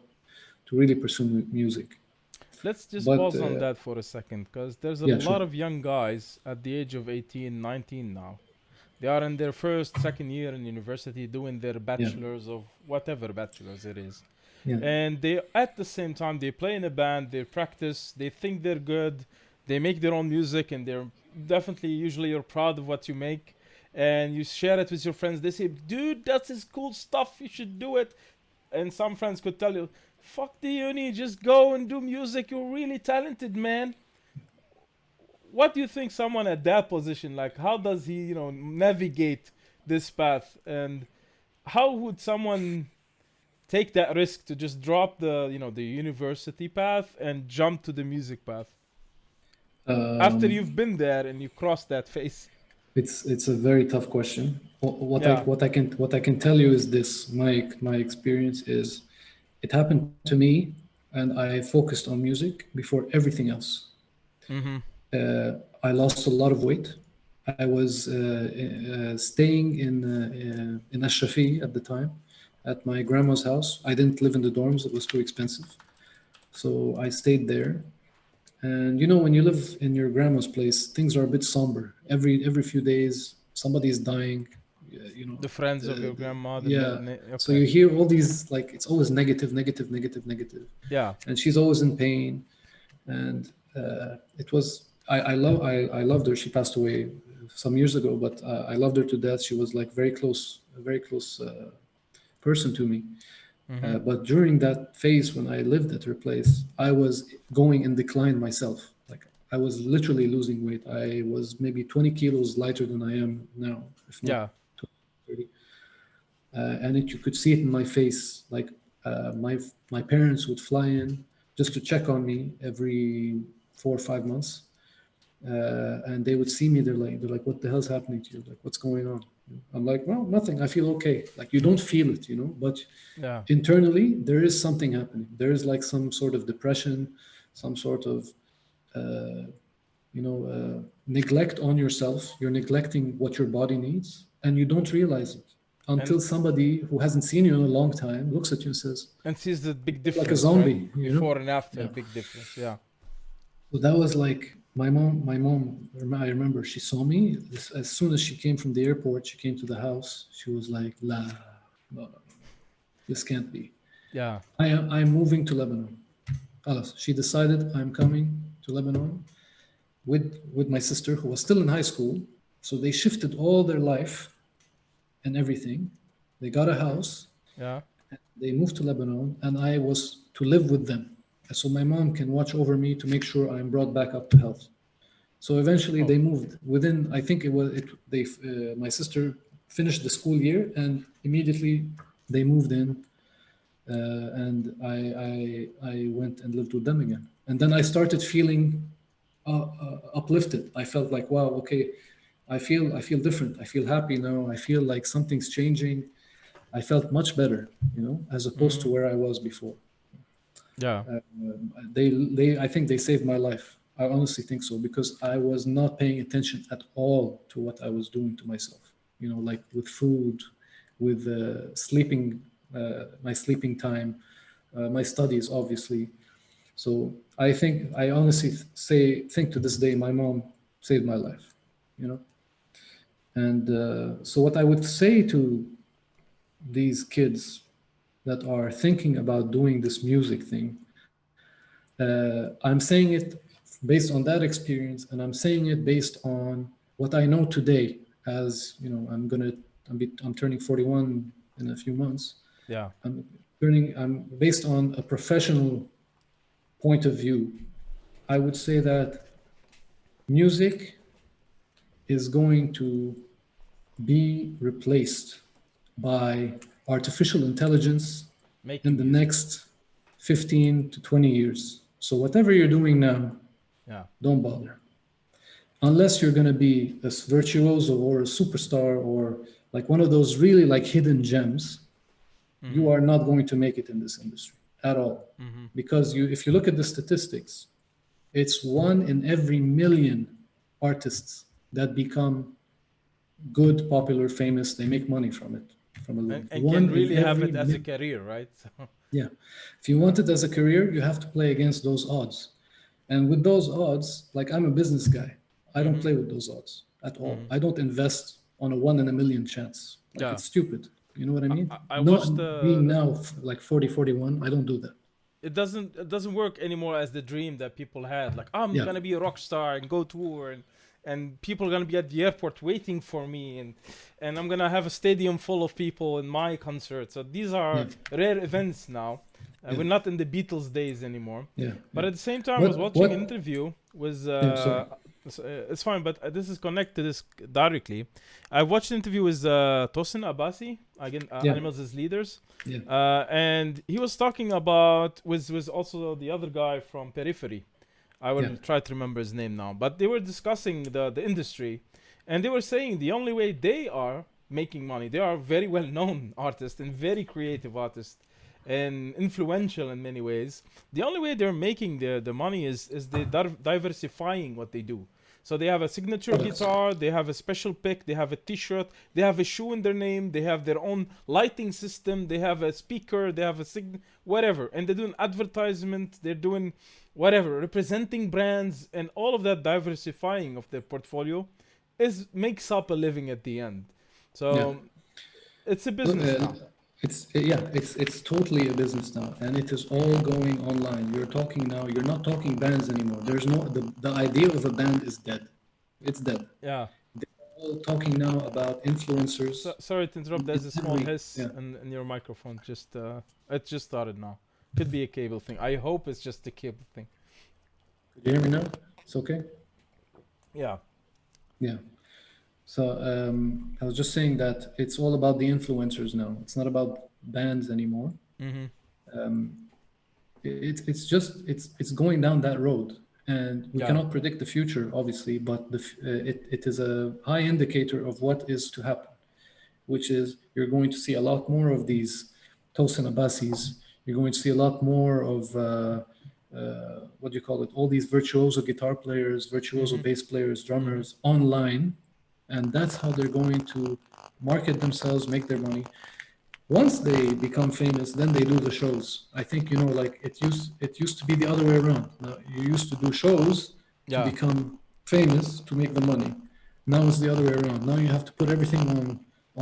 to really pursue music. Let's just But pause on that for a second because there's a yeah, sure. lot of young guys at the age of 18, 19 now. They are in their first, second year in university doing their Yeah, bachelor's of whatever bachelor's it is. yeah. And they, at the same time, they play in a band, they practice, they think they're good, they make their own music, and they're definitely, usually, you're proud of what you make. And you share it with your friends. They say, dude, that's his cool stuff. You should do it. And some friends could tell you, fuck the uni, just go and do music. You're really talented, man. What do you think someone at that position, like, how does he, navigate this path? And how would someone take that risk to just drop the university path and jump to the music path after you've Um, been there and you crossed that phase? it's a very tough question. Yeah. What I can tell you is this. My experience is, it happened to me, and I focused on music before everything else. Mm-hmm. I lost a lot of weight. I was staying in Ashrafi at the time, at my grandma's house. I didn't live in the dorms; it was too expensive. So I stayed there. And when you live in your grandma's place, things are a bit somber. Every few days, somebody is dying. The friends of your grandma, Yeah. So okay. you hear all these, like, it's always negative, negative, negative, negative, Yeah. and she's always in pain. And it was I loved her. She passed away some years ago, but I loved her to death. She was like very close, a very close person to me. Mm-hmm. But during that phase when I lived at her place, I was going in decline myself. Like I was literally losing weight. I was maybe 20 kilos lighter than I am now, if not Yeah. 30. And you could see it in my face. Like my parents would fly in just to check on me every 4 or 5 months. And they would see me. They're like, "What the hell's happening to you? Like, what's going on?" I'm like, "Well, nothing. I feel okay." Like, you don't feel it, but Yeah. internally there is something happening. There is like some sort of depression, some sort of neglect on yourself. You're neglecting what your body needs, and you don't realize it until And somebody who hasn't seen you in a long time looks at you and says, sees the big "You're like a difference, right? zombie," Before and after, Yeah. big difference. Yeah. So that was like my mom. I remember she saw me as soon as she came from the airport. She came to the house. She was like, "La, no, no, this can't be. Yeah. I'm moving to Lebanon." Alas, she decided I'm coming to Lebanon with my sister, who was still in high school. So they shifted all their life and everything. They got a house. Yeah. They moved to Lebanon, and I was to live with them, so my mom can watch over me to make sure I'm brought back up to health. So eventually Oh. they moved within, I think it was it. They my sister finished the school year, and immediately they moved in, and I went and lived with them again. And then I started feeling uplifted. I felt like, wow, okay, I feel different. I feel happy now. I feel like something's changing. I felt much better, as opposed to where I was before. Yeah. I think they saved my life. I honestly think so, because I was not paying attention at all to what I was doing to myself. Like with food, with sleeping, my sleeping time, my studies, obviously. So I honestly think to this day, my mom saved my life. And so what I would say to these kids that are thinking about doing this music thing, I'm saying it based on that experience, and I'm saying it based on what I know today. As I'm turning 41 in a few months. Yeah. I'm based on a professional point of view. I would say that music is going to be replaced by artificial intelligence Making in the music. next 15 to 20 years. So whatever you're doing now, Yeah. don't bother. Unless you're going to be a virtuoso or a superstar or like one of those really like hidden gems, you are not going to make it in this industry at all. Because if you look at the statistics, it's 1 in every million artists that become good, popular, famous. They make money from it, from a living. And One can in really have every it as a career, right? Yeah. If you want it as a career, you have to play against those odds. And with those odds, like I'm a business guy, I don't play with those odds at all. I don't invest on a 1 in a million chance. Like, Yeah. it's stupid. You know what I mean? I Not watched being now like 40, 41, I don't do that. it doesn't work anymore as the dream that people had. Like, I'm Yeah. gonna be a rock star and go tour, and people are gonna be at the airport waiting for me, and I'm gonna have a stadium full of people in my concert. So these are rare events now. We're not in the Beatles days anymore. Yeah. But at the same time, I was watching what an interview with. sorry. It's fine, but this is connected to this directly. I watched an interview with Tosin Abasi, again, Yeah. Animals' leaders. Yeah. And he was talking about with also the other guy from Periphery. I will try to remember his name now. But they were discussing the industry, and they were saying the only way they are making money, they are very well-known artists and very creative artists and influential in many ways. The only way they're making the money is they diversifying what they do. So they have a signature guitar, they have a special pick, they have a t-shirt, they have a shoe in their name, they have their own lighting system, they have a speaker, they have a whatever. And they're doing advertisement, they're doing whatever, representing brands, and all of that diversifying of their portfolio makes up a living at the end. So it's a business now. It's totally a business now, and it is all going online. You're not talking bands anymore. There's no the idea of a band is dead. It's dead. Yeah. They're all talking now about influencers. Sorry to interrupt. There's a small hiss in your microphone. It just started now. Could be a cable thing. I hope it's just a cable thing. Could you hear me now? It's okay? Yeah. Yeah. So I was just saying that it's all about the influencers now. It's not about bands anymore. It's going down that road, and we Yeah. cannot predict the future, obviously, but it is a high indicator of what is to happen, which is you're going to see a lot more of these Tosin Abbasis. You're going to see a lot more of what do you call it? All these virtuoso guitar players, virtuoso bass players, drummers online, and that's how they're going to market themselves, make their money. Once they become famous, then they do the shows. I think, like it used to be the other way around. Now, you used to do shows to Yeah. become famous to make the money. Now it's the other way around. Now you have to put everything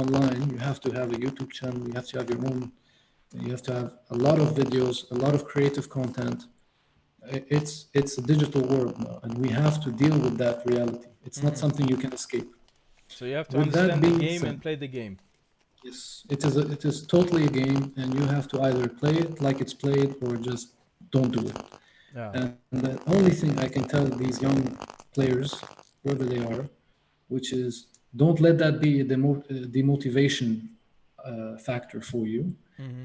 online. You have to have a YouTube channel. You have to have your own. You have to have a lot of videos, a lot of creative content. It's a digital world now, and we have to deal with that reality. It's not something you can escape. So you have to With that understand the being game said, and play the game. yes, it is totally a game, and you have to either play it like it's played or just don't do it. Yeah. And the only thing I can tell these young players, wherever they are, which is don't let that be a demotivation factor for you.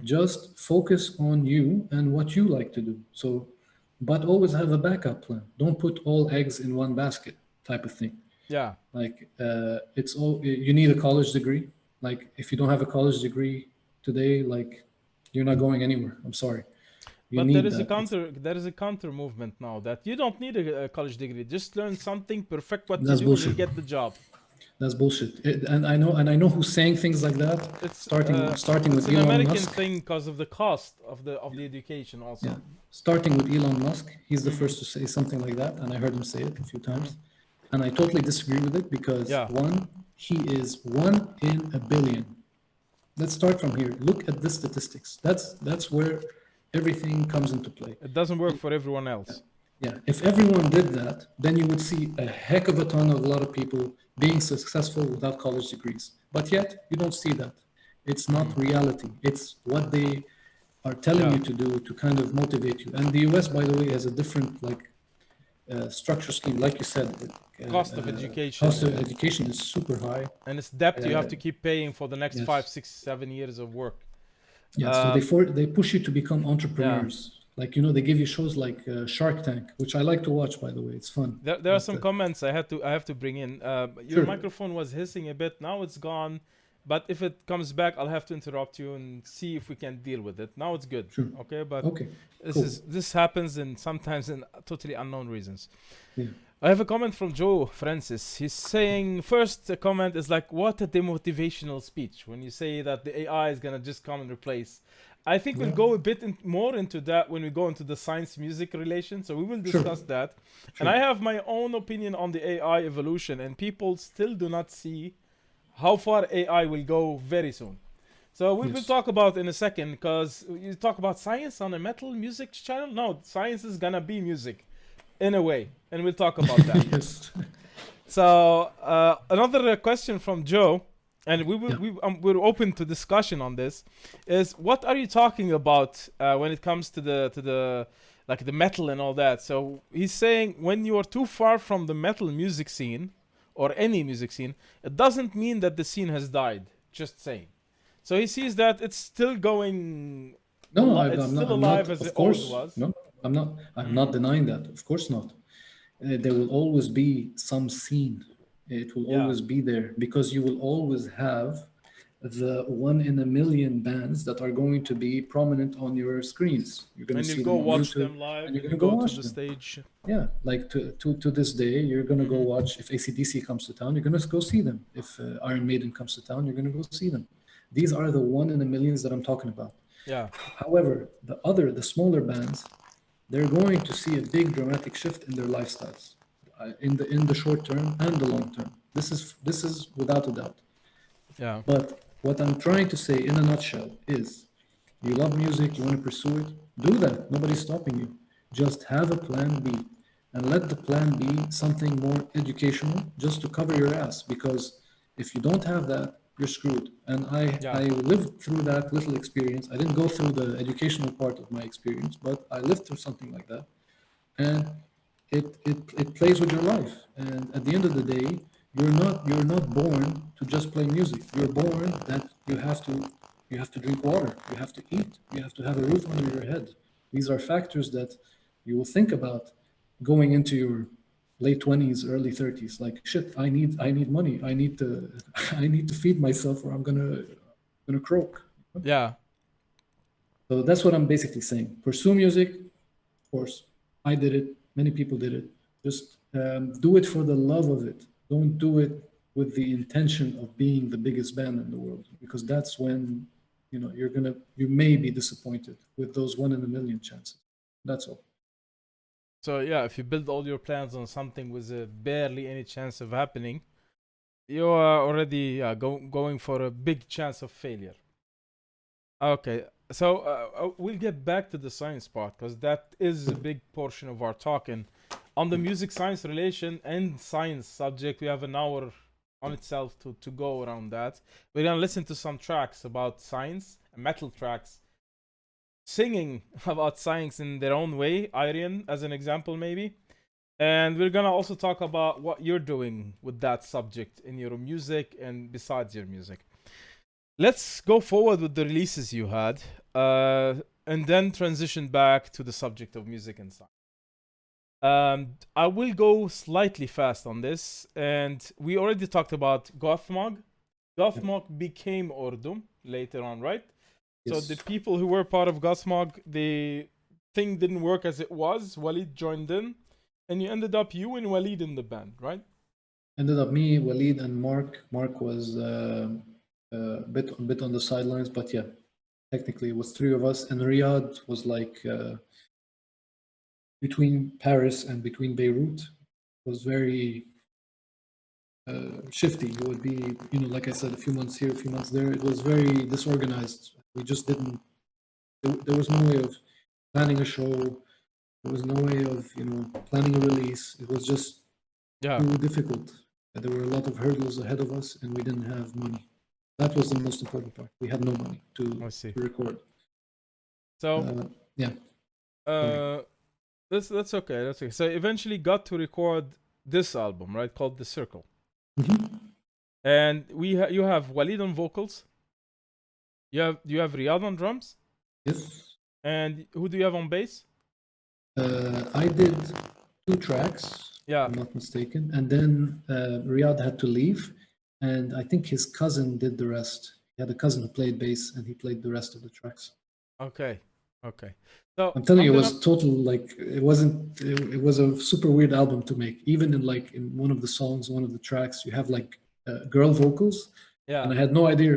Just focus on you and what you like to do. So, but always have a backup plan. Don't put all eggs in one basket, type of thing. Yeah. Like it's all you need a college degree. Like if you don't have a college degree today, like you're not going anywhere. I'm sorry. You But need that. there is a counter movement now that you don't need a college degree. Just learn something, perfect what you That's do, and you bullshit. get the job. That's bullshit. And I know who's saying things like that. It's Starting it's with an Elon American Musk. thing because of the cost of the education also. Yeah. Starting with Elon Musk, he's the first to say something like that, and I heard him say it a few times. And I totally disagree with it because Yeah. one, he is 1 in a billion. Let's start from here. Look at the statistics. That's where everything comes into play. It doesn't work for everyone else. Yeah, if everyone did that, then you would see a heck of a ton of a lot of people being successful without college degrees. But yet, you don't see that. It's not reality. It's what they are telling Yeah. you to do to kind of motivate you. And the US, by the way, has a different structure scheme. Like you said, Cost of education. cost of education is super high. And it's debt you have to keep paying for the next Yes. 5, 6, 7 years of work. Yeah, so they push you to become entrepreneurs. Like, they give you shows like Shark Tank, which I like to watch, by the way. It's fun. There are some comments I have to bring in. Your Sure. microphone was hissing a bit. Now it's gone. But if it comes back, I'll have to interrupt you and see if we can deal with it. Now it's good. Sure. Okay, but Okay. this this happens and sometimes in totally unknown reasons. Yeah. I have a comment from Joe Francis. He's saying first comment is like, what a demotivational speech when you say that the AI is gonna just come and replace. I think we'll go a bit more into that when we go into the science music relation. So we will discuss that. And I have my own opinion on the AI evolution, and people still do not see how far AI will go very soon. So we will talk about in a second, because you talk about science on a metal music channel. No, science is gonna be music in a way, and we'll talk about that. Yes. So another question from Joe, and we're open to discussion on this, is what are you talking about when it comes to the like the metal and all that? So he's saying when you are too far from the metal music scene or any music scene, it doesn't mean that the scene has died. Just saying. So he sees that it's still going. No, it's I'm still not, alive I'm not, as of it course. always was. No, I'm not. I'm not denying that. Of course not. There will always be some scene. It will always be there because you will always have the 1 in a million bands that are going to be prominent on your screens. You're going And to you see go them on watch YouTube, them live. and you're And going you to go go watch to the them. stage. Yeah, like to this day, you're going to go watch. If AC/DC comes to town, you're going to go see them. If Iron Maiden comes to town, you're going to go see them. These are the 1 in a millions that I'm talking about. Yeah. However, the smaller bands, they're going to see a big dramatic shift in their lifestyles in the short term and the long term. This is without a doubt. Yeah. But what I'm trying to say in a nutshell is, you love music, you want to pursue it, do that. Nobody's stopping you. Just have a plan B, and let the plan be something more educational, just to cover your ass. Because if you don't have that, you're screwed. And I lived through that little experience. I didn't go through the educational part of my experience, but I lived through something like that. And it plays with your life. And at the end of the day, you're not born to just play music. You're born that you have to drink water, you have to eat, you have to have a roof under your head. These are factors that you will think about going into your late 20s, early 30s, like shit, I need money. I need to I need to feed myself or I'm gonna croak. Yeah. So that's what I'm basically saying. Pursue music, of course. I did it. Many people did it. Just do it for the love of it. Don't do it with the intention of being the biggest band in the world, because that's when you may be disappointed with those 1 in a million chances. That's all. So yeah, if you build all your plans on something with barely any chance of happening, you are already going for a big chance of failure. Okay, so we'll get back to the science part because that is a big portion of our talk. And on the music science relation and science subject, we have an hour on itself to go around that. We're gonna listen to some tracks about science, metal tracks, singing about science in their own way. Aryan, as an example, maybe. And we're gonna also talk about what you're doing with that subject in your music and besides your music. Let's go forward with the releases you had, and then transition back to the subject of music and science. I will go slightly fast on this, and we already talked about Gothmog. Gothmog became Ordum later on, right? So the Yes. people who were part of Gothmog, the thing didn't work as it was. Walid joined in, and you ended up you and Walid in the band, right? Ended up me, Walid, and Mark. Mark was a bit on the sidelines, but yeah, technically it was three of us. And Riyadh was like between Paris and between Beirut. Was very shifty. It would be, like I said, a few months here, a few months there. It was very disorganized. We just didn't. There was no way of planning a show. There was no way of planning a release. It was just Yeah, too difficult. There were a lot of hurdles ahead of us, and we didn't have money. That was the most important part. We had no money I to see. record. So, Yeah. Sorry. uh, that's okay. That's okay. So eventually got to record this album, right? Called The Circle. Mhm. And you have Walid on vocals. You have Riyadh on drums. Yes. And who do you have on bass? I did 2 tracks, if Yeah. I'm not mistaken, and then Riyadh had to leave, and I think his cousin did the rest. He had a cousin who played bass, and he played the rest of the tracks. Okay. Okay. So I'm telling I'm you, it gonna. was total like it wasn't. It was a super weird album to make. Even in one of the songs, one of the tracks, you have like girl vocals, and Yeah. I had no idea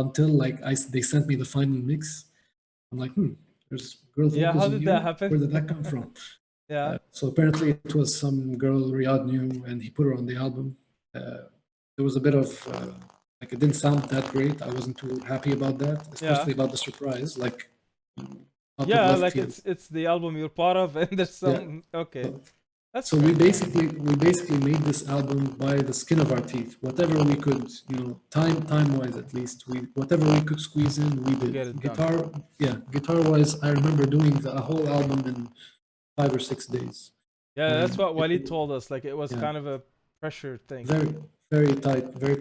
until like they sent me the final mix. I'm like, there's girl Yeah. vocals How in did that here. happen? Where did that come from? Yeah. So apparently it was some girl Riyadh knew, and he put her on the album. There was a bit of like it didn't sound that great. I wasn't too happy about that, Yeah. especially about the surprise, like out of Yeah. left Like field. it's the album you're part of, and there's Yeah. some. Okay. So, That's so we fair. basically made this album by the skin of our teeth. Whatever we could, time wise at least, we whatever we could squeeze in, we To get did. it done. Guitar wise, I remember doing a whole album in 5 or 6 days. Yeah. That's And what Walid told us. Like it was yeah, kind of a pressure thing. very very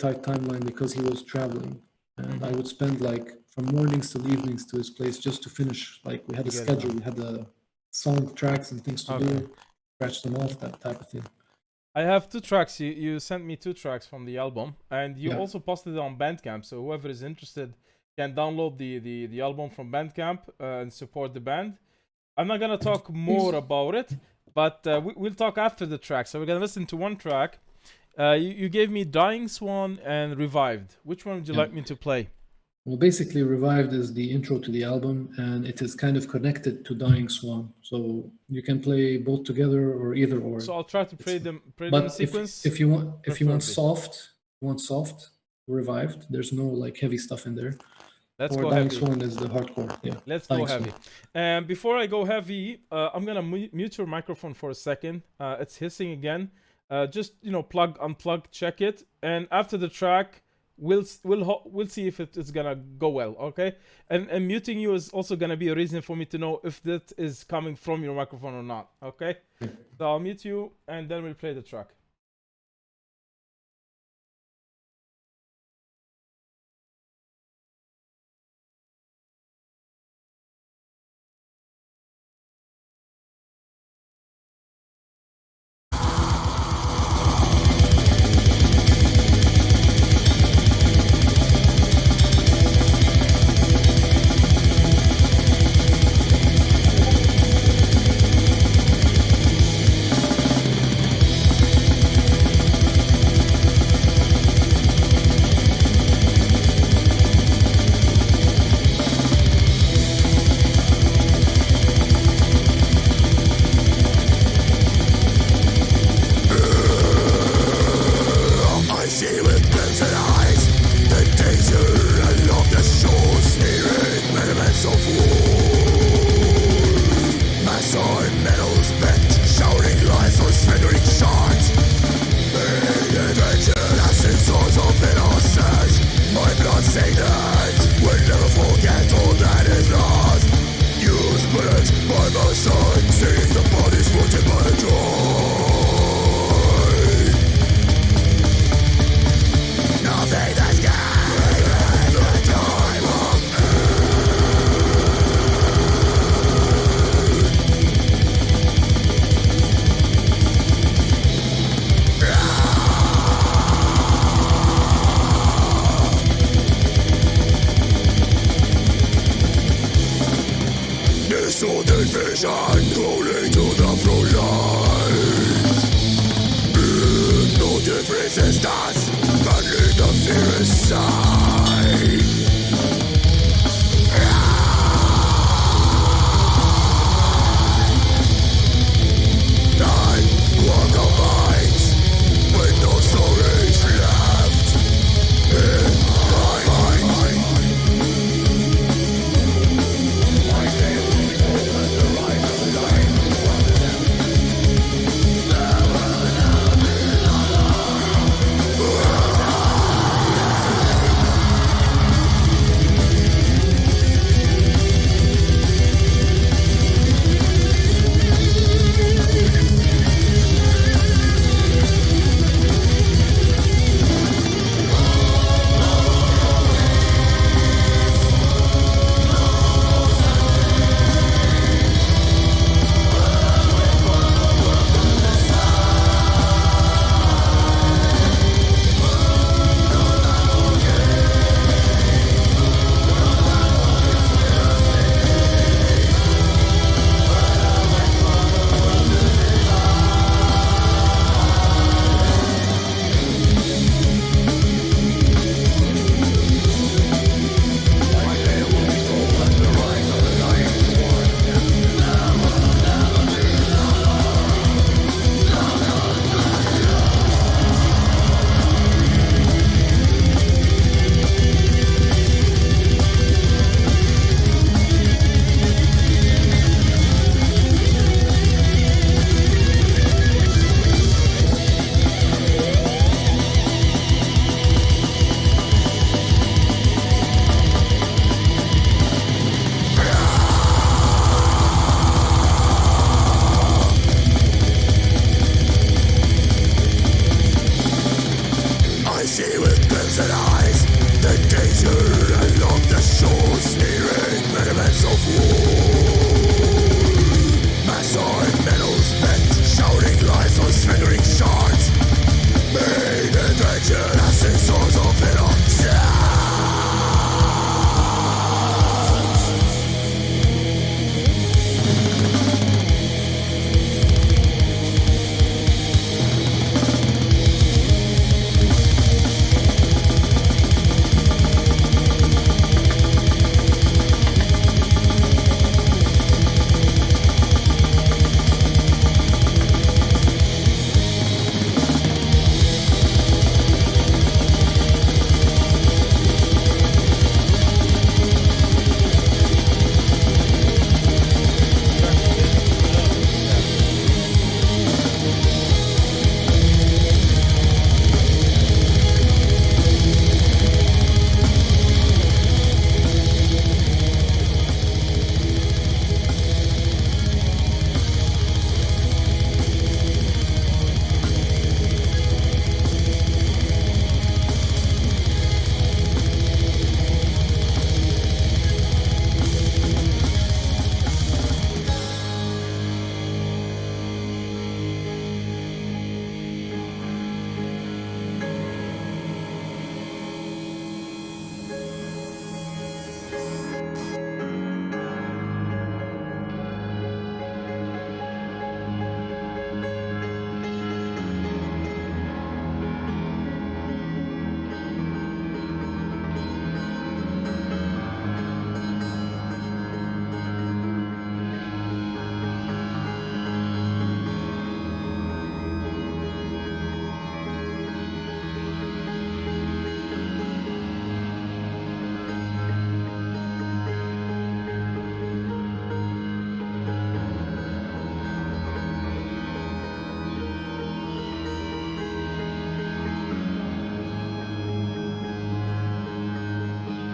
tight timeline because he was traveling, and I Mm-hmm. would spend like from mornings till evenings to his place just to finish. Like we had To a get it schedule, done. we had the song tracks and things to Okay. do, scratch them off, that type of thing. I have two tracks. You sent me two tracks from the album, and you Yeah. also posted it on Bandcamp. So whoever is interested can download the album from Bandcamp and support the band. I'm not gonna talk more Please. about it, but we'll talk after the track. So we're gonna listen to one track. You gave me Dying Swan and Revived. Which one would you Yeah. like me to play? Well, basically, Revived is the intro to the album, and it is kind of connected to Dying Swan. So you can play both together or either or. So I'll try to It's, play them in but sequence, if you want preferably. soft, Revived. There's no like heavy stuff in there. Let's Or go Dying heavy. Swan is the hardcore. Yeah, Let's go Dying Swan. heavy. And before I go heavy, I'm gonna mute your microphone for a second. It's hissing again. Just plug, unplug, check it, and after the track, we'll see if it's gonna go well. Okay. And muting you is also gonna be a reason for me to know if that is coming from your microphone or not. Okay. So I'll mute you, and then we'll play the track. distorted vision, crawling to the front lines. Hypnotic resistance, battling the fear inside. Nine quark-eyes, with no stories left in my mind. I see with crimson eyes the danger along the shore, sneering measurements of war. Massive metals bent, shouting lies on smettering shards. Made adventure as the swords of venom.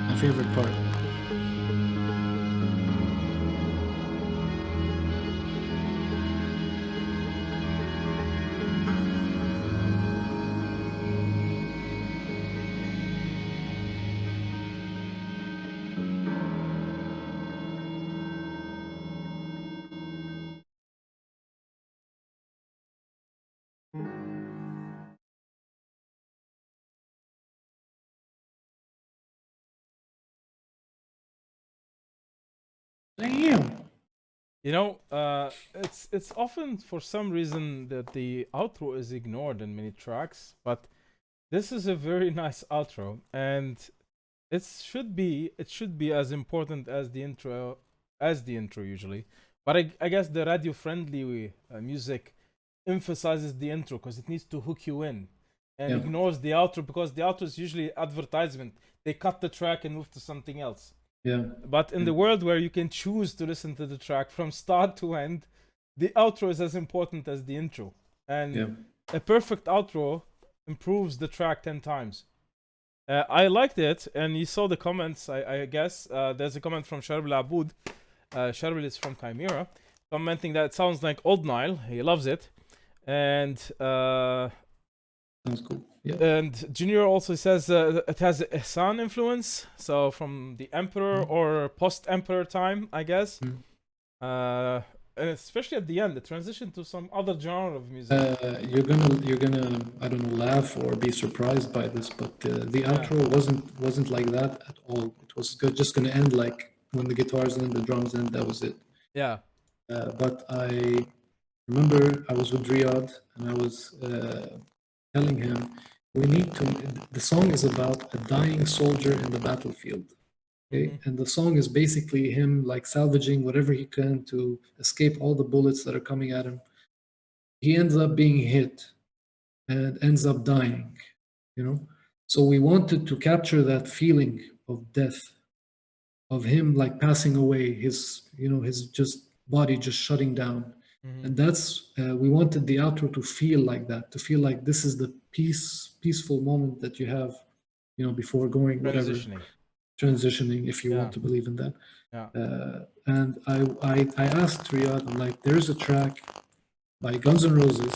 My favorite part. Damn. You know, it's often for some reason that the outro is ignored in many tracks, but this is a very nice outro, and it should be as important as the intro usually. But I guess the radio friendly music emphasizes the intro because it needs to hook you in, and Yeah. ignores the outro because the outro is usually advertisement. They cut the track and move to something else. Yeah. But in Yeah. the world where you can choose to listen to the track from start to end, the outro is as important as the intro. And Yeah. a perfect outro improves the track 10 times. I liked it, and you saw the comments, I guess. There's a comment from Sharbil Aboud. Sharbil is from Chimera, commenting that it sounds like Old Nile. He loves it. And Sounds cool. Yeah. and Junior also says it has a Ihsan influence, so from the Emperor or post-Emperor time, I guess. Mm. And especially at the end, the transition to some other genre of music. You're gonna I don't know, laugh or be surprised by this, but the Yeah. outro wasn't like that at all. It was just gonna end like when the guitars end, the drums end. That was it. Yeah. But I remember I was with Riyadh and I was telling him we need to. The song is about a dying soldier in the battlefield. Okay? Mhm. And the song is basically him like salvaging whatever he can to escape all the bullets that are coming at him. He ends up being hit and ends up dying, you know. So we wanted to capture that feeling of death, of him like passing away, his just body just shutting down. Mhm. And that's we wanted the outro to feel like that, to feel like this is the peaceful moment that you have, before going whatever Transitioning. transitioning, if you Yeah. want to believe in that. Yeah. And I asked Riyadh, I'm like, there's a track by Guns N' Roses.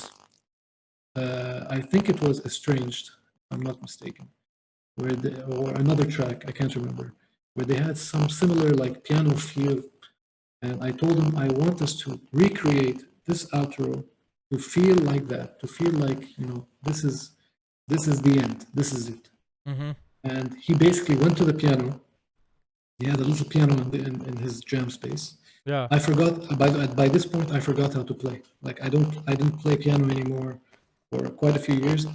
I think it was Estranged, if I'm not mistaken, or another track, I can't remember, where they had some similar like piano feel. And I told him I want us to recreate this outro to feel like that, to feel like, this is the end, this is it. Mm-hmm. And he basically went to the piano. He had a little piano in his jam space. Yeah. I forgot by this point. I forgot how to play. Like I didn't play piano anymore for quite a few years.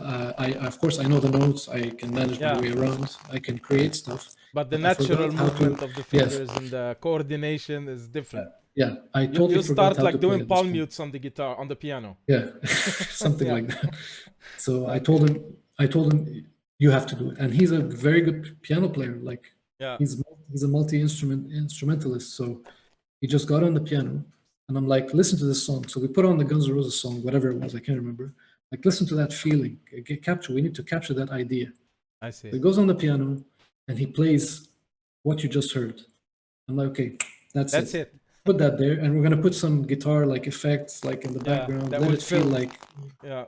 I of course I know the notes. I can manage my Yeah. way around. I can create stuff. But the But I natural forgot how to. movement of the Yes, fingers and the coordination is different. yeah. I You totally you forgot start how to like play doing at this palm point. mutes on the guitar, on the piano. Yeah, something Yeah. like that. So I Okay. told him. I told him you have to do it, and he's a very good piano player. Like Yeah. he's a instrumentalist. So he just got on the piano, and I'm like, listen to this song. So we put on the Guns N' Roses song, whatever it was, I can't remember. Like, listen to that feeling. Capture. We need to capture that idea. I see. So he goes on the piano, and he plays what you just heard. I'm like, okay, that's it. Put that there, and we're gonna put some guitar like effects, like in the Yeah, background. that Let will it feel fill. like Yeah,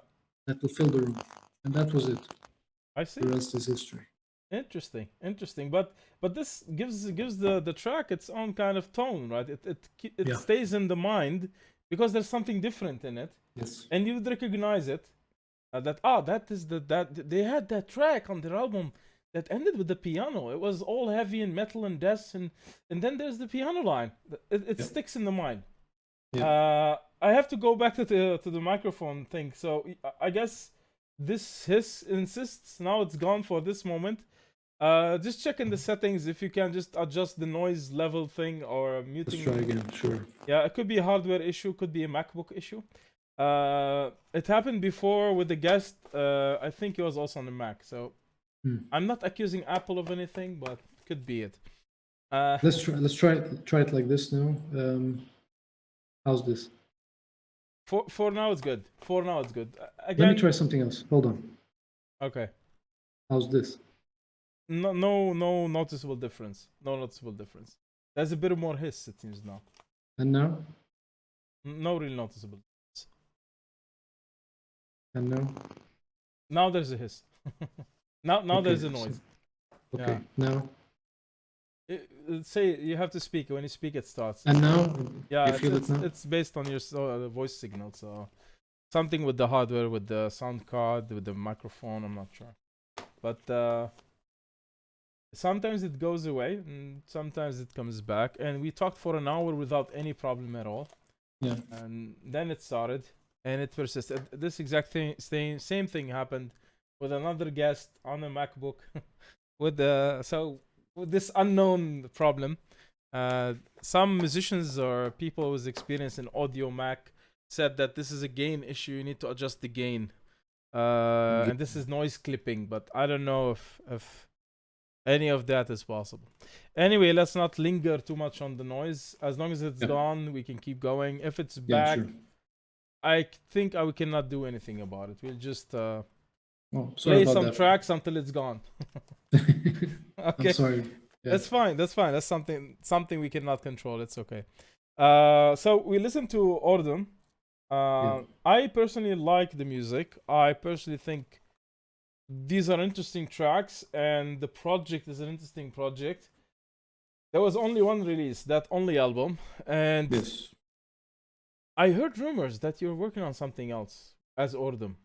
that will fill the room, and that was it. I see. The rest is history. Interesting. But this gives the track its own kind of tone, right? It Yeah. stays in the mind because there's something different in it, Yes. and you would recognize it. That is that they had that track on their album that ended with the piano. It was all heavy and metal and death, and then there's the piano line. It Yeah. sticks in the mind. Yeah. I have to go back to the microphone thing. So I guess this hiss insists. Now it's gone for this moment. Just check in the settings if you can just adjust the noise level thing or Let's muting. try again. Sure. Yeah, it could be a hardware issue, could be a MacBook issue. It happened before with the guest. I think it was also on the Mac. So I'm not accusing Apple of anything, but could be it. Let's try it like this now. How's this? For now it's good. For now it's good. Let Again, me try something else. Hold on. okay. How's this? No noticeable difference. No noticeable difference. There's a bit more hiss, it seems now. And now? No real noticeable. And now? Now there's a hiss. now Okay, there's a so- noise. Okay. Yeah. Now? Say you have to speak. When you speak, it starts. And now? Yeah, You feel it now? it's based on your voice signal. So something with the hardware, with the sound card, with the microphone. I'm not sure, but sometimes it goes away and sometimes it comes back. And we talked for an hour without any problem at all. Yeah. And then it started and it persisted. This exact same thing happened with another guest on a MacBook with this unknown problem. Some musicians or people with experience in audio Mac said that this is a gain issue. You need to adjust the gain, and this is noise clipping. But I don't know if any of that is possible. Anyway, let's not linger too much on the noise. As long as it's gone, we can keep going. If it's back, Sure. I think we cannot do anything about it. We'll just sorry play about some that. tracks until it's gone. Okay. I'm sorry. Yeah. That's fine. That's something we cannot control. It's okay. So we listened to Ordum. I personally like the music. I personally think these are interesting tracks, and the project is an interesting project. There was only one release, that only album, and Yes. I heard rumors that you're working on something else as Ordum.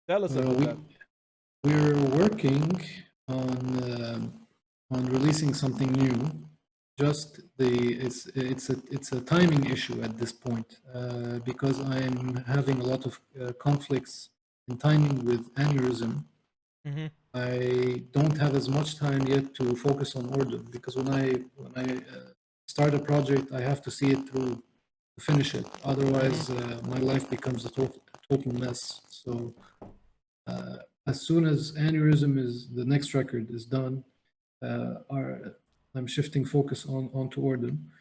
Tell us about that. We're working on releasing something new. Just it's a timing issue at this point because I'm having a lot of conflicts in timing with Anuryzm. Mm-hmm. I don't have as much time yet to focus on Ordum because when I start a project, I have to see it through to finish it. Otherwise, my life becomes a total mess. So as soon as Anuryzm the next record is done, I'm shifting focus onto Ordum.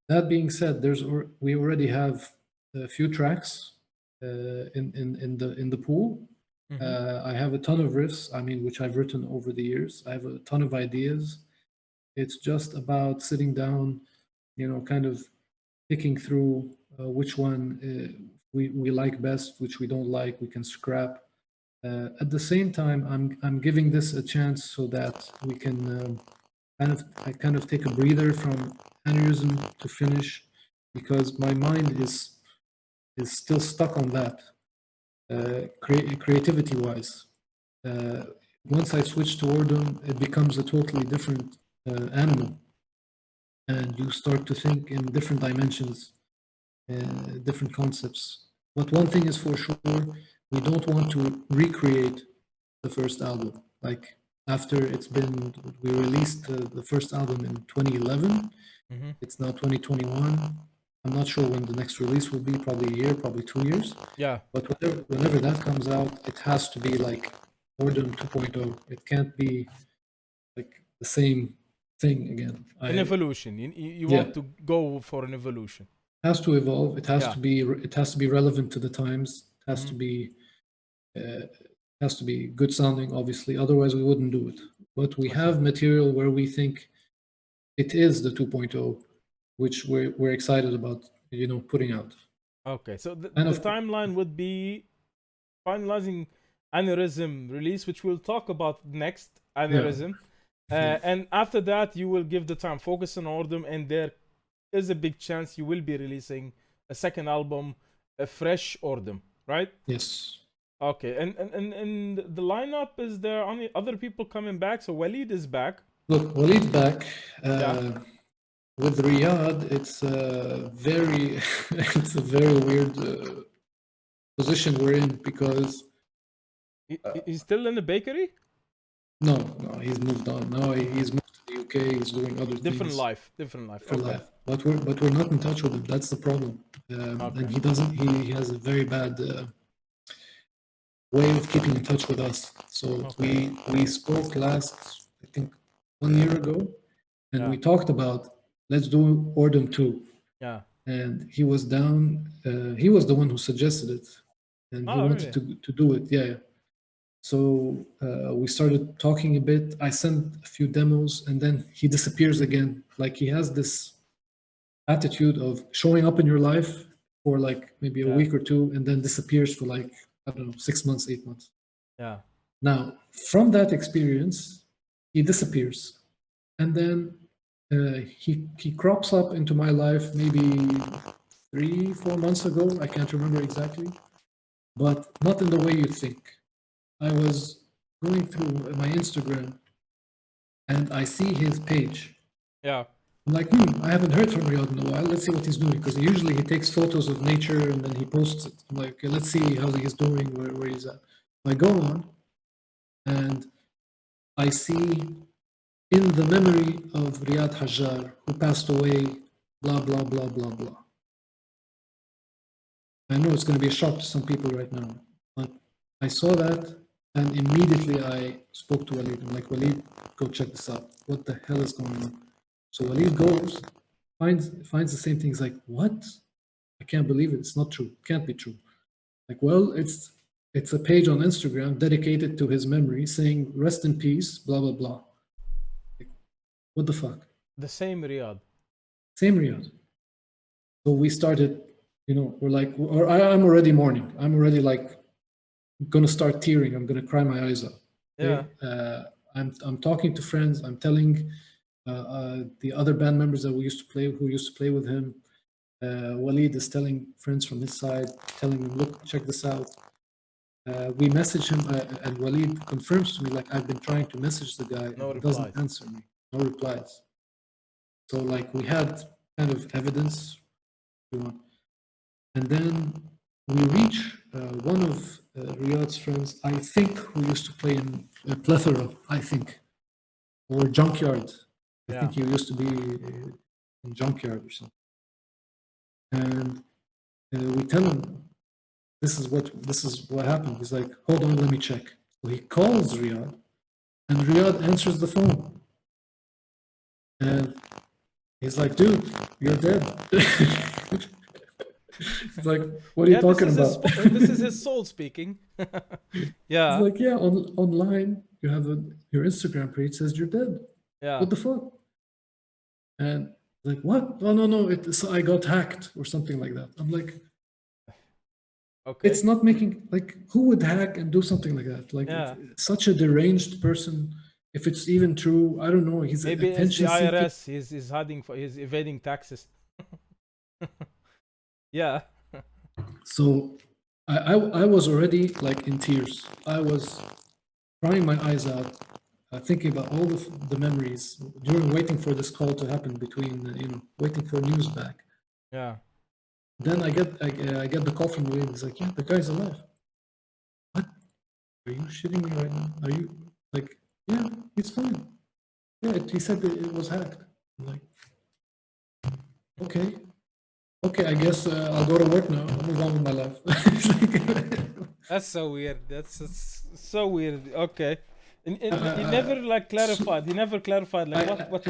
That being said, we already have a few tracks in the pool. I have a ton of riffs, which I've written over the years. I have a ton of ideas. It's just about sitting down, kind of picking through which one we like best, which we don't like, we can scrap. At the same time, I'm giving this a chance so that we can kind of take a breather from Anuryzm to finish, because my mind is still stuck on that. Creativity-wise, once I switch to Ordum, it becomes a totally different animal, and you start to think in different dimensions, different concepts. But one thing is for sure, we don't want to recreate the first album. Like after we released the first album in 2011. It's now 2021. I'm not sure when the next release will be, probably a year, probably 2 years. Yeah. But whenever that comes out, it has to be like Ordum 2.0. It can't be like the same thing again. An evolution. You want to go for an evolution. It has to evolve. It has to be relevant to the times. It has to be good sounding, obviously. Otherwise, we wouldn't do it. But we have material where we think it is the 2.0, which we're excited about, putting out. Okay, so the timeline would be finalizing Anuryzm release, which we'll talk about next, Anuryzm. And after that, you will give the time, focus on Ordum, and there is a big chance you will be releasing a second album, a fresh Ordum, right? Yes. Okay, and the lineup, is there any other people coming back? So Walid is back. Look, Walid's back. With Riyadh, it's a very weird position we're in, because he's still in the bakery. No, he's moved on. No, he's moved to the UK. He's doing other things. Different life. But we're not in touch with him. That's the problem. And he doesn't. He has a very bad way of keeping in touch with us. So we spoke last, I think, 1 year ago, and we talked about, let's do Ordum 2. Yeah. And he was down. He was the one who suggested it, and he wanted to do it. Yeah. So we started talking a bit. I sent a few demos, and then he disappears again. Like, he has this attitude of showing up in your life for like maybe a week or two, and then disappears for like, I don't know, 6 months, 8 months. Yeah. Now, from that experience, he disappears, and then he crops up into my life maybe 3-4 months ago. I can't remember exactly, but not in the way you think. I was going through my Instagram, and I see his page. Yeah. I'm like, I haven't heard from Riyadh in a while. Let's see what he's doing, because usually he takes photos of nature and then he posts it. I'm like, okay, let's see how he's doing, where he's at. I go on, and I see in the memory of Riyadh Hajjar, who passed away, blah, blah, blah, blah, blah. I know it's going to be a shock to some people right now, but I saw that, and immediately I spoke to Walid. I'm like, Walid, go check this out. What the hell is going on? So Walid goes, finds the same thing. He's like, what? I can't believe it. It's not true. It can't be true. Like, well, it's a page on Instagram dedicated to his memory saying, rest in peace, blah, blah, blah. Like, what the fuck? The same Riyadh. Same Riyadh. So we started, we're like, or I'm already mourning. I'm already like, going to start tearing. I'm going to cry my eyes out. Yeah. I'm talking to friends. I'm telling the other band members that who used to play with him. Walid is telling friends from his side, telling them, look, check this out. We message him, and Walid confirms to me, like, I've been trying to message the guy, No and he replies. doesn't answer me. No replies. So, like, we had kind of evidence, and then we reach one of Riyadh's friends, I think, who used to play in Plethora, I think, or Junkyard. I think he used to be in Junkyard or something. And we tell him, this is what happened. He's like, hold on, let me check. So he calls Riyadh, and Riyadh answers the phone. And he's like, dude, you're dead. It's like, what are you talking about? This is his soul speaking. Yeah. It's like, yeah, online, you have your Instagram page says you're dead. Yeah. What the fuck? And like, what? No, I got hacked or something like that. I'm like, okay. It's not making, like, who would hack and do something like that? Like, such a deranged person. If it's even true, I don't know. He's maybe it's the IRS. He's evading taxes. Yeah. So I was already like in tears. I was crying my eyes out, thinking about all the memories during waiting for this call to happen, between waiting for news back. Yeah. Then I get the call from Wade. He's like, yeah, the guy's alive. What? Are you shitting me right now? Are you like, yeah, he's fine. Yeah, he said that it was hacked. I'm like, okay, I guess I'll go to work now. I'll move on with my life. That's so weird. That's so weird. Okay. And he never like clarified. He never clarified like what.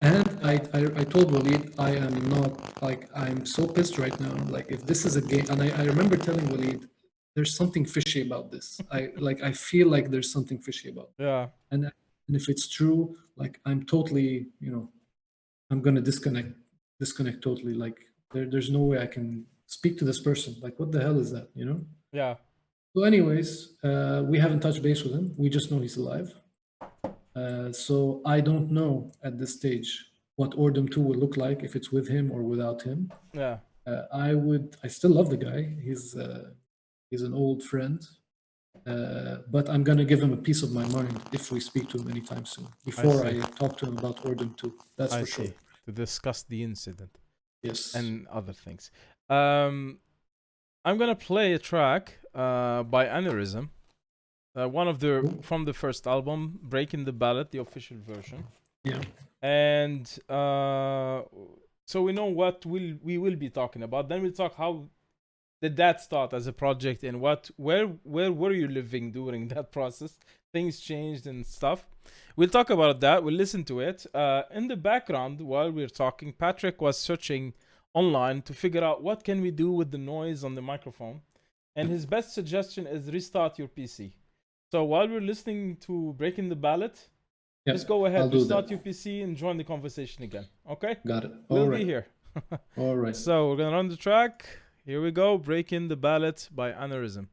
And I told Walid, I am not, like, I'm so pissed right now. Like, if this is a game, and I remember telling Walid, there's something fishy about this. I feel like there's something fishy about it. Yeah. And if it's true, like, I'm totally, I'm gonna disconnect totally. Like, there's no way I can speak to this person. Like, what the hell is that? Yeah. So anyways, we haven't touched base with him. We just know he's alive. So I don't know at this stage what Ordum 2 will look like, if it's with him or without him. Yeah. I still love the guy. He's an old friend. But I'm gonna give him a piece of my mind if we speak to him anytime soon, before I talk to him about Ordum 2. That's for sure. To discuss the incident. Yes. And other things. I'm gonna play a track by Anuryzm. One of from the first album, Breaking the Ballad, the official version. Yeah. And so we know what we will be talking about. Then we'll talk how did that start as a project, and where were you living during that process? Things changed and stuff. We'll talk about that. We'll listen to it. In the background, while we're talking, Patrick was searching online to figure out what can we do with the noise on the microphone. And his best suggestion is restart your PC. So while we're listening to Breaking the Ballad, just go ahead, restart your PC and join the conversation again. Okay? Got it. We'll be here. All right. So we're going to run the track. Here we go. Breaking the Ballad by Anuryzm.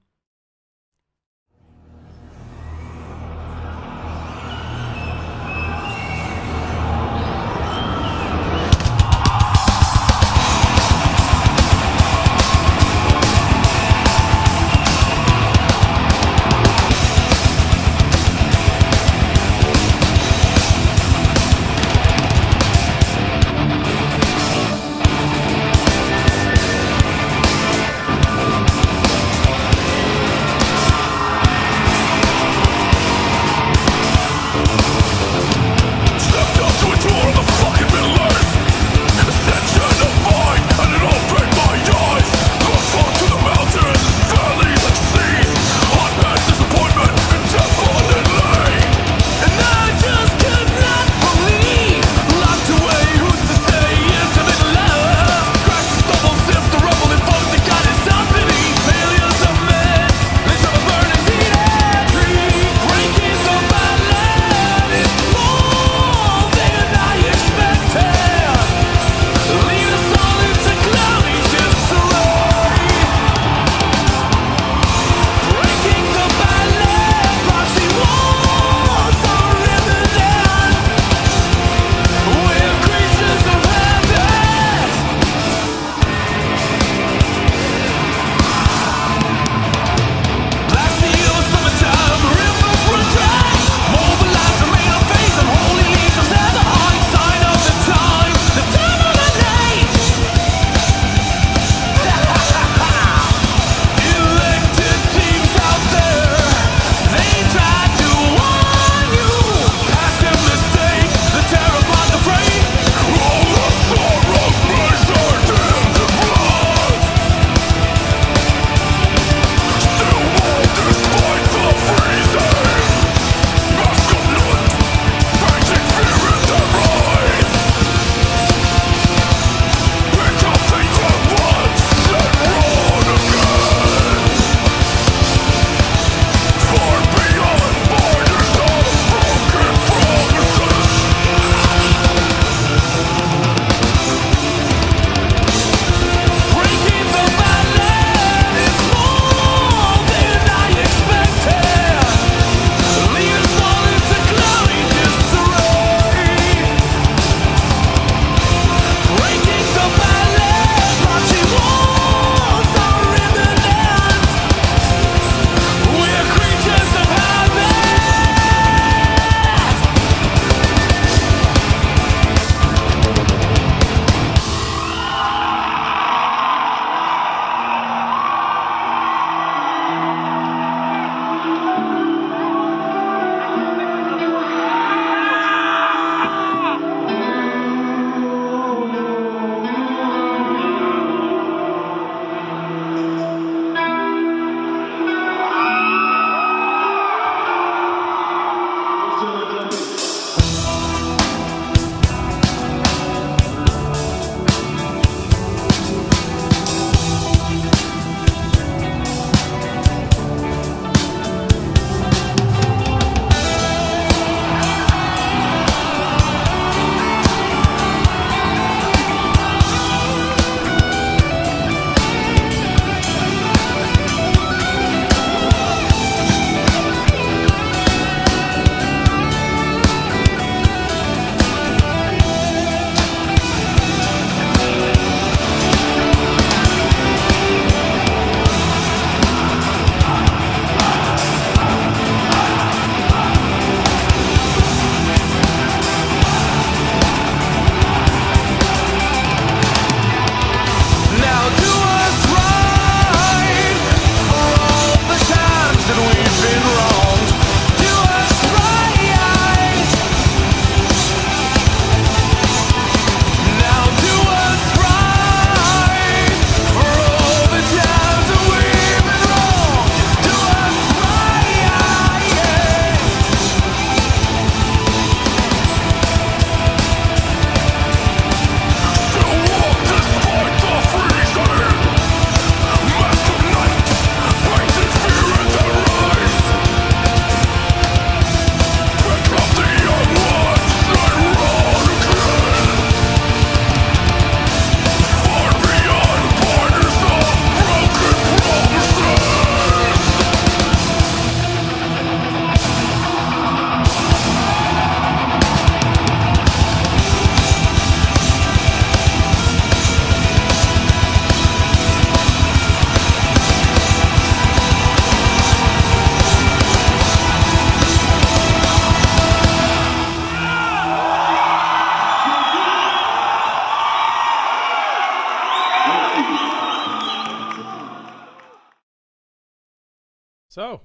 So,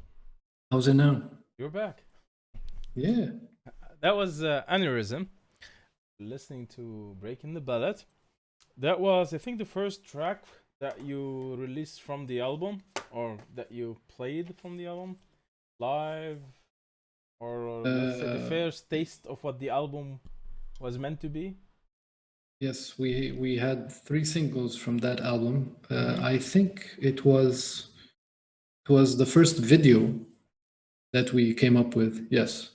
How's it now? you're back. Yeah. That was Anuryzm. Listening to Breaking the Ballad. That was, I think, the first track that you released from the album, or that you played from the album live, or let's say the Uh, first taste of what the album was meant to be. yes, we had 3 singles from that album. Mhm. I think it was the first video that we came up with. Yes.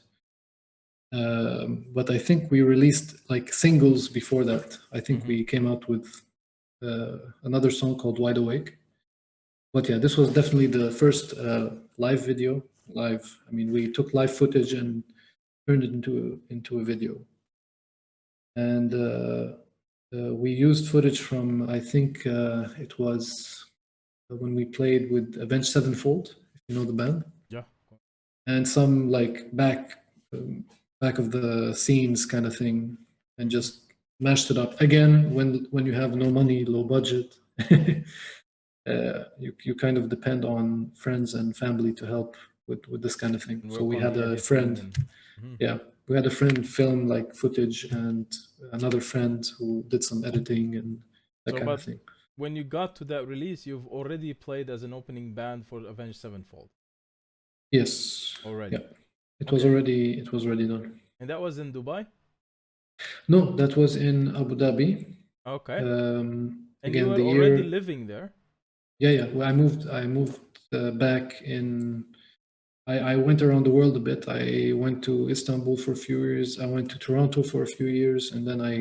But I think we released like singles before that. I think Mhm. we came out with another song called Wide Awake. But yeah, this was definitely the first live video. Live. I mean, we took live footage and turned it into a video. And we used footage from, I think it was when we played with Avenged Sevenfold, if you know the band, Yeah. and some like back of the scenes kind of thing, and Mhm. just mashed it up again. When you have no money, low budget, you kind of depend on friends and family to help with this kind of thing. And So work we on had the a editing friend, and. Mhm. yeah, we had a friend film like footage, and another friend who did some editing and that So, kind of but thing. when you got to that release, you've already played as an opening band for Avenged Sevenfold Yes, yeah, already. it was Okay. already done. And that was in Dubai? No, that was in Abu Dhabi. Okay. And you Again, were the already year, living there? yeah. Well, I moved back in. I went around the world a bit. I went to Istanbul for a few years. I went to Toronto for a few years, and then I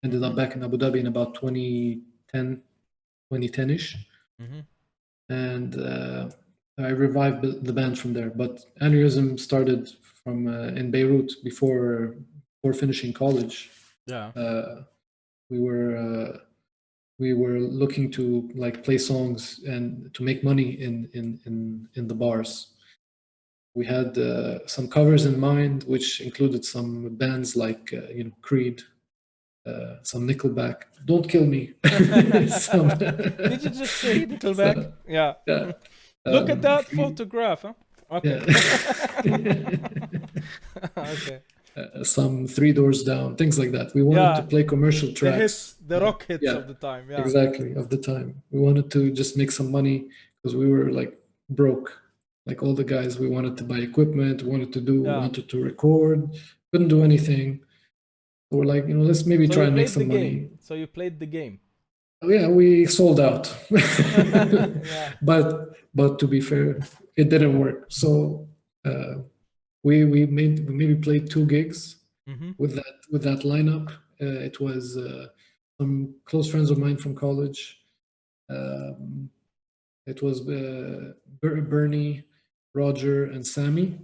ended Mm-hmm. up back in Abu Dhabi in about 2010, 2010-ish. Mm-hmm. And I revived the band from there. But Anuryzm started from in Beirut before finishing college. Yeah. Uh, we were we were looking to like play songs and to make money in the bars. We had some covers in mind, which included some bands like Creed, some Nickelback. Don't kill me. some, Did you just say Nickelback? so, Yeah. yeah, Look at that Creed, photograph, huh? Okay. yeah. Okay. Some Three Doors Down, things like that. We wanted to Yeah. play commercial The hits, tracks. the rock hits Yeah, of the time. Yeah. exactly, of the time. We wanted to just make some money because we were like broke. Like all the guys, we wanted to buy equipment, Yeah. wanted to record, couldn't do anything. So we're like, let's maybe So try you and make played the some game. money. So you played the game. Oh, yeah, we sold out. Yeah. But to be fair, it didn't work. So uh, we maybe played 2 gigs Mm-hmm. with that lineup. It was some close friends of mine from college. Um, it was Bernie, Roger, and Sammy,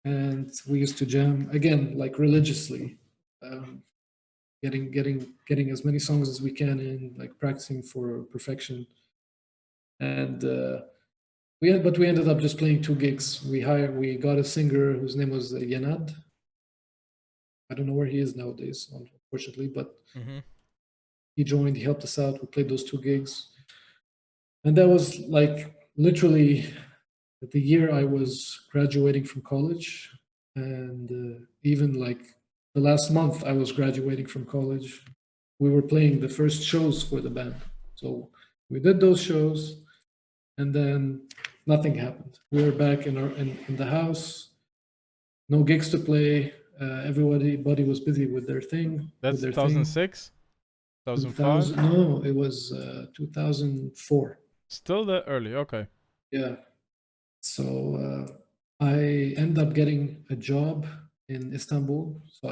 and we used to jam again like religiously, um, getting as many songs as we can in, like practicing for perfection. And we ended up just playing 2 gigs. We got a singer whose name was Yanad. I don't know where he is nowadays, unfortunately, but Mm-hmm. he joined. He helped us out. We played those 2 gigs, and that was like literally the year I was graduating from college, and even like the last month I was graduating from college. We were playing the first shows for the band, so we did those shows, and then nothing happened. We were back in the house, no gigs to play. Everybody was busy with their thing, with That's their thing. 2006, 2005. 2000, no, it was 2004. Still that early. Okay. Yeah. So I end up getting a job in Istanbul. So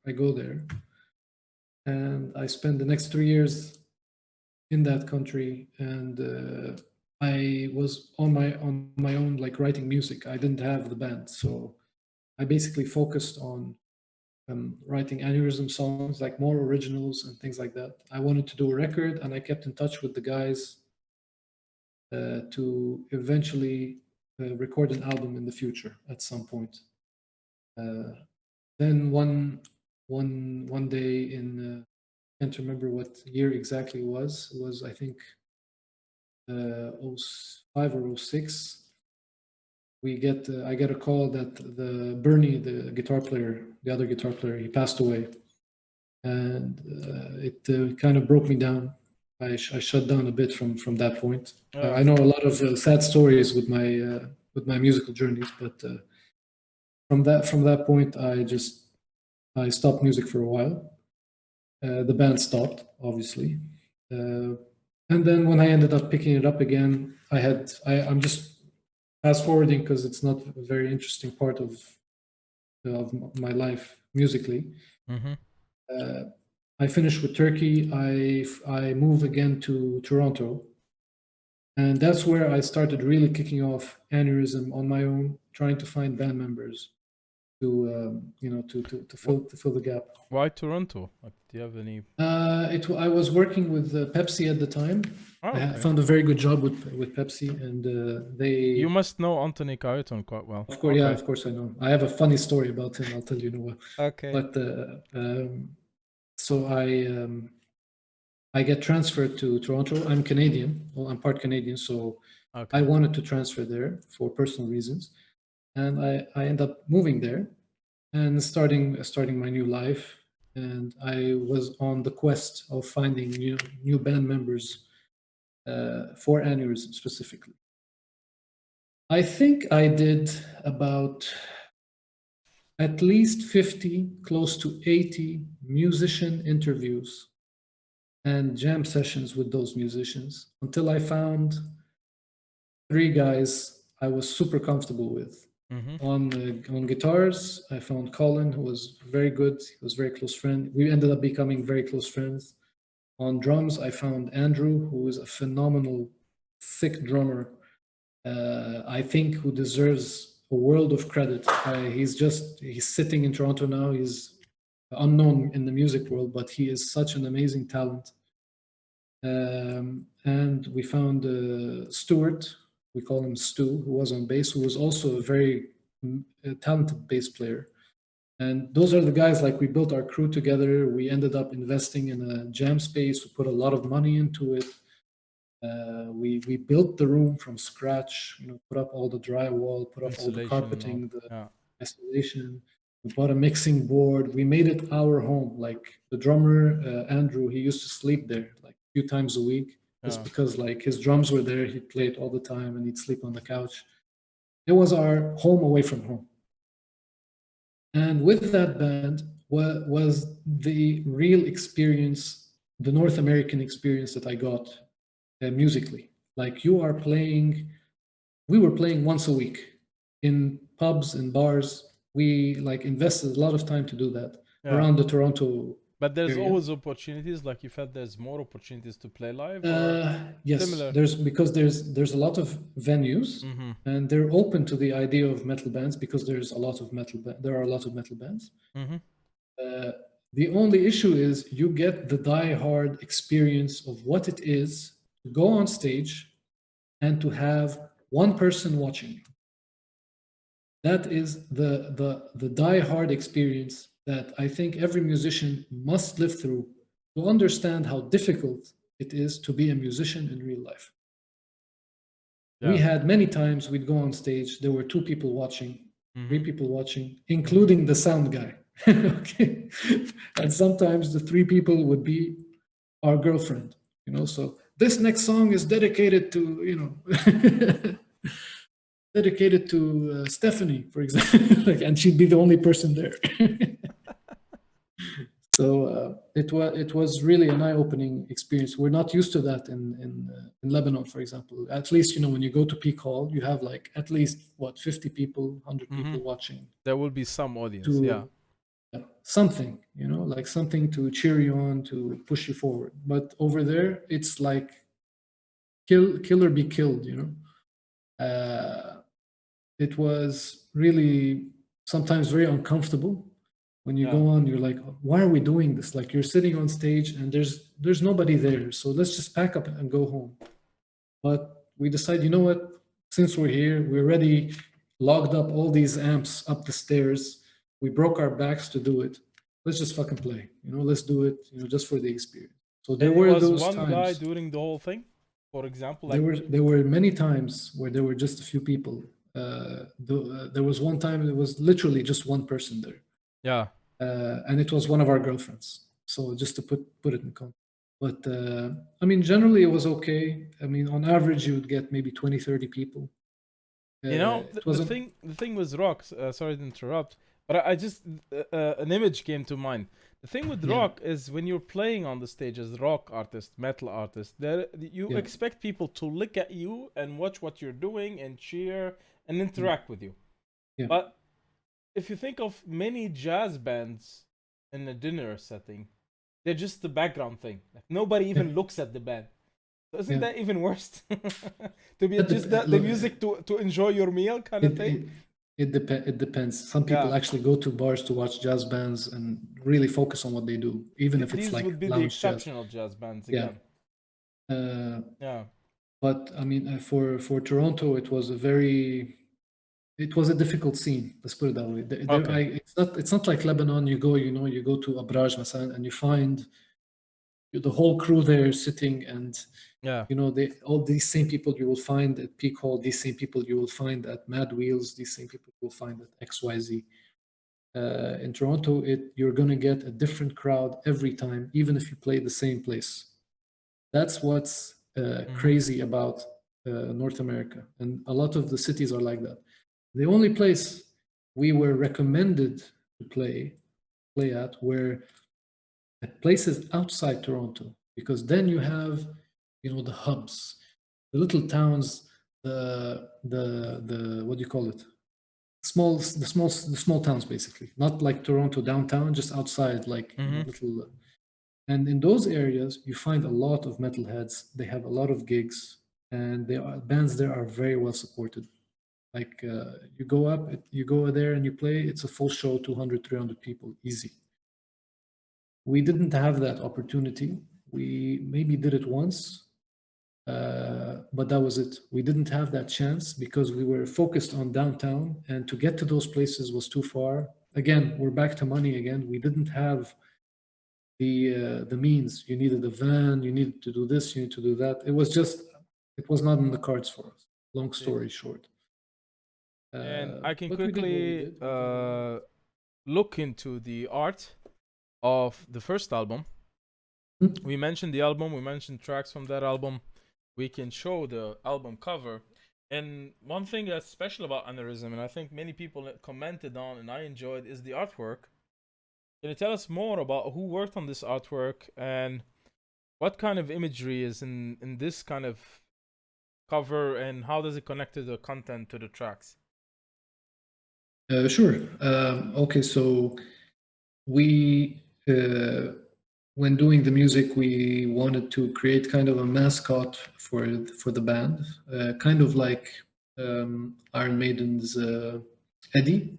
I go there and I spend the next 3 years in that country. And I was on my own, like writing music. I didn't have the band. So I basically focused on writing Anuryzm songs, like more originals and things like that. I wanted to do a record, and I kept in touch with the guys to eventually record an album in the future at some point. Then one day in I can't remember what year exactly it was. It was, I think, 05 or 06. I get a call that the Bernie, the guitar player, the other guitar player, he passed away, and it kind of broke me down. I shut down a bit from that point. Yeah. I know a lot of sad stories with my musical journeys, but from that point, I stopped music for a while. The band stopped, obviously, and then when I ended up picking it up again, I'm just fast forwarding because it's not a very interesting part of my life musically. Mm-hmm. I finished with Turkey. I move again to Toronto, and that's where I started really kicking off Anuryzm on my own, trying to find band members to fill the gap. Why Toronto? Do you have any? I was working with Pepsi at the time. Oh, I okay. found a very good job with Pepsi, and they. You must know Anthony Carton quite well. Of course, yeah, of course I know. I have a funny story about him. I'll tell you in a while. Okay. But so I get transferred to Toronto. I'm Canadian. Well, I'm part Canadian, so Okay. I wanted to transfer there for personal reasons, and I end up moving there and starting my new life. And I was on the quest of finding new band members for Anuryzm specifically. I think I did about at least 50, close to 80 musician interviews and jam sessions with those musicians until I found 3 guys I was super comfortable with. Mm-hmm. On guitars, I found Colin, who was very good. He was a very close friend. We ended up becoming very close friends. On drums, I found Andrew, who is a phenomenal, thick drummer. I think who deserves a world of credit. He's sitting in Toronto now. He's unknown in the music world, but he is such an amazing talent. And we found Stuart, we call him Stu, who was on bass, who was also a very talented bass player. And those are the guys, like, we built our crew together. We ended up investing in a jam space. We put a lot of money into it. We built the room from scratch, put up all the drywall, put up all the carpeting, the isolation. We bought a mixing board. We made it our home. Like, the drummer, Andrew, he used to sleep there like a few times a week. Just because, like, his drums were there, he'd play it all the time and he'd sleep on the couch. It was our home away from home. And with that band was the real experience, the North American experience that I got musically. Like, we were playing once a week in pubs and bars. We invested a lot of time to do that around the Toronto. But there's area. always opportunities. Like, you felt there's more opportunities to play live. Yes, similar? there's a lot of venues, and they're open to the idea of metal bands because there are a lot of metal bands. The only issue is you get the die-hard experience of what it is to go on stage and to have one person watching you. That is the die-hard experience that I think every musician must live through to understand how difficult it is to be a musician in real life. We had many times we'd go on stage, there were 2 people watching, 3 people watching, including the sound guy. Okay. And sometimes the 3 people would be our girlfriend, so this next song is dedicated to, dedicated to Stephanie, for example, and she'd be the only person there. So it was really an eye-opening experience. We're not used to that in Lebanon, for example. At least, when you go to Peak Hall, you have at least 50 people, 100 people watching. There will be some audience, something, something to cheer you on, to push you forward. But over there, it's like kill or be killed. It was really sometimes very uncomfortable. When you go on, you're like, why are we doing this? Like, you're sitting on stage and there's nobody there. So let's just pack up and go home. But we decide, what? Since we're here, we already logged up all these amps up the stairs. We broke our backs to do it. Let's just fucking play. Let's do it, just for the experience. So there were those times. One guy doing the whole thing, for example. There were many times where there were just a few people. There was one time it was literally just one person there, Yeah. and it was one of our girlfriends. So just to put it in context. But I mean, generally it was okay. I mean, on average, you would get maybe 20, 30 people. You know, It the wasn't. thing with rock. Sorry to interrupt, but I just an image came to mind. The thing with Yeah, rock is when you're playing on the stage as rock artist, metal artist, there you yeah, expect people to look at you and watch what you're doing and cheer and mm, interact with you. yeah, But if you think of many jazz bands in a dinner setting, they're just the background thing. Like nobody yeah, even looks at the band. So isn't yeah. that even worse? To be That just the look, music to enjoy your meal kind of thing. it depends. Some people Yeah. actually go to bars to watch jazz bands and really focus on what they do, even if it's These like would be the lounge jazz. exceptional jazz bands Yeah. again. Uh, Yeah. but I mean, for Toronto, it was a difficult scene. Let's put it that way. Okay. It's not like Lebanon. You go to Abraj Masan and you find the whole crew there sitting, and Yeah. all these same people you will find at Peak Hall, these same people you will find at Mad Wheels, these same people you will find at XYZ. In Toronto, you're gonna get a different crowd every time, even if you play the same place. That's what's Mm-hmm. crazy about North America, and a lot of the cities are like that. The only place we were recommended to play at were at places outside Toronto, because then you have, the hubs, the little towns, the what do you call it? The small towns, basically, not like Toronto downtown, just outside, like Mm-hmm. little. And in those areas, you find a lot of metalheads. They have a lot of gigs, and bands there are very well supported. Like you go there and you play. It's a full show, 200, 300 people, easy. We didn't have that opportunity. We maybe did it once, but that was it. We didn't have that chance because we were focused on downtown, and to get to those places was too far. Again, we're back to money again. We didn't have the means. You needed a van. You needed to do this. You need to do that. It was not in the cards for us. Long See. story short. And I can But we did what we quickly did. We did what we did. look into the art of the first album. Hmm? We mentioned the album. We mentioned tracks from that album. We can show the album cover. And one thing that's special about Anuryzm, and I think many people commented on, and I enjoyed, is the artwork. Can you tell us more about who worked on this artwork and what kind of imagery is in this kind of cover, and how does it connect to the content, to the tracks? Sure. Okay, so we, when doing the music, we wanted to create kind of a mascot for the band, kind of like Iron Maiden's Eddie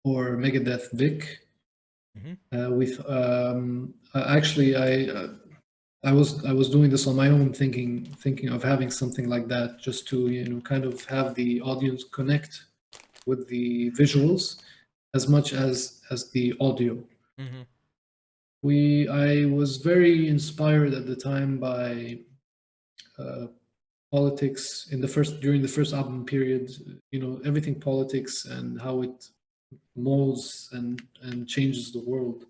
or Megadeth Vic. With actually, I was doing this on my own, thinking of having something like that, just to kind of have the audience connect with the visuals as much as the audio. Mm-hmm. I was very inspired at the time by politics during the first album period. Everything politics and how it molds and changes the world.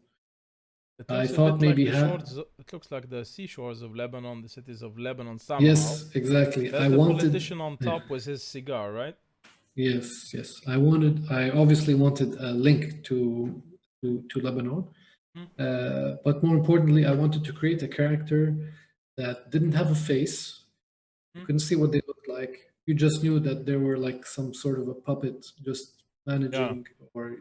It I looks a thought bit like maybe the shores. It looks like the seashores of Lebanon, the cities of Lebanon somehow. Yes, exactly. There's the politician on top with his cigar, right? Yes. I obviously wanted a link to Lebanon, but more importantly, I wanted to create a character that didn't have a face. You couldn't see what they looked like. You just knew that they were like some sort of a puppet, just managing or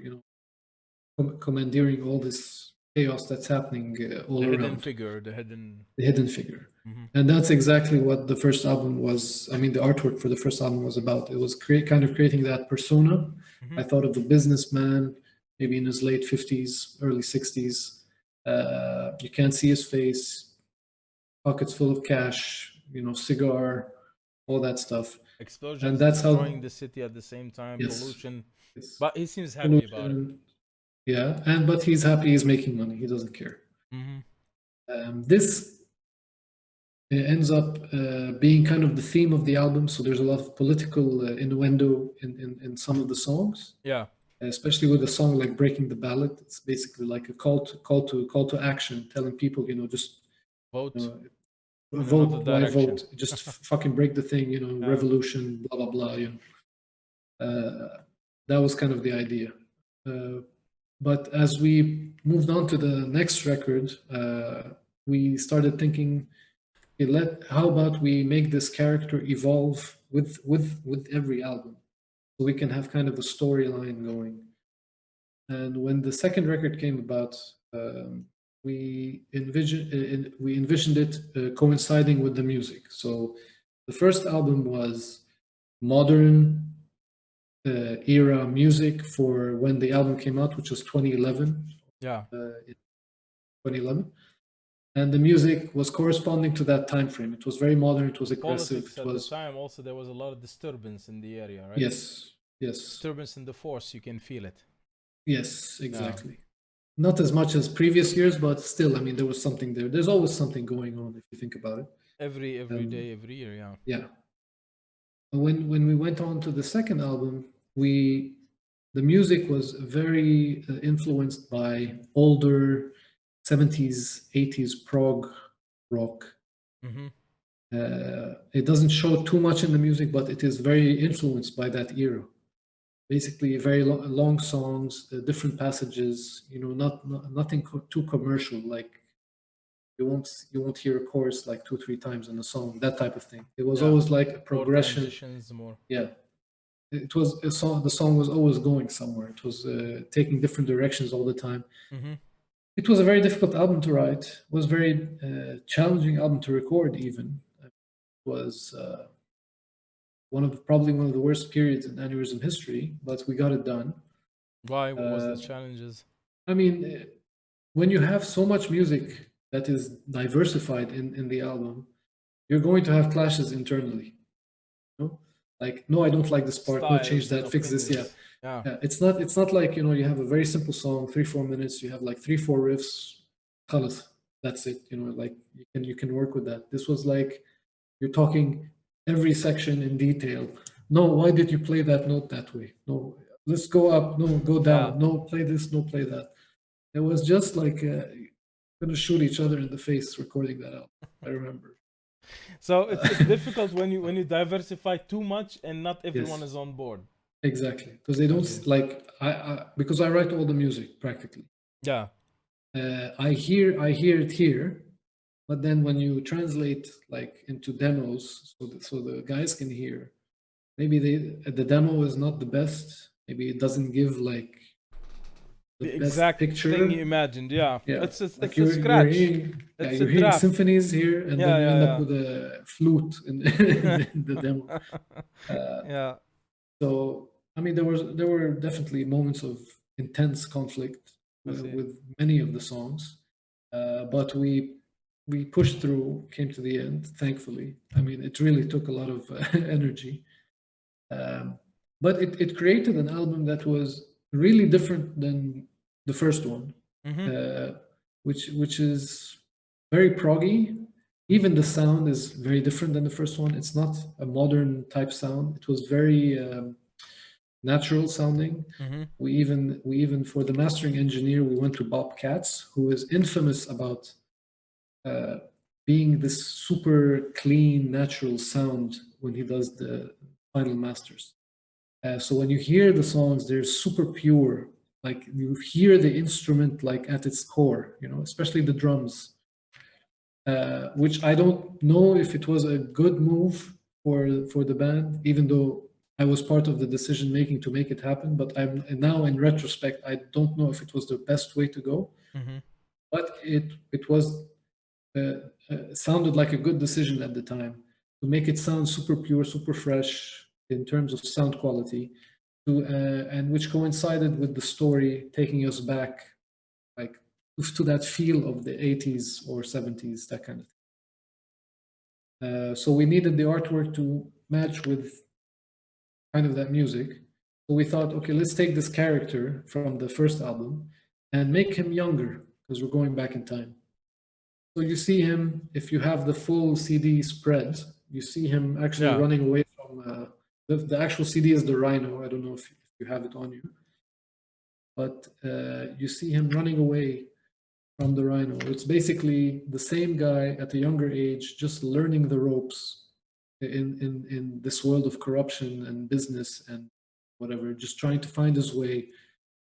commandeering all this chaos that's happening all The around. hidden figure, the hidden figure. Mhm. And that's exactly what the first album was. I mean, the artwork for the first album was about. It was kind of creating that persona. Mhm. I thought of the businessman, maybe in his late 50s, early 60s. You can't see his face, pockets full of cash, cigar, all that stuff. Explosions And that's destroying how. the city at the same time, Yes. pollution. Yes. But he seems happy about it. Yeah, but he's happy. He's making money. He doesn't care. Mm-hmm. This it ends up being kind of the theme of the album. So there's a lot of political innuendo in some of the songs, Yeah. especially with a song like "Breaking the Ballot." It's basically like a call to action, telling people, just Vote you know, in another vote, why direction. vote? Just fucking break the thing, Yeah. revolution, blah blah blah. That was kind of the idea. But as we moved on to the next record, we started thinking, okay, how about we make this character evolve with every album, so we can have kind of a storyline going. And when the second record came about, we envisioned it coinciding with the music. So the first album was modern era music for when the album came out, which was 2011. Yeah. 2011, and the music was corresponding to that time frame. It was very modern. It was aggressive. Politics It at was the time also, there was a lot of disturbance in the area, right? yes. Disturbance in the force, you can feel it. Yes, exactly. Not as much as previous years, but still, I mean, there was something there. There's always something going on if you think about it. Every day, every year, yeah. Yeah. When we went on to the second album, the music was very influenced by older 70s, 80s prog rock. Mm-hmm. It doesn't show too much in the music, but it is very influenced by that era. Basically, very long songs, different passages. Nothing too commercial. Like you won't hear a chorus like 2-3 times in a song. That type of thing. It was always like a progression. More. Yeah, it was a song. The song was always going somewhere. It was taking different directions all the time. Mm-hmm. It was a very difficult album to write. It was a very challenging album to record. Even it was. Probably one of the worst periods in Anuryzm history, but we got it done. Why? What was the challenges? I mean, when you have so much music that is diversified in the album, you're going to have clashes internally. Like, no, I don't like this part. No, change that. Fix this. Yeah. It's not like you have a very simple song, 3-4 minutes. You have like 3-4 riffs. That's it. Like you can work with that. This was like you're talking every section in detail. No, why did you play that note that way? No, let's go up. No, go down. No, play this. No, play that. It was just like gonna shoot each other in the face recording that album. I remember. So it's difficult when you diversify too much and not everyone is on board. Exactly, because they don't like because I write all the music practically. Yeah. I hear it here. But then when you translate like into demos, so the guys can hear, maybe the demo is not the best. Maybe it doesn't give like the exact picture thing you imagined. Yeah. It's a scratch. You're hearing symphonies here, and then you end up with a flute in the demo. Yeah. So I mean, there were definitely moments of intense conflict with many of the songs, but we pushed through, came to the end, thankfully. I mean, it really took a lot of energy. But it created an album that was really different than the first one, which is very proggy. Even the sound is very different than the first one. It's not a modern type sound. It was very natural sounding. We even for the mastering engineer, we went to Bob Katz, who is infamous about being this super clean, natural sound when he does the final masters. So when you hear the songs, they're super pure. Like you hear the instrument like at its core, especially the drums, which I don't know if it was a good move for the band, even though I was part of the decision making to make it happen. But I'm now in retrospect, I don't know if it was the best way to go. But it was. Sounded like a good decision at the time to make it sound super pure, super fresh in terms of sound quality, and which coincided with the story, taking us back like to that feel of the 80s or 70s, that kind of thing. So we needed the artwork to match with kind of that music. So we thought, okay, let's take this character from the first album and make him younger because we're going back in time. So you see him, if you have the full CD spread, you see him actually Yeah. running away from the actual CD is the Rhino. I don't know if you have it on you, but you see him running away from the Rhino. It's basically the same guy at a younger age, just learning the ropes in this world of corruption and business and whatever, just trying to find his way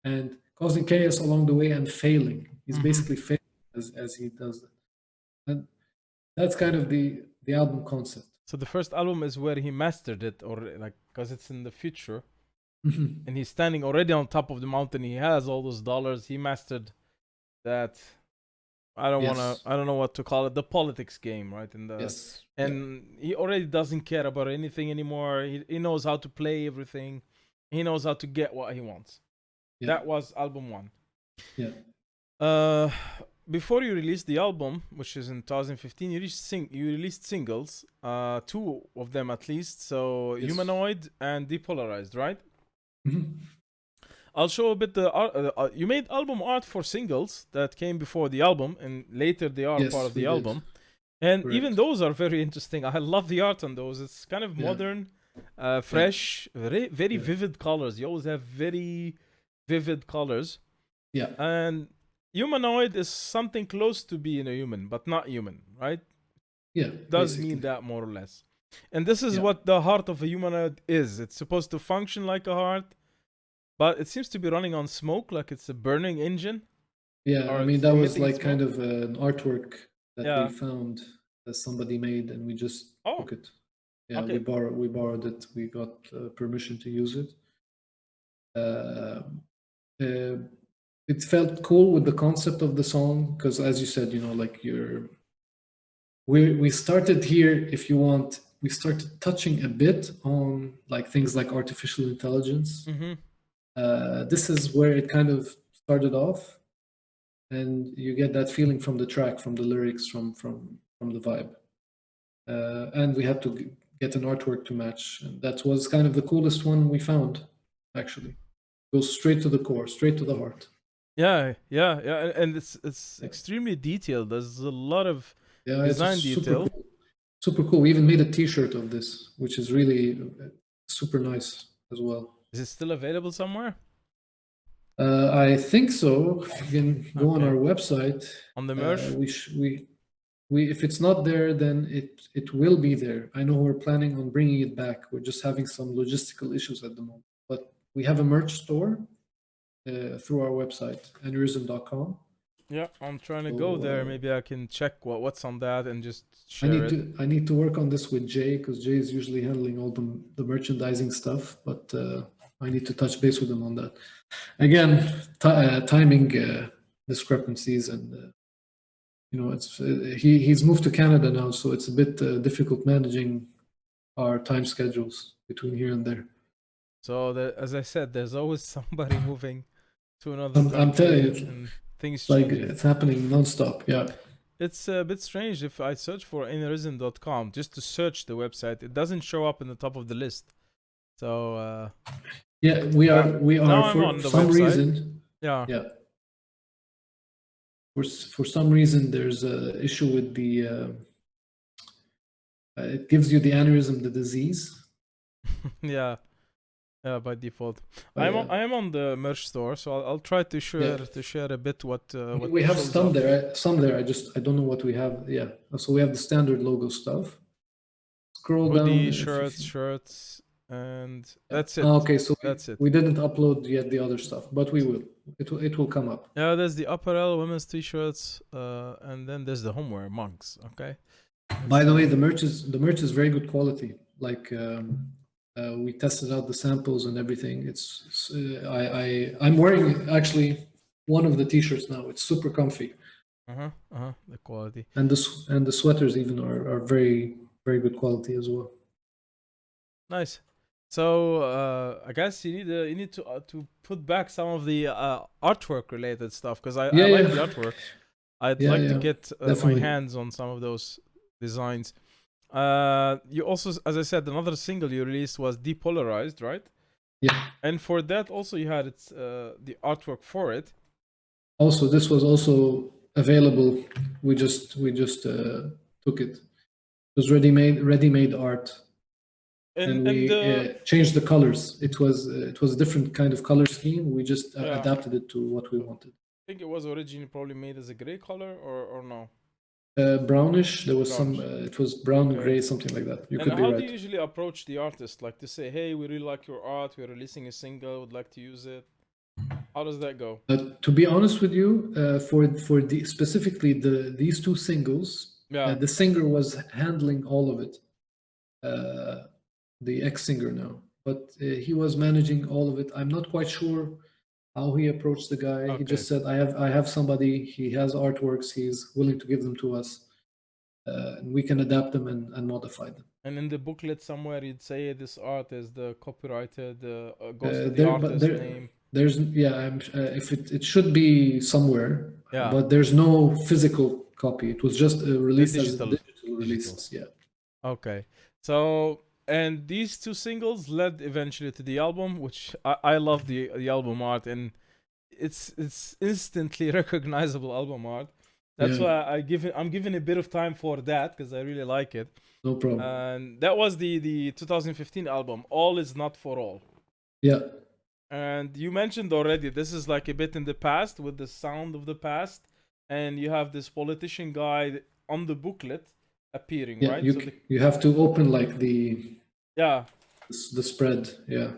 and causing chaos along the way and failing. He's basically failing as he does it. And that's kind of the album concept. So the first album is where he mastered it, or like, because it's in the future, and he's standing already on top of the mountain. He has all those dollars. He mastered that. I don't know what to call it. The politics game, right? And he already doesn't care about anything anymore. He knows how to play everything. He knows how to get what he wants. Yeah. That was album 1. Yeah. Before you released the album, which is in 2015, you released singles, 2 of them at least. So Yes. Humanoid and Depolarized, right? Mhm. I'll show a bit the art. You made album art for singles that came before the album, and later they are Yes, part of the we did. album. And even Correct. those are very interesting. I love the art on those. It's kind of Yeah. modern, fresh, very Yeah. vivid colors. You always have very vivid colors. Yeah. And Humanoid is something close to being a human, but not human, right? Yeah. Does basically. mean that more or less. And this is Yeah. what the heart of a humanoid is. It's supposed to function like a heart, but it seems to be running on smoke, like it's a burning engine. Yeah, Or I mean it's that was emitting like kind of an artwork that Yeah. we found that somebody made, and we just Oh. took it. Yeah, Okay. we borrowed it. We got permission to use it. It felt cool with the concept of the song because, as you said, like we started here. If you want, we started touching a bit on like things like artificial intelligence. Mm-hmm. This is where it kind of started off, and you get that feeling from the track, from the lyrics, from the vibe. And we had to get an artwork to match, and that was kind of the coolest one we found. Actually, goes straight to the core, straight to the heart. Yeah, and it's extremely detailed. There's a lot of Yeah, design it's super detail. cool. Super cool. We even made a T-shirt of this, which is really super nice as well. Is it still available somewhere? I think so. You can go on Okay. our website. On the merch? We if it's not there, then it will be there. I know we're planning on bringing it back. We're just having some logistical issues at the moment, but we have a merch store through our website, anuryzm.com. Yeah, I'm trying to go there. Maybe I can check what's on that and just share I need to work on this with Jay because Jay is usually handling all the merchandising stuff, but I need to touch base with him on that. Again, timing discrepancies, and it's he's moved to Canada now, so it's a bit difficult managing our time schedules between here and there. So as I said, there's always somebody moving to another country. I'm telling you, and things like changing. it's happening nonstop. Yeah. It's a bit strange. If I search for Anuryzm.com, just to search the website, it doesn't show up in the top of the list. So Yeah, we are now I'm for on the some website. reason. yeah. For some reason, there's a issue with the. It gives you the aneurysm, the disease. Yeah, by default. Oh, I yeah. am on the merch store, so I'll try to share a bit what We have shows some up. there. Some there. I don't know what we have. Yeah. So we have the standard logo stuff. Scroll down. Hoodie, if you- shirts, and that's it. Okay, so That's it. we didn't upload yet the other stuff, but we will. It will come up. Yeah, there's the apparel, women's t-shirts, and then there's the homeware mugs. Okay. By the way, the merch is very good quality. Like we tested out the samples and everything. I'm wearing actually one of the t-shirts now. It's super comfy, The quality. and the sweaters even are very very good quality as well. Nice. So I guess you need to put back some of the artwork related stuff because I Yeah, like yeah. the artwork. I'd Yeah, like to yeah, get my definitely. hands on some of those designs. You also, as I said, another single you released was Depolarized, right? Yeah. And for that also you had the artwork for it. Also, this was also available. We just took it. It was ready-made art, and we changed the colors. It was a different kind of color scheme. We just Yeah. adapted it to what we wanted. I think it was originally probably made as a gray color, or no? Brownish. There was some. Brownish. It was brown, Okay. gray, something like that. You And could be how right. do you usually approach the artist? Like to say, hey, we really like your art, we're releasing a single, would like to use it. How does that go? To be honest with you, for specifically these two singles, Yeah. the singer was handling all of it. The ex-singer now, but he was managing all of it. I'm not quite sure how he approached the guy. He Okay. just said, I have somebody, he has artworks, he's willing to give them to us, and we can adapt them and modify them. And in the booklet somewhere, you'd say this art is the copyrighted, goes to the There- but artist's there- name. There's if it should be somewhere, Yeah. but there's no physical copy. It was just released as a digital- digital release. Yeah. Okay. So, and these two singles led eventually to the album, which I love the album art, and it's instantly recognizable album art. That's Yeah. why I'm giving a bit of time for that because I really like it. No problem. And that was the 2015 album, All Is Not For All. Yeah. And you mentioned already, this is like a bit in the past with the sound of the past, and you have this politician guy on the booklet appearing, Yeah. right? You have to open like the spread. Yeah.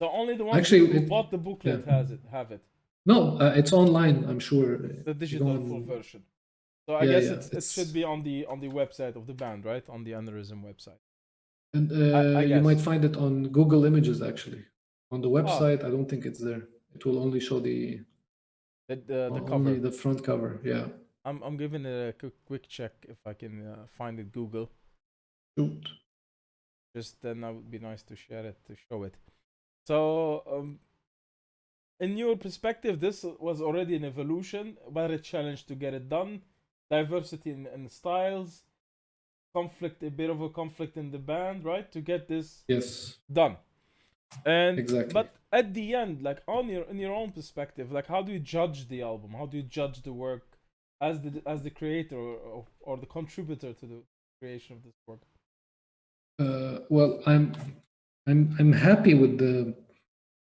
So only the ones Actually, who it- bought the booklet have it, No, it's online. I'm sure. the digital full version. So I Yeah, guess yeah, it should be on the website of the band, right? On the Anuryzm website. And I you guess. might find it on Google Images actually. On the website, I don't think it's there. It will only show the cover. only the front cover. Yeah. I'm giving it a quick check if I can find it Google. Shoot. Just then that would be nice to share it, to show it. So in your perspective, this was already an evolution, but a challenge to get it done. Diversity in styles, a bit of a conflict in the band, right? To get this Yes. done. And Exactly. but at the end, like in your own perspective, like how do you judge the album? How do you judge the work as the creator or the contributor to the creation of this work? Well, I'm happy with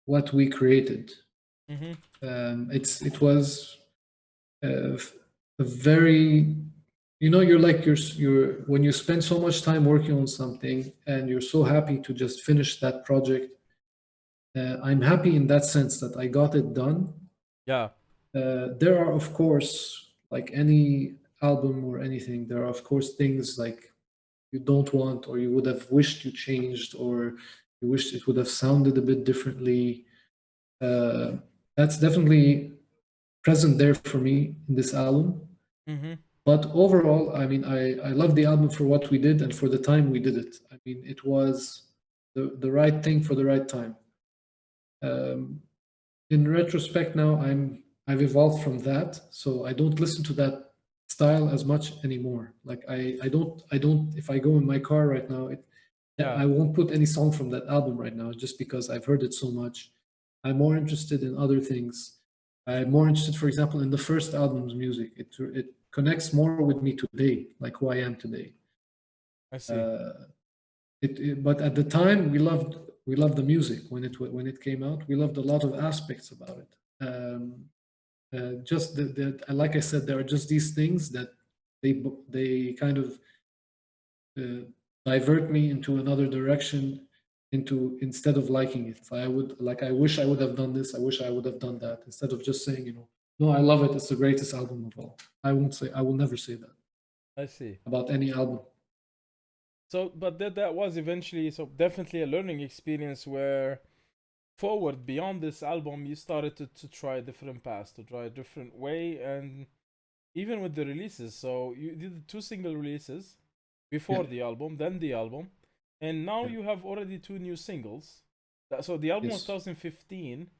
what we created. Mm-hmm. It was a very, you're when you spend so much time working on something and you're so happy to just finish that project. I'm happy in that sense that I got it done. Yeah. There are, of course, like any album or anything, there are, of course, things like you don't want or you would have wished you changed or you wished it would have sounded a bit differently. That's definitely present there for me in this album. Mm-hmm. But overall, I mean, I love the album for what we did and for the time we did it. I mean, it was the right thing for the right time. In retrospect now, I've evolved from that, so I don't listen to that style as much anymore. Like I don't if I go in my car right now, I won't put any song from that album right now just because I've heard it so much. I'm more interested in other things. I'm more interested, for example, in the first album's music. It connects more with me today, like who I am today. I see. But at the time, we loved the music when it came out. We loved a lot of aspects about it. Just like I said, there are just these things that they kind of divert me into another direction. Instead of liking it, I wish I would have done this. I wish I would have done that. Instead of just saying, no, I love it. It's the greatest album of all. I will never say that. I see. About any album. So, but that was eventually, so definitely a learning experience where forward beyond this album, you started to try different paths, to try a different way, and even with the releases. So you did 2 single releases before the album, then the album, and now you have already 2 new singles. So the album was 2015.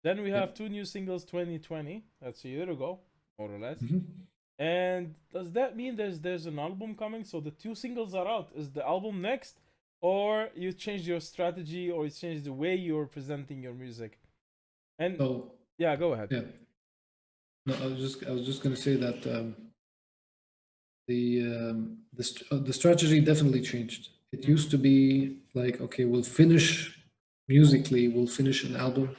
Then we have 2 new singles 2020. That's a year ago, more or less. Mm-hmm. And does that mean there's an album coming? So the 2 singles are out. Is the album next? Or you changed your strategy or you changed the way you're presenting your music? And So, yeah, go ahead. Yeah. No, I was just going to say that the strategy definitely changed. It used to be like, okay, we'll finish musically, we'll finish an album,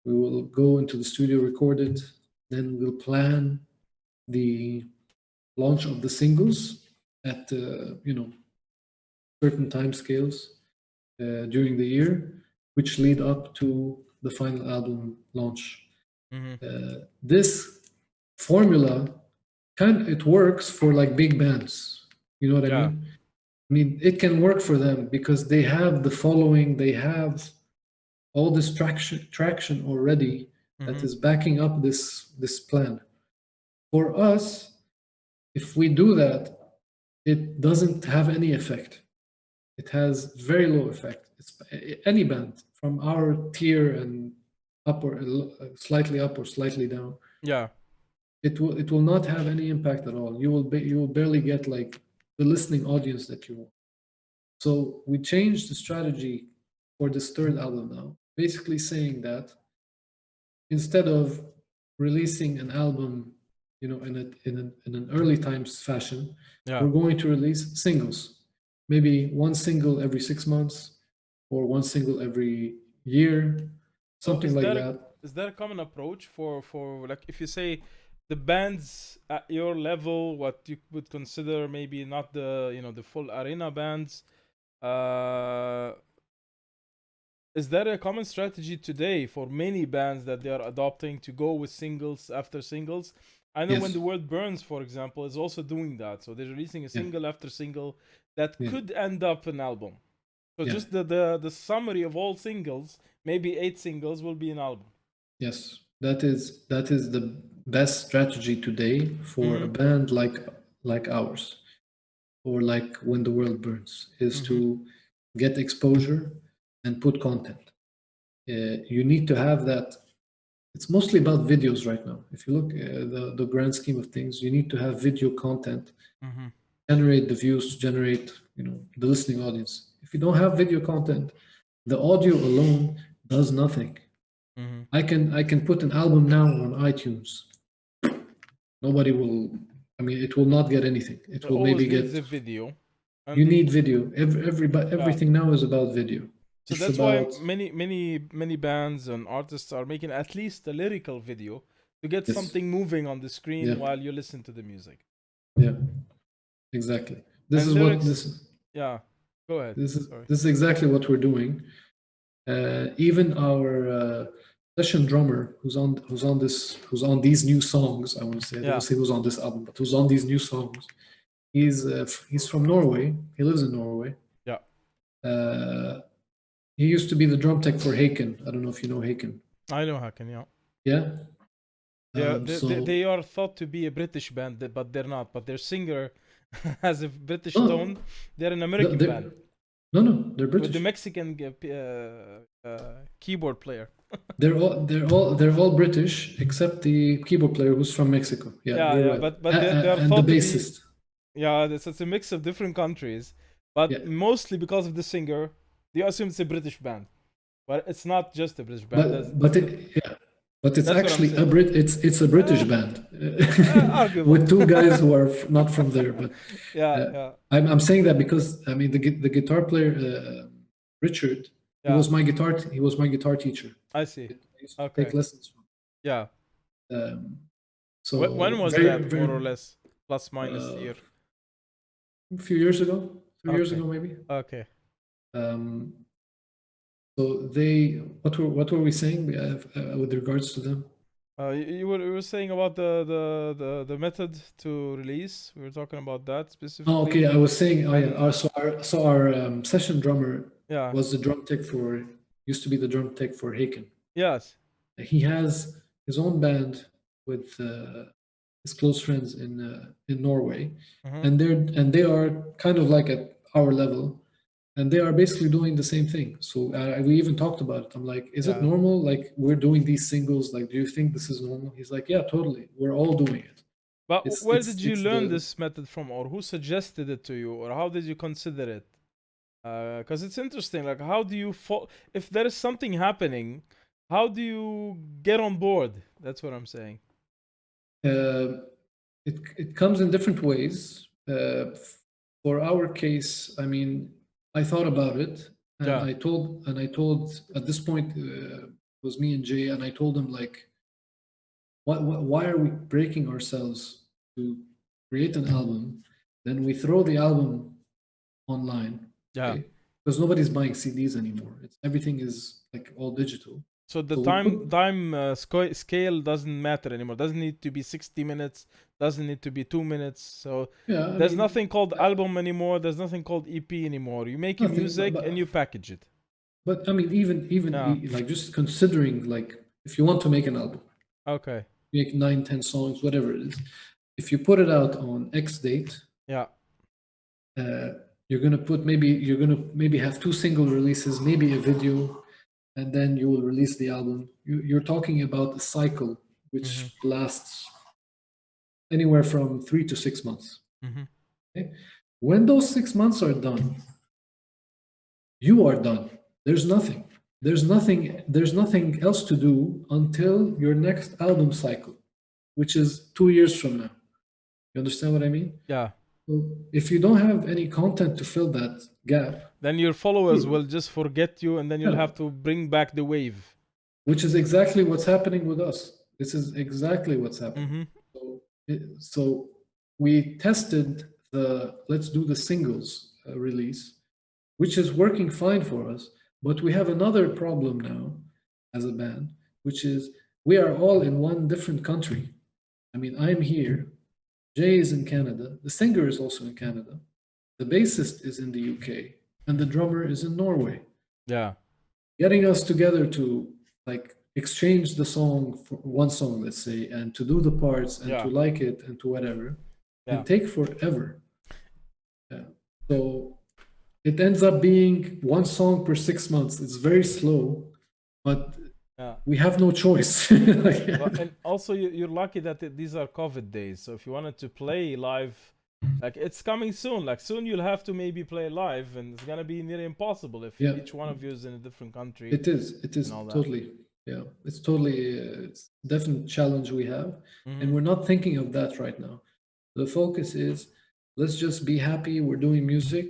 we will go into the studio, record it, then we'll plan the launch of the singles at certain time scales during the year, which lead up to the final album launch. This formula it works for like big bands. You know what I Yeah. mean? I mean, it can work for them because they have the following, they have all this traction already that is backing up this plan. For us, if we do that, it doesn't have any effect. It has very low effect. It's any band from our tier and up or slightly up or slightly down. Yeah. It will not have any impact at all. You will barely get like the listening audience that you want. So we changed the strategy for this third album now, basically saying that instead of releasing an album, in an early times fashion, Yeah. we're going to release singles, maybe one single every 6 months or one single every year, something like that. Is that a common approach for like, if you say the bands at your level, what you would consider maybe not the full arena bands, is that a common strategy today for many bands that they are adopting to go with singles after singles? I know When Yes. the World Burns, for example, is also doing that. So they're releasing a Yeah. single after single that Yeah. could end up an album. So Yeah. just the summary of all singles, maybe 8 singles, will be an album. Yes, that is the best strategy today for a band like ours, or like When the World Burns, is to get exposure and put content. You need to have that. It's mostly about videos right now. If you look at the grand scheme of things, you need to have video content, generate the views, generate the listening audience. If you don't have video content, the audio alone does nothing. I can put an album now on iTunes. Nobody will. I mean, it will not get anything. It It will always maybe needs get. a video. You need video. Everything now is about video. So It's that's why about many bands and artists are making at least a lyrical video to get Yes. something moving on the screen Yeah. while you listen to the music. yeah, exactly. This And is lyrics- what this Yeah, go ahead. this is Sorry. this is exactly what we're doing. Even our session drummer, who's on these new songs, I want to say, I Yeah. don't say who's on this album, but who's on these new songs. He's from Norway. He lives in Norway. Yeah. He used to be the drum tech for Haken. I don't know if you know Haken. I know Haken, yeah. Yeah. They are thought to be a British band, but they're not. But their singer has a British Oh. tone. They're an American band No, they're with British. the Mexican keyboard player. They're all British except the keyboard player who's from Mexico. Yeah, you're right. but they're and the thought to be- bassist. Yeah, it's a mix of different countries, but Yeah. mostly because of the singer, they assume it's a British band. But it's not just a British band. But it's That's what I'm actually saying. it's a British band arguable. with two guys who are not from there. But Yeah. I'm saying that because I mean the guitar player Richard, Yeah. he was my guitar teacher. I see. I used to Okay. take lessons from. Yeah. So When was very- that, very- more or less? Plus minus year. A few years ago, 3 years Okay. ago maybe. Okay. So what were we saying with regards to them? You were saying about the method to release. We were talking about that specifically. Oh, okay. I was saying, our session drummer Yeah. was the drum tech used to be the drum tech for Haken. Yes. He has his own band with his close friends in Norway, and they are kind of like at our level, and they are basically doing the same thing. So we even talked about it. I'm like, is it normal? Like, we're doing these singles. Like, do you think this is normal? He's like, yeah, totally. We're all doing it. But where did you it's learn the- this method from, or who suggested it to you, or how did you consider it? Because it's interesting. Like, how do you if there is something happening? How do you get on board? That's what I'm saying. It comes in different ways. For our case, I mean, I thought about it, and Yeah. I told at this point it was me and Jay, and I told him like, why are we breaking ourselves to create an album? Then we throw the album online, Yeah. okay? Because nobody's buying CDs anymore. Everything is like all digital. So the So we scale doesn't matter anymore. Doesn't need to be 60 minutes. Doesn't need to be 2 minutes. So Yeah, I there's mean, nothing called album anymore. There's nothing called EP anymore. You make your nothing, music and you package it. but I mean, Yeah. like just considering like if you want to make an album, Okay. make 9, 10 songs, whatever it is, if you put it out on X date, Yeah. you're gonna maybe have 2 single releases, maybe a video, and then you will release the album. You're talking about a cycle which lasts anywhere from 3 to 6 months. Okay? When those 6 months are done, you are done. There's nothing. There's nothing else to do until your next album cycle, which is 2 years from now. You understand what I mean? Yeah. So if you don't have any content to fill that gap, Then your followers will just forget you, and then you'll Yeah. have to bring back the wave. which is exactly what's happening with us. This is exactly what's happening. So we tested the let's do the singles release, which is working fine for us. But we have another problem now as a band, which is we are all in one different country. I mean, I'm here, Jay is in Canada, the singer is also in Canada, the bassist is in the UK, and the drummer is in Norway. Yeah. Getting us together to like exchange the song for one song, let's say, and to do the parts and to like it and to whatever, can take forever. Yeah. So it ends up being one song per 6 months. It's very slow, but we have no choice. Well, and also you're lucky that these are COVID days. So if you wanted to play live, like it's coming soon. Like soon you'll have to maybe play live, and it's gonna be nearly impossible if each one of you is in a different country. It is totally. Yeah, it's totally it's a definite challenge we have, and we're not thinking of that right now. The focus is let's just be happy we're doing music.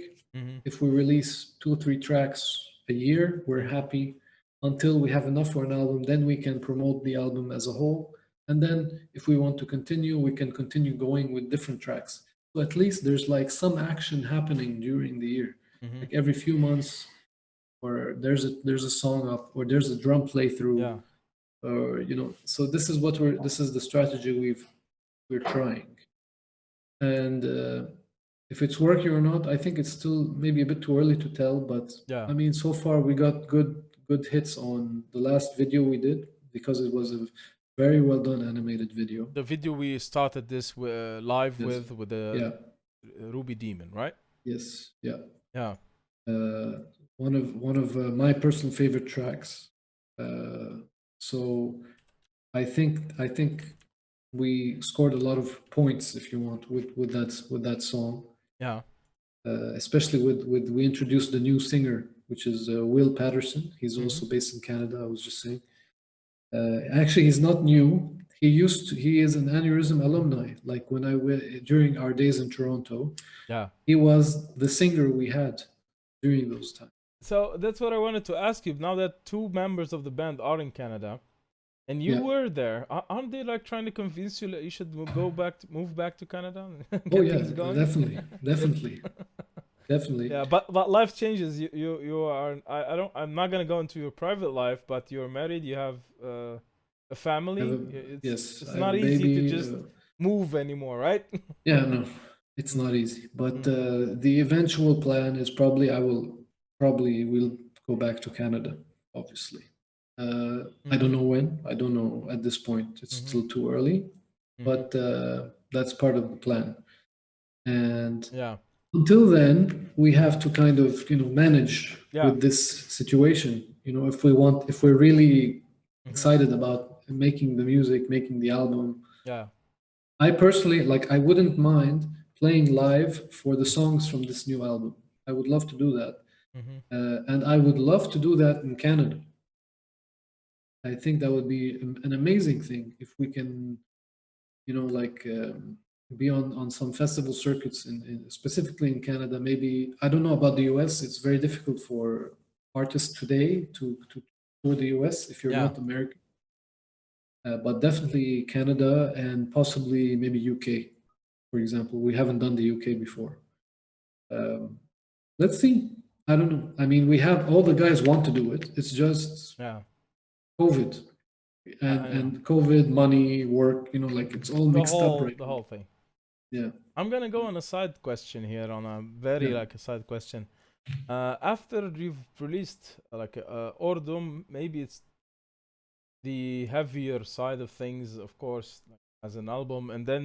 If we release 2 or 3 tracks a year, we're happy until we have enough for an album. Then we can promote the album as a whole, and then if we want to continue, we can continue going with different tracks. So at least there's like some action happening during the year, like every few months, or there's a song up, or there's a drum playthrough, or So this is the strategy we're trying, and if it's working or not, I think it's still maybe a bit too early to tell. But I mean, so far we got good hits on the last video we did because it was a very well done animated video. The video we started this live with the Ruby Demon, right? Yes. Yeah. Yeah. One of my personal favorite tracks. So I think we scored a lot of points, if you want, with that song. Yeah. Especially with we introduced the new singer, which is Will Patterson. He's also based in Canada. I was just saying. Actually, he's not new. He is an Anuryzm alumni. Like when I went during our days in Toronto. Yeah. He was the singer we had during those times. So that's what I wanted to ask you. Now that 2 members of the band are in Canada, and you were there, aren't they like trying to convince you that you should move back to Canada? Oh yeah, definitely. Yeah, but life changes. You are. I'm not gonna go into your private life, but you're married. You have a family. It's not easy to just move anymore, right? Yeah, no, it's not easy. But the eventual plan is probably we'll go back to Canada. Obviously. I don't know when. I don't know at this point. It's still too early, but that's part of the plan. And until then, we have to kind of mange with this situation. If we're really excited about making the music, making the album. Yeah. I personally I wouldn't mind playing live for the songs from this new album. I would love to do that, and I would love to do that in Canada. I think that would be an amazing thing if we can like be on some festival circuits specifically in Canada. Maybe I don't know about the US. It's very difficult for artists today to tour the US if you're Yeah. not American. But definitely Canada and possibly maybe UK, for example. We haven't done the UK before. Let's see. I don't know. I mean, we have all the guys want to do it. It's just Yeah. COVID and COVID, money, work. Like it's all mixed up right The now. whole thing. Yeah. I'm gonna go on a side question here, on a very Yeah. like a side question. After you've released Ordum, maybe it's the heavier side of things, of course, like, as an album, and then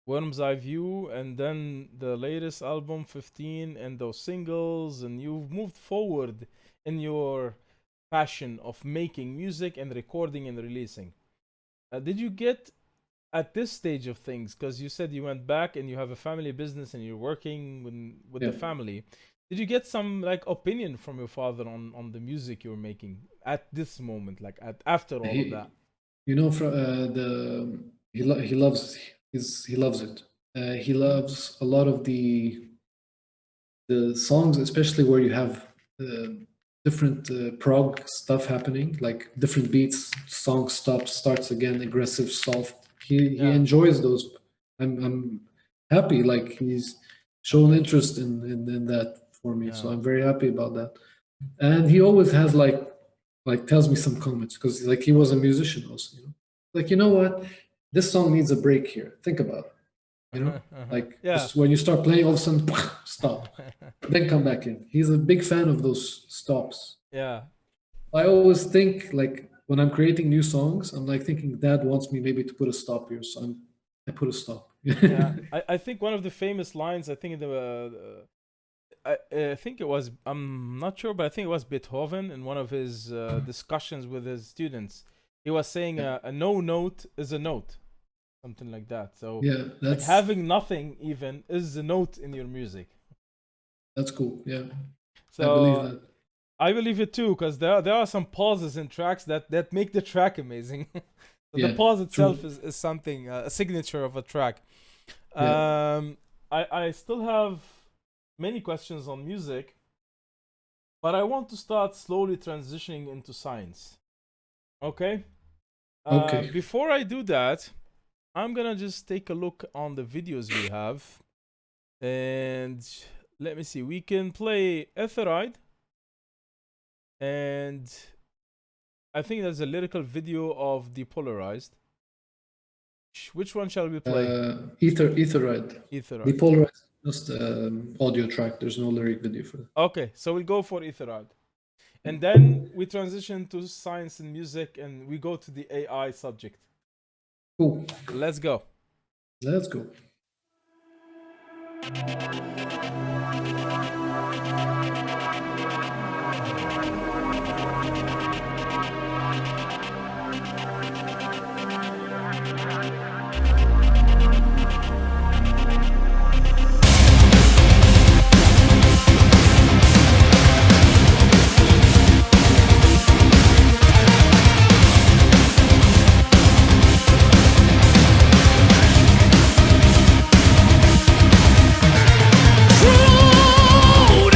Worm's Eye View, and then the latest album, 15, and those singles, and you've moved forward in your passion of making music and recording and releasing. Did you get at this stage of things, because you said you went back and you have a family business and you're working with the Yeah. family, did you get some like opinion from your father on the music you're making at this moment, like after all of that? From he loves he loves it. He loves a lot of the songs, especially where you have different prog stuff happening, like different beats, song stops, starts again, aggressive, soft. He Yeah. enjoys those. I'm happy, like he's shown interest in that for me, so Yeah. I'm very happy about that. And he always has like tells me some comments, because like he was a musician also, like, you know what, this song needs a break here, think about it, like Yeah. just when you start playing, all of a sudden stop, then come back in. He's a big fan of those stops. Yeah. I always think, like, when I'm creating new songs, I'm like thinking Dad wants me maybe to put a stop here, so I put a stop. Yeah. I think one of the famous lines, I think in the I think it was, I'm not sure, but I think it was Beethoven in one of his discussions with his students. He was saying a no note is a note, something like that. So Yeah, like that's having nothing even is a note in your music. that's cool. Yeah, So I believe that. I believe it too, because there are some pauses in tracks that make the track amazing. So Yeah, the pause itself true. is something, a signature of a track. Yeah. I still have many questions on music, but I want to start slowly transitioning into science. Okay? Okay. Before I do that, I'm gonna just take a look on the videos we have. And let me see, we can play Etheride. And I think there's a lyrical video of Depolarized. Which one shall we play? Etheride. Etheride. Depolarized, just audio track. There's no lyric video for that. Okay, so we'll go for Etheride. And then we transition to science and music, and we go to the AI subject. Cool. Let's go. Let's go. Through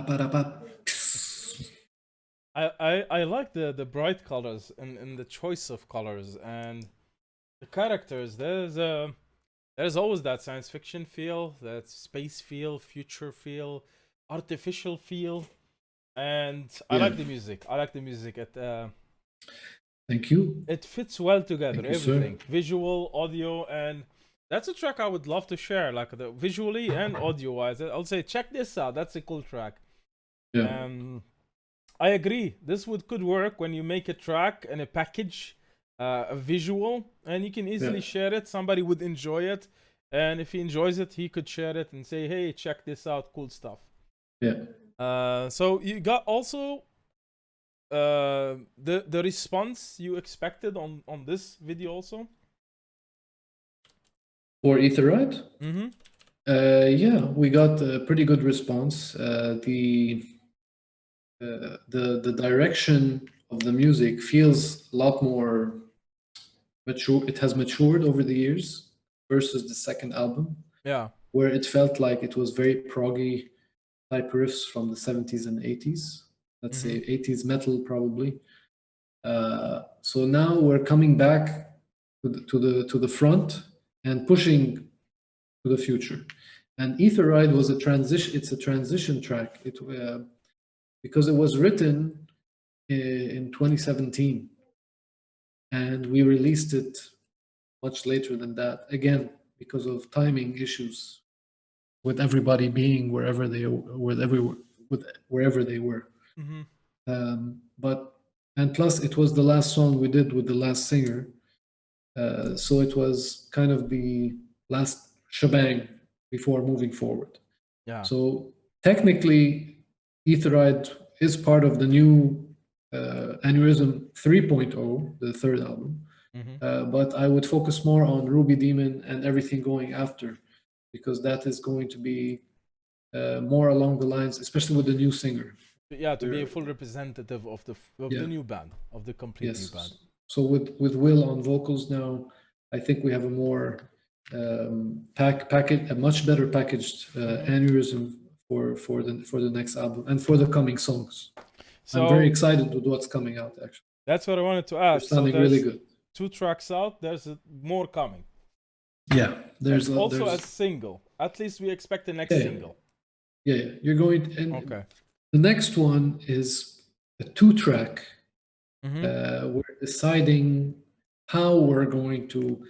pa-da-pa. I like the bright colors and the choice of colors and the characters. There's always that science fiction feel, that space feel, future feel, artificial feel, and I Yeah. like the music. I like the music. Thank you. It fits well together. Thank you, sir. Everything, visual, audio, and that's a track I would love to share. Like visually and audio wise, I'll say check this out. That's a cool track. Yeah. I agree. This could work when you make a track and a package, a visual, and you can easily share it. Somebody would enjoy it, and if he enjoys it, he could share it and say, "Hey, check this out, cool stuff." Yeah. So you got also the response you expected on this video also. For Etheride? Mm-hmm. Yeah, we got a pretty good response. The direction of the music feels a lot more mature. It has matured over the years versus the second album, Yeah. where it felt like it was very proggy type riffs from the 70s and 80s. Let's say 80s metal probably. So now we're coming back to the front and pushing to the future. And Etheride was a transition. It's a transition track. Because it was written in 2017, and we released it much later than that. Again, because of timing issues, with everybody being wherever they were. Mm-hmm. And plus, it was the last song we did with the last singer, so it was kind of the last shebang before moving forward. Yeah. So technically, Etheride is part of the new Anuryzm 3.0, the third album. But I would focus more on Ruby Demon and everything going after, because that is going to be more along the lines, especially with the new singer. Yeah, to be a full representative of the new band, of the complete new band. So with Will on vocals now, I think we have a more a much better packaged Anuryzm for the next album and for the coming songs. So I'm very excited with what's coming out. Actually, that's what I wanted to ask. They're sounding really good. 2 tracks out. There's more coming. Yeah, there's also a single. At least we expect the next single. Yeah, you're going. Okay. The next one is a 2-track. We're deciding how we're going to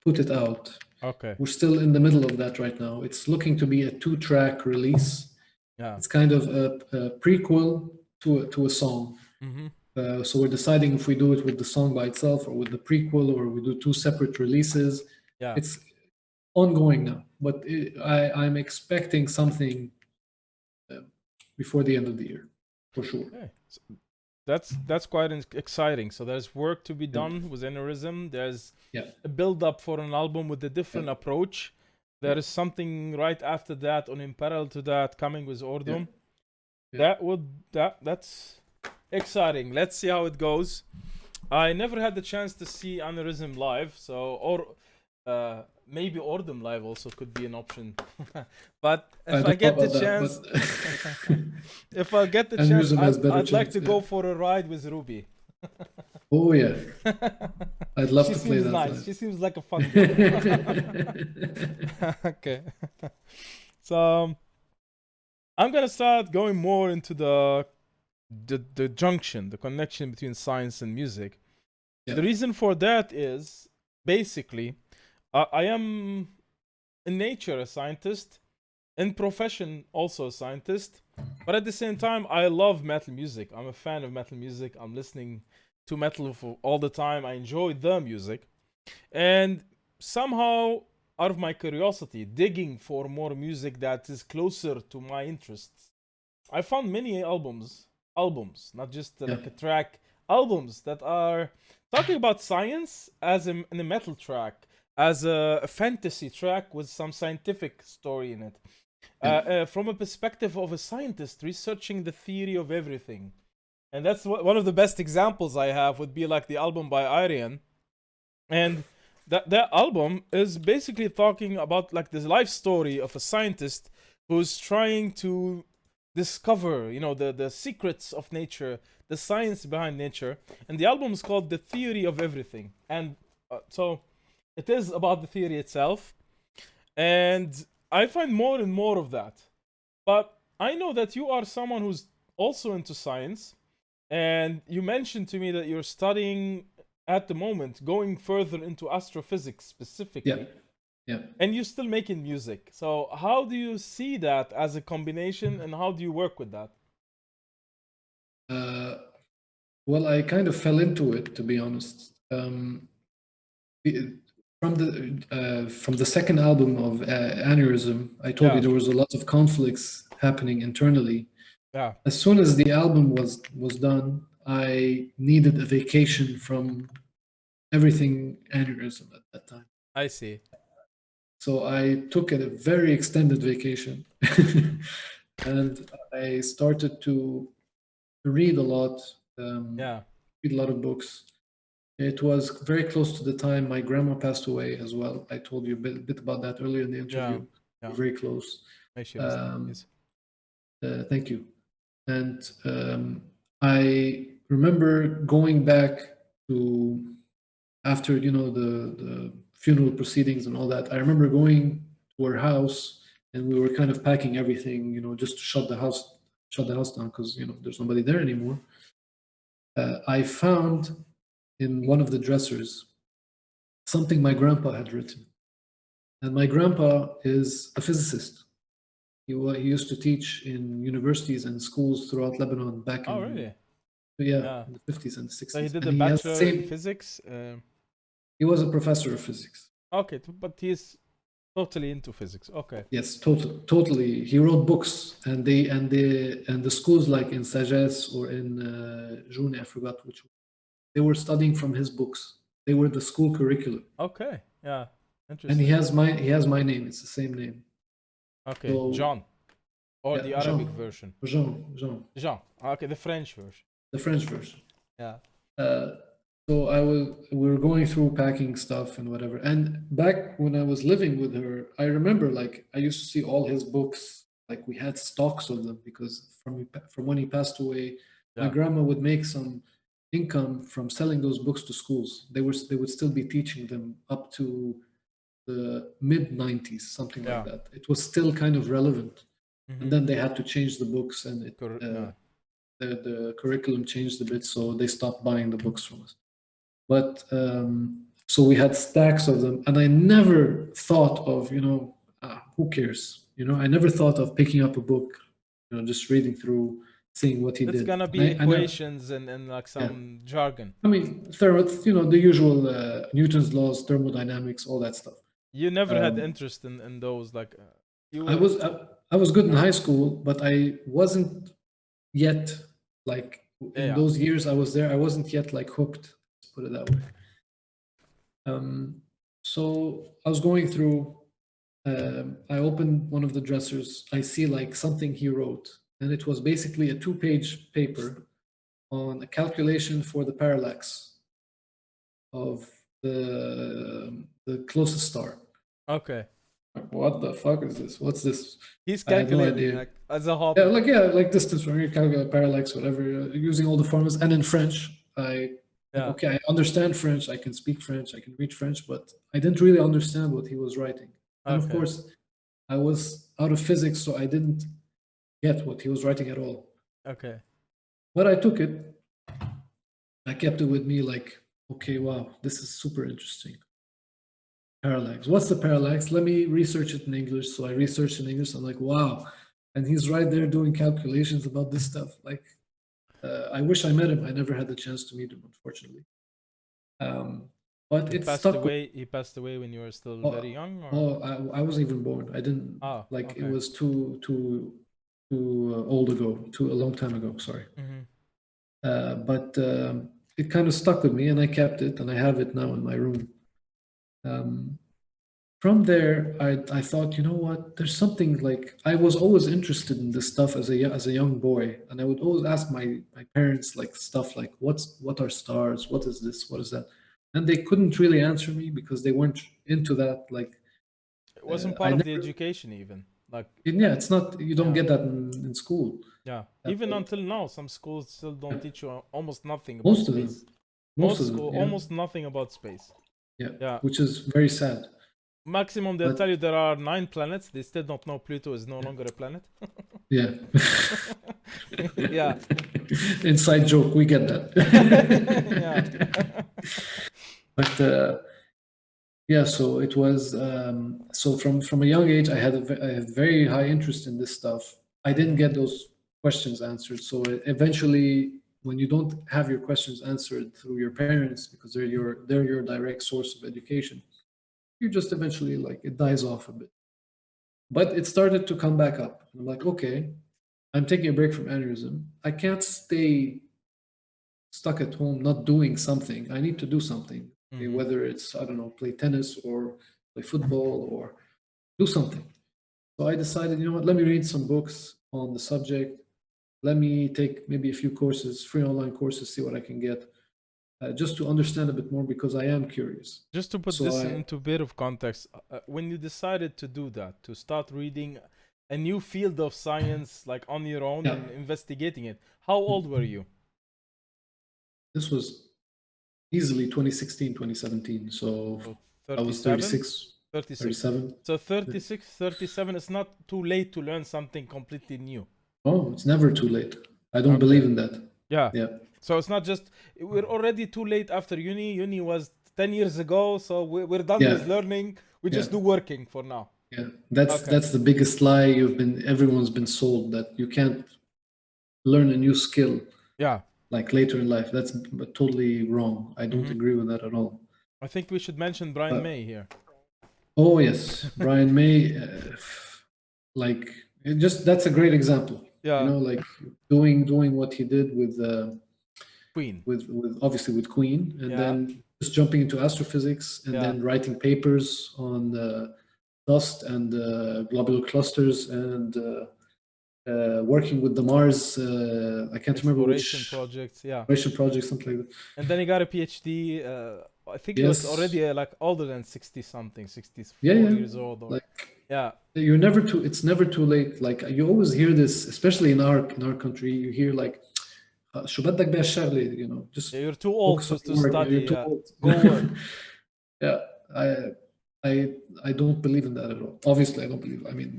put it out. Okay. We're still in the middle of that right now. It's looking to be a 2-track release. Yeah. It's kind of a prequel to a song. So we're deciding if we do it with the song by itself or with the prequel, or we do 2 separate releases. Yeah. It's ongoing now, but I'm expecting something before the end of the year, for sure. Okay. So that's quite exciting. So there's work to be done with Anuryzm. There's a build-up for an album with a different approach. There is something right after that, or in parallel to that, coming with Ordum. That's exciting. Let's see how it goes. I never had the chance to see Anuryzm live, maybe Ordum live also could be an option. But if I get the chance, if I get the chance, I'd like to go for a ride with Ruby. Oh yeah, I'd love to play that. Nice. She seems like a fun girl. Okay. So I'm gonna start going more into the junction, the connection between science and music. The reason for that is basically I am in nature a scientist, in profession also a scientist, but at the same time I love metal music. I'm a fan of metal music. I'm listening to metal for all the time. I enjoy the music, and somehow out of my curiosity, digging for more music that is closer to my interests, I found many albums, not just like a track, albums that are talking about science as in a metal track, as a fantasy track with some scientific story in it, from a perspective of a scientist researching the theory of everything. And that's one of the best examples I have would be like the album by Arian. And that album is basically talking about like this life story of a scientist who's trying to discover, the secrets of nature, the science behind nature. And the album is called The Theory of Everything. And so it is about the theory itself. And I find more and more of that. But I know that you are someone who's also into science. And you mentioned to me that you're studying at the moment, going further into astrophysics specifically. Yeah. And you're still making music. So how do you see that as a combination, and how do you work with that? Well, I kind of fell into it, to be honest. From the second album of Anuryzm, I told you there was a lot of conflicts happening internally. Yeah. As soon as the album was done, I needed a vacation from everything Anuryzm at that time. I see. So I took a very extended vacation, and I started to read a lot. Read a lot of books. It was very close to the time my grandma passed away as well. I told you a bit about that earlier in the interview. Yeah. Very close. Thank you. And I remember going back to, after the funeral proceedings and all that, I remember going to her house, and we were kind of packing everything, just to shut the house down, because there's nobody there anymore. I found in one of the dressers something my grandpa had written, and my grandpa is a physicist. He used to teach in universities and schools throughout Lebanon back in, really? In the 50s and 60s. So he did a bachelor in physics? He was a professor of physics. Okay, but he's totally into physics. Okay. Yes, totally. He wrote books, and the schools like in Sagesse or in June, I forgot which one, they were studying from his books. They were the school curriculum. Okay, yeah, interesting. And he has my name. It's the same name. Okay, so, John, or the Arabic version. Jean. Okay, the French version. The French version. Yeah. So we were going through packing stuff and whatever. And back when I was living with her, I remember like I used to see all his books. Like we had stocks of them, because from when he passed away, my grandma would make some income from selling those books to schools. They would still be teaching them up to the mid-90s, something like that. It was still kind of relevant. And then they had to change the books, and the curriculum changed a bit, so they stopped buying the books from us. But so we had stacks of them, and I never thought of, who cares? I never thought of picking up a book, just reading through, seeing what he did. It's gonna be equations and like some jargon. I mean, the usual Newton's laws, thermodynamics, all that stuff. You never had interest in those, like I was good in high school, but I wasn't yet like in those years I was there. I wasn't yet like hooked. Let's put it that way. So I was going through. I opened one of the dressers. I see like something he wrote, and it was basically a 2-page paper on a calculation for the parallax of the closest star. Okay. What the fuck is this? What's this? He's calculating like as a hobby. Like distance from here, calculate parallax, whatever, using all the formulas. And in French, I understand French, I can speak French, I can read French, but I didn't really understand what he was writing. And of course, I was out of physics, so I didn't get what he was writing at all. Okay. But I took it. I kept it with me, like, okay, wow, this is super interesting. Parallax. What's the parallax? Let me research it in English. So I researched in English. I'm like, wow. And he's right there doing calculations about this stuff. Like, I wish I met him. I never had the chance to meet him, unfortunately. But he passed away when you were still very young? Or? I wasn't even born. I didn't, it was too old ago, a long time ago, sorry. But it kind of stuck with me, and I kept it, and I have it now in my room. From there, I thought, you know what? There's something like I was always interested in this stuff as a young boy, and I would always ask my parents like stuff like, what are stars? What is this? What is that? And they couldn't really answer me because they weren't into that. Like it wasn't part of the education even. Like, Yeah, it's not, you don't Yeah. get that in school. yeah, That even way. until now, some schools still don't teach you almost nothing about Most of them. space. Most Most of them, school, yeah. almost nothing about space. Yeah. Yeah. Which is very sad. Maximum they'll But tell you there are 9 planets. They still don't know Pluto is no longer a planet. yeah. Yeah. Inside joke, we get that. Yeah. But yeah, so it was so from a young age, I had very high interest in this stuff. I didn't get those questions answered. So eventually, when you don't have your questions answered through your parents because they're your direct source of education, you just eventually, like, it dies off a bit. But it started to come back up. I'm like, okay, I'm taking a break from aneurysm. I can't stay stuck at home not doing something. I need to do something. Okay, Mhm. whether it's, I don't know, play tennis or play football or do something. So I decided, you know what, let me read some books on the subject. Let me take maybe a few courses, free online courses, see what I can get, just to understand a bit more because I am curious. Just to put So this I, into a bit of context, when you decided to do that, to start reading a new field of science like on your own yeah, and investigating it, how old were you? this was easily 2016, 2017. So So I was 37? 36, 36. 37. So 36, 37 is not too late to learn something completely new. Oh, it's never too late. I don't Okay. believe in that. Yeah. Yeah. So it's not just we're already too late after uni. Uni was 10 years ago, so we're done Yeah. with learning. We Yeah. just do working for now. Yeah. That's Okay. that's the biggest lie everyone's been sold, that you can't learn a new skill Yeah. like later in life. That's totally wrong. I don't Mhm. agree with that at all. I think we should mention Brian But May here. oh yes, Brian May, like that's a great example. Yeah. You know, like doing what he did Queen. with obviously with Queen, and Yeah. then just jumping into astrophysics, and Yeah. then writing papers on dust and globular clusters, and working with the Mars. I can't remember Exploration which projects. Yeah. exploration project, something like that. And then he got a PhD. I think he was Yes. already like older than 60 something, 64 Yeah, yeah. years old. Or, Like yeah. you're never too. It's never too late. Like you always hear this, especially in our country. You hear like, "شو بدك بالشغلة," you know, just Yeah, you're too old focus to on work. study. You're too Yeah. old. Go work. Yeah, I don't believe in that at all. Obviously, I don't believe. I mean,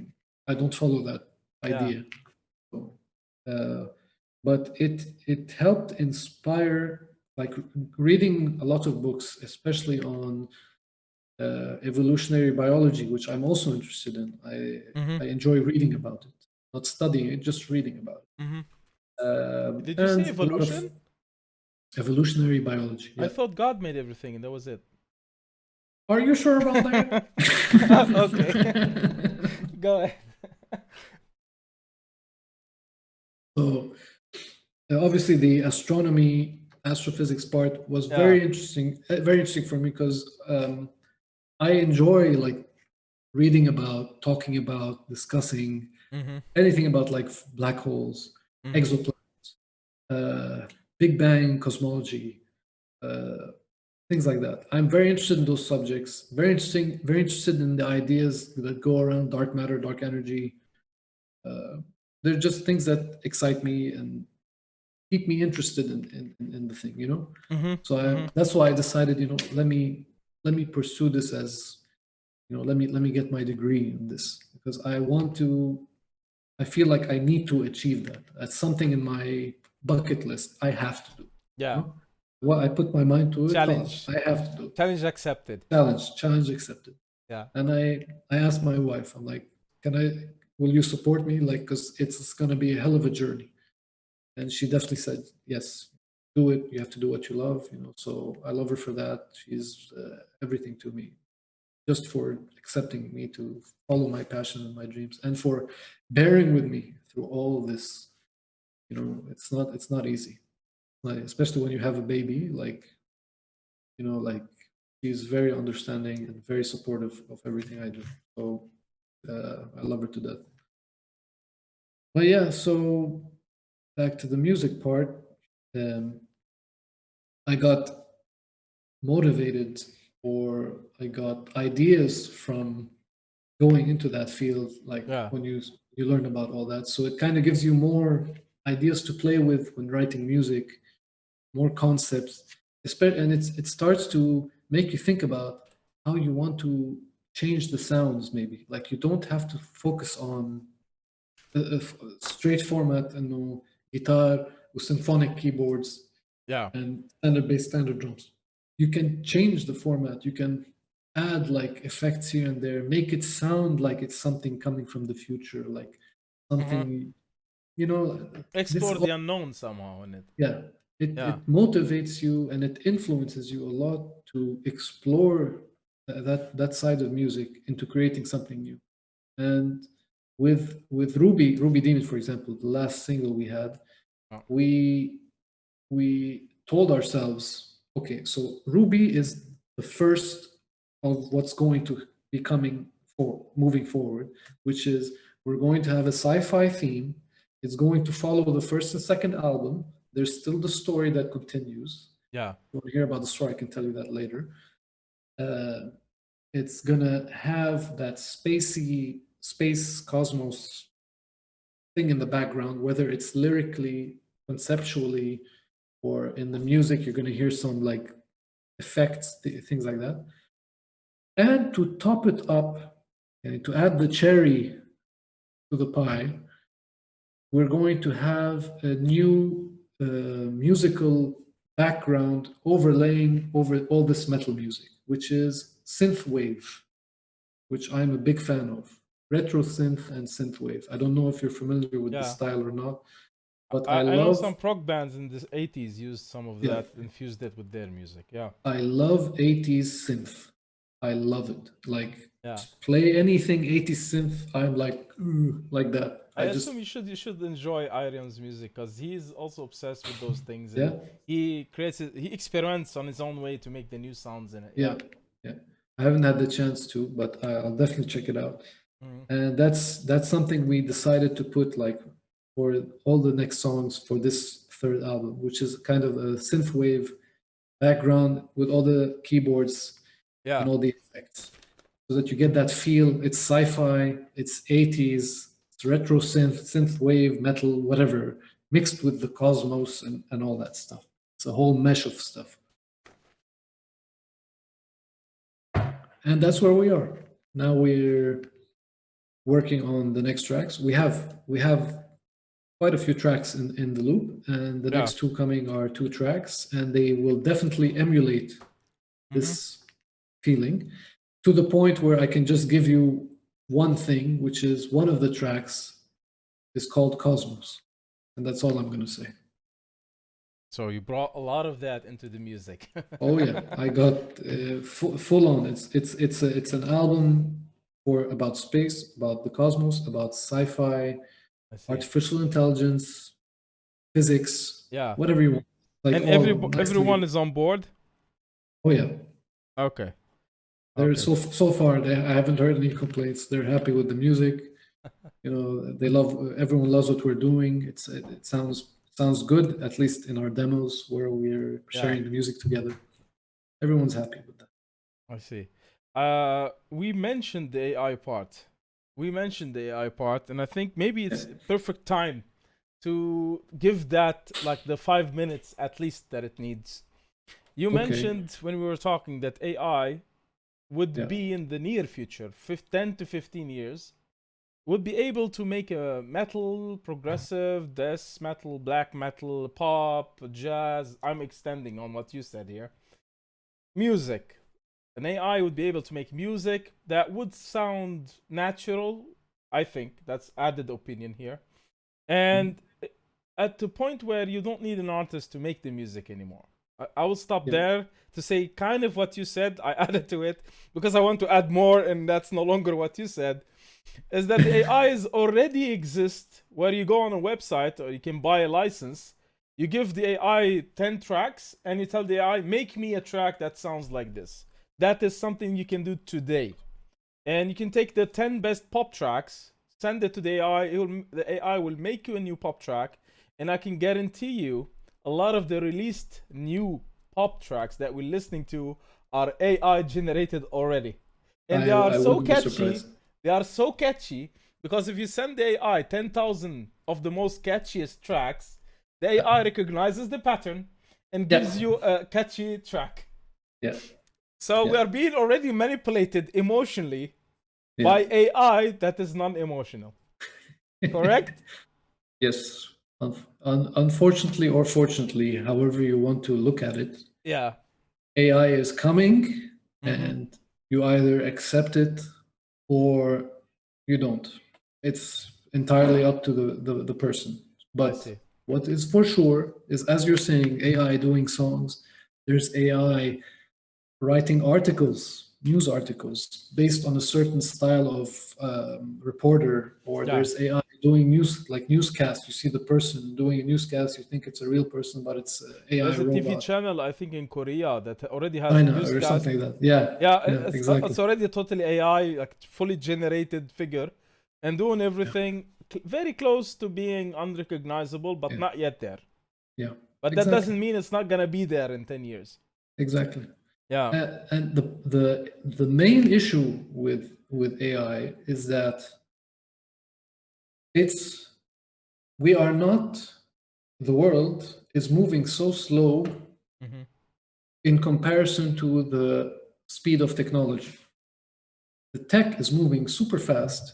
I don't follow that idea. So, but it helped inspire, like reading a lot of books, especially on evolutionary biology, which I'm also interested in. Mhm. I enjoy reading about it, not studying it, just reading about it. Mhm. Did you say And a lot of evolution? evolutionary biology. I Yeah. thought God made everything and that was it. Are you sure about that? Okay. Go ahead. So obviously the astronomy, astrophysics part was Yeah. very interesting for me because I enjoy like reading about, talking about, discussing Mm-hmm. anything about like black holes, Mhm. exoplanets, Big Bang cosmology, things like that. I'm very interested in those subjects. Very interested in the ideas that go around dark matter, dark energy. They're just things that excite me and keep me interested in the thing, you know. Mm-hmm. So Mhm. that's why I decided, you know, let me pursue this as, you know, let me get my degree in this because I want to. I feel like I need to achieve that. That's something in my bucket list. I have to do. You Yeah. know? What I put my mind to it, Challenge. I have to do it. Challenge accepted. Challenge accepted. Yeah. And I asked my wife, I'm like, will you support me? Like, because it's going to be a hell of a journey. And she definitely said, yes, do it. You have to do what you love, you know. So I love her for that. She's everything to me, just for accepting me to follow my passion and my dreams, and for bearing with me through all this. You know, it's not easy, like, especially when you have a baby. Like, you know, like she's very understanding and very supportive of everything I do. So I love her to death. But yeah, so back to the music part. I got motivated, or I got ideas from going into that field, like Yeah. when you learn about all that. So it kind of gives you more ideas to play with when writing music, more concepts, and it starts to make you think about how you want to change the sounds. Maybe like you don't have to focus on a straight format and no guitar with symphonic keyboards Yeah. and standard bass, standard drums. You can change the format. You can add like effects here and there, make it sound like it's something coming from the future, like something, you know, this Explore is all, the unknown somehow in it. yeah. Yeah. It motivates you and it influences you a lot to explore that side of music into creating something new. And with Ruby Demon, for example, the last single we had, Oh. we told ourselves, okay, so Ruby is the first of what's going to be coming for moving forward, which is we're going to have a sci-fi theme. It's going to follow the first and second album. There's still the story that continues. Yeah. If you want to hear about the story, I can tell you that later. It's gonna have that space cosmos thing in the background, whether it's lyrically, conceptually, or in the music. You're gonna hear some like effects, things like that. And to top it up, and to add the cherry to the pie, we're going to have a new musical background overlaying over all this metal music, which is synthwave, which I'm a big fan of. Retro synth and synthwave. I don't know if you're familiar with the Yeah. style or not, but I know love, some prog bands in the 80s used some of Yeah. that, infused it with their music. Yeah. I love 80s synth. I love it. Like Yeah. play anything 80s synth, I'm like, "Ooh," like that. I just assume you should enjoy Ariam's music because he's also obsessed with those things. And Yeah. he creates it, he experiments on his own way to make the new sounds in it. yeah, yeah. I haven't had the chance to, but I'll definitely check it out. Mhm. And that's something we decided to put like for all the next songs for this third album, which is kind of a synthwave background with all the keyboards Yeah. and all the effects, so that you get that feel. It's sci-fi, it's 80s, it's retro synth wave, metal, whatever, mixed with the cosmos and all that stuff. It's a whole mesh of stuff. And that's where we are. Now we're working on the next tracks. We have quite a few tracks in the loop, and the Yeah. next two coming are 2 tracks, and they will definitely emulate this feeling to the point where I can just give you one thing, which is one of the tracks is called Cosmos, and that's all I'm going to say. So you brought a lot of that into the music. Oh yeah, I got full on. It's an album about space, about the cosmos, about sci-fi, I see. artificial intelligence, physics, Yeah. whatever you want. Like And all nicely- everyone is on board. Oh yeah, Okay. they're Okay. so far. I haven't heard any complaints. They're happy with the music. You know, they love. Everyone loves what we're doing. It sounds good, at least in our demos where we're sharing the music together. Everyone's happy with that. I see. We mentioned the AI part. And I think maybe it's perfect time to give that like the 5 minutes at least that it needs. You Okay. mentioned when we were talking that AI would Yeah. be in the near future, 10 to 15 years, would be able to make a metal, progressive, death metal, black metal, pop, jazz. I'm extending on what you said here. Music. An AI would be able to make music that would sound natural. I think that's added opinion here. And at the point where you don't need an artist to make the music anymore. I will stop Yeah. there to say kind of what you said. I added to it because I want to add more, and that's no longer what you said. Is that the AIs already exist where you go on a website or you can buy a license. You give the AI 10 tracks and you tell the AI, make me a track that sounds like this. That is something you can do today. And you can take the 10 best pop tracks, send it to the AI. The AI will make you a new pop track. And I can guarantee you a lot of the released new pop tracks that we're listening to are AI generated already. And they are so wouldn't be catchy surprised. They are so catchy because if you send the AI 10,000 of the most catchiest tracks, the AI recognizes the pattern and gives you a catchy track. Yeah. So we Yeah. are being already manipulated emotionally Yeah. by AI that is non-emotional. Correct? Yes. Unfortunately or fortunately, however you want to look at it, Yeah. AI is coming Mhm. and you either accept it or you don't. It's entirely up to the person. But see. what is for sure is, as you're saying, AI doing songs, there's AI writing articles, news articles, based on a certain style of reporter, or Yeah. there's AI doing news, like newscasts. You see the person doing a newscast, you think it's a real person, but it's an AI There's a TV robot. channel, I think, in Korea that already has a China or newscast. something like that. Yeah, Yeah, exactly. it's already a totally AI, like fully generated figure, and doing everything very close to being unrecognizable, but Yeah. not yet there. Yeah, But that doesn't mean it's not gonna be there in 10 years. exactly. Yeah. And the main issue with AI is that we are not, the world is moving so slow Mhm. in comparison to the speed of technology. The tech is moving super fast,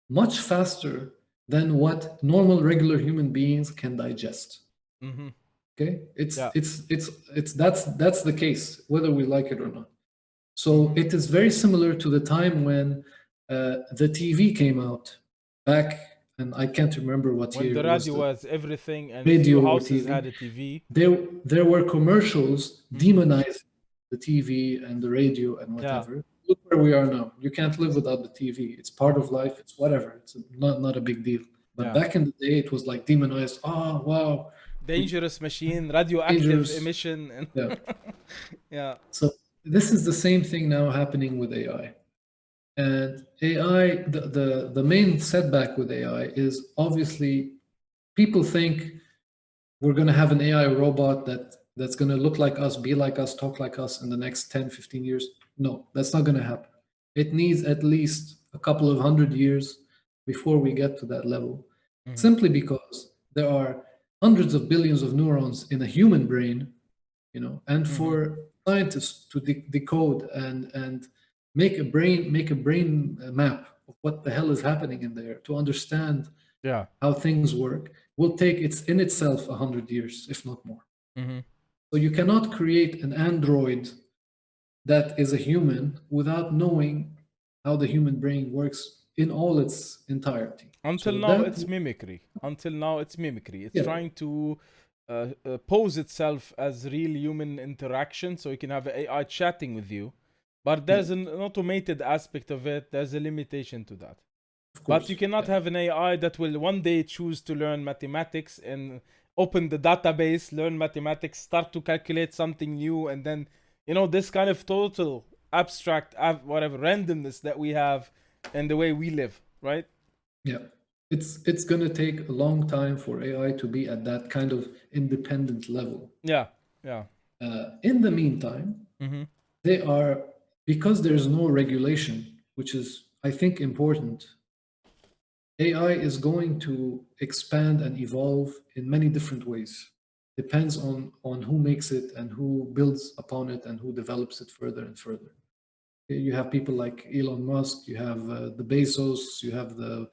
much faster than what normal regular human beings can digest. Mhm. Okay, Yeah. that's the case, whether we like it or not. So it is very similar to the time when the TV came out back, and I can't remember what When year the it was. radio was everything and Radio few or houses TV. had a TV. There were commercials demonizing the TV and the radio and whatever. Look where we are now. You can't live without the TV. It's part of life. It's whatever. It's not a big deal. But back in the day, it was like demonized. Oh, wow. Dangerous machine, radioactive Dangerous. emission. And Yeah. yeah. So this is the same thing now happening with AI. And AI, the main setback with AI is obviously people think we're going to have an AI robot that's going to look like us, be like us, talk like us in the next 10, 15 years. No, that's not going to happen. It needs at least a couple of 100 years before we get to that level, simply because there are hundreds of billions of neurons in a human brain, and for scientists to decode and make a brain map of what the hell is happening in there, to understand Yeah. how things work, will take in itself 100 years, if not more. So you cannot create an android that is a human without knowing how the human brain works in all its entirety. Until So now, that- it's mimicry. It's Yeah. trying to pose itself as real human interaction, so you can have an AI chatting with you. But there's an automated aspect of it. There's a limitation to that. Of But course, you cannot yeah. have an AI that will one day choose to learn mathematics and open the database, learn mathematics, start to calculate something new, and then, this kind of total abstract, whatever randomness that we have in the way we live, right? Yeah, it's going to take a long time for AI to be at that kind of independent level. Yeah. In the meantime, they are, because there's no regulation, which is, I think, important. AI is going to expand and evolve in many different ways. Depends on who makes it and who builds upon it and who develops it further and further. You have people like Elon Musk, you have the Bezos, you have the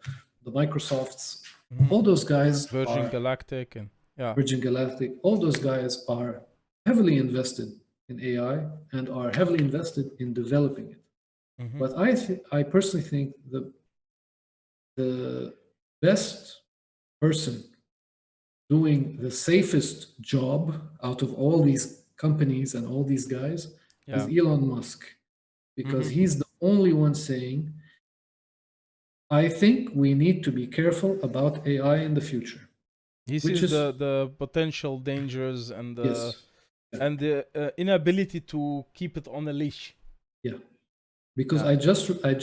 Microsofts. All those guys Virgin are Galactic and Virgin Galactic. All those guys are heavily invested in AI and are heavily invested in developing it. But I personally think the best person doing the safest job out of all these companies and all these guys is Elon Musk, because he's the only one saying, I think we need to be careful about AI in the future. he sees the potential dangers and the Yes. and the inability to keep it on a leash. Yeah, because I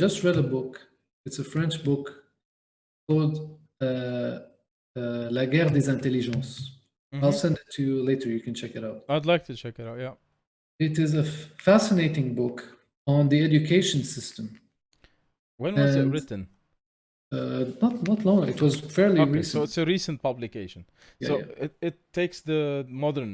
just read a book. It's a French book called La Guerre des Intelligences. I'll send it to you later. You can check it out. I'd like to check it out. Yeah. It is a fascinating book on the education system. When was it And written? not long. It was fairly Okay, so recent. it's a recent publication. Yeah, So yeah. it takes the modern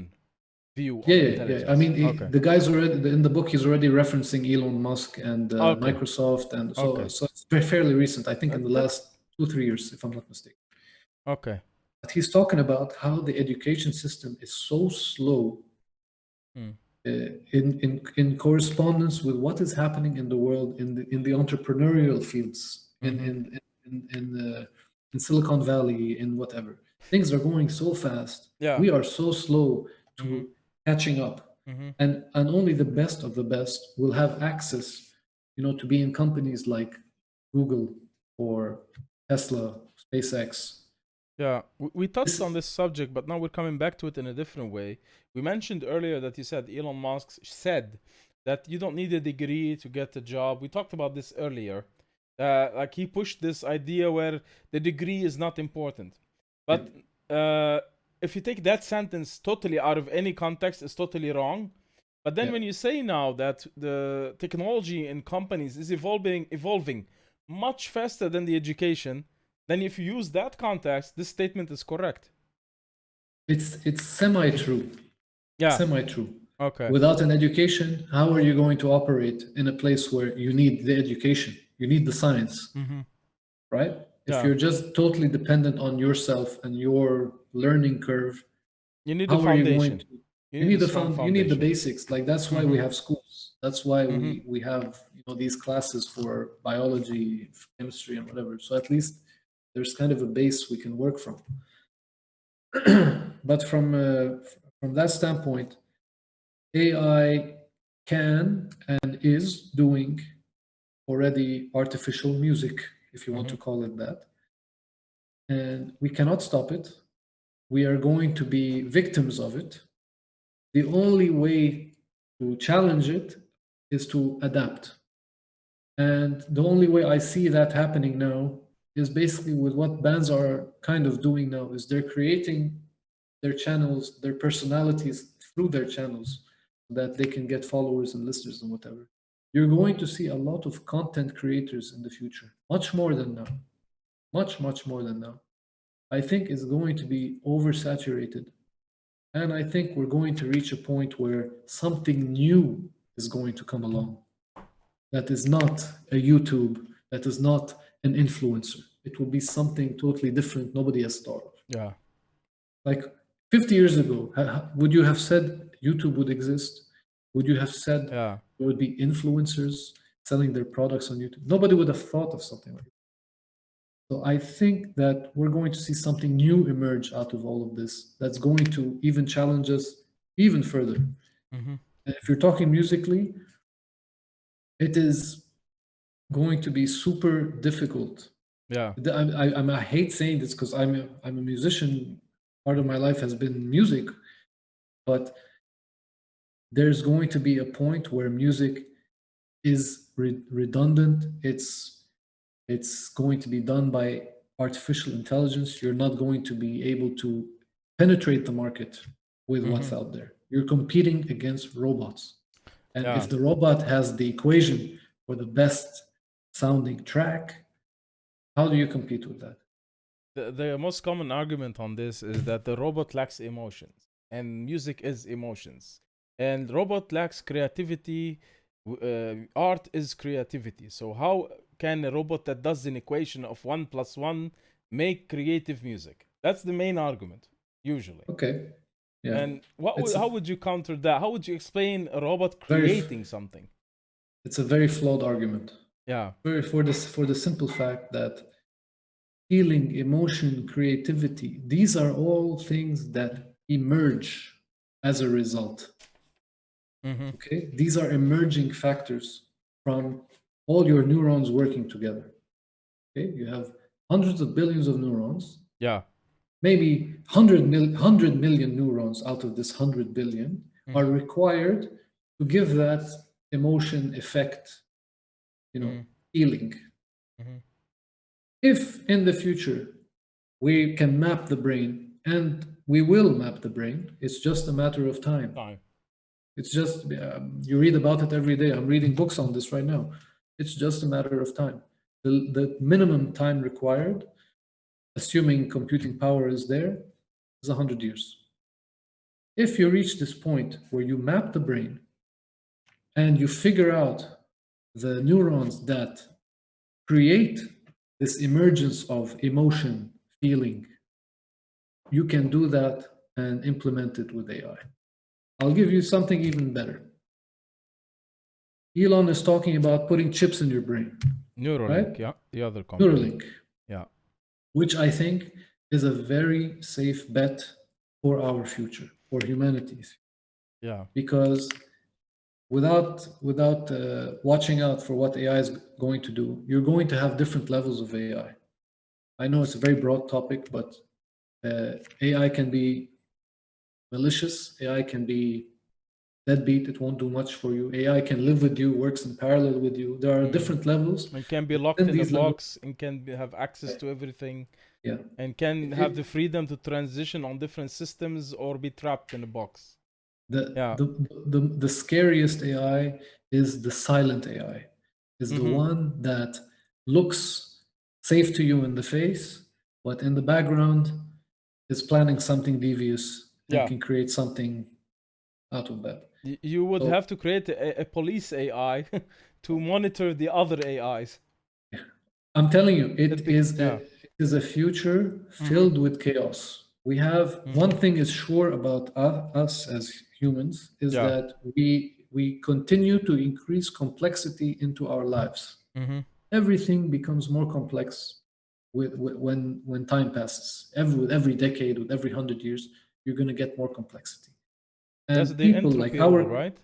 view Yeah, of yeah, intelligence. yeah. I mean, Okay. the guy's already in the book. He's already referencing Elon Musk and Okay. Microsoft, and so Okay. so it's fairly recent. I think in the That last 2-3 years, if I'm not mistaken. okay. But he's talking about how the education system is so slow Hmm. in correspondence with what is happening in the world in the entrepreneurial fields in Silicon Valley, in whatever. Things are going so fast. Yeah. We are so slow to Mhm. catching up. Mhm. And only the best of the best will have access, to be in companies like Google or Tesla, SpaceX. Yeah, we touched on This, this subject, but now we're coming back to it in a different way. We mentioned earlier that you said Elon Musk said that you don't need a degree to get a job. We talked about this earlier. Like he pushed this idea where the degree is not important. But if you take that sentence totally out of any context, it's totally wrong. But then yeah. when you say now that the technology in companies is evolving much faster than the education, then if you use that context, this statement is correct. It's semi-true. Yeah. Semi-true. Okay. Without an education, how are you going to operate in a place where you need the education? You need the science, Mm-hmm. right? If Yeah. you're just totally dependent on yourself and your learning curve, You need a how are you going foundation. to? You need a the strong you need the foundation. basics. Like that's why we Mm-hmm. have schools. That's why Mm-hmm. we have these classes for biology, chemistry, and whatever. So at least there's kind of a base we can work from. But from that standpoint, AI can and is doing already artificial music, if you want to call it that. And we cannot stop it. We are going to be victims of it. The only way to challenge it is to adapt. And the only way I see that happening now is basically with what bands are kind of doing now is they're creating their channels, their personalities through their channels so that they can get followers and listeners and whatever. You're going to see a lot of content creators in the future, much more than now. Much more than now. I think it's going to be oversaturated. And I think we're going to reach a point where something new is going to come along that is not a YouTube, that is not an influencer. It will be something totally different nobody has thought of. Yeah. Like 50 years ago, would you have said YouTube would exist? Would you have said Yeah. there would be influencers selling their products on YouTube? Nobody would have thought of something like that. So I think that we're going to see something new emerge out of all of this that's going to even challenge us even further. Mm-hmm. And if you're talking musically, it is going to be super difficult. Yeah. I hate saying this because I'm a musician. Part of my life has been music, but there's going to be a point where music is redundant. It's going to be done by artificial intelligence. You're not going to be able to penetrate the market with what's out there. You're competing against robots. And Yeah. if the robot has the equation for the best sounding track, how do you compete with that? The most common argument on this is that the robot lacks emotions, and music is emotions, and robot lacks creativity. Art is creativity. So how can a robot that does an equation of 1 + 1 make creative music? That's the main argument usually. Okay. Yeah. And It's how would you counter that? How would you explain a robot very creating something? it's a very flawed argument. Yeah. For the simple fact that feeling, emotion, creativity, these are all things that emerge as a result. Mm-hmm. Okay, these are emerging factors from all your neurons working together. Okay, you have hundreds of billions of neurons. Yeah. Maybe 100 million neurons out of this 100 billion are required to give that emotion effect, feeling. If in the future we can map the brain, and we will map the brain, it's just a matter of time. It's just, you read about it every day. I'm reading books on this right now. It's just a matter of time. the minimum time required, assuming computing power is there, is 100 years. If you reach this point where you map the brain and you figure out the neurons that create this emergence of emotion, feeling, you can do that and implement it with AI. I'll give you something even better. Elon is talking about putting chips in your brain. Neuralink, right? yeah, the other company. Neuralink. Yeah. Which I think is a very safe bet for our future, for humanity's. Yeah. Because without watching out for what AI is going to do, you're going to have different levels of AI. I know it's a very broad topic, but AI can be malicious. AI can be deadbeat. It won't do much for you. AI can live with you, works in parallel with you. There are different levels. And can be locked in a box and can have access to everything. Yeah. And can have the freedom to transition on different systems or be trapped in a box. The scariest AI is the silent AI, is the one that looks safe to you in the face, but in the background is planning something devious and can create something out of that. You would have to create a police AI to monitor the other AIs. I'm telling you, it is a future filled with chaos. We have one thing is sure about us as humans is that we continue to increase complexity into our lives. Everything becomes more complex when time passes. With every decade, with every 100 years, you're going to get more complexity. And that's the people like right?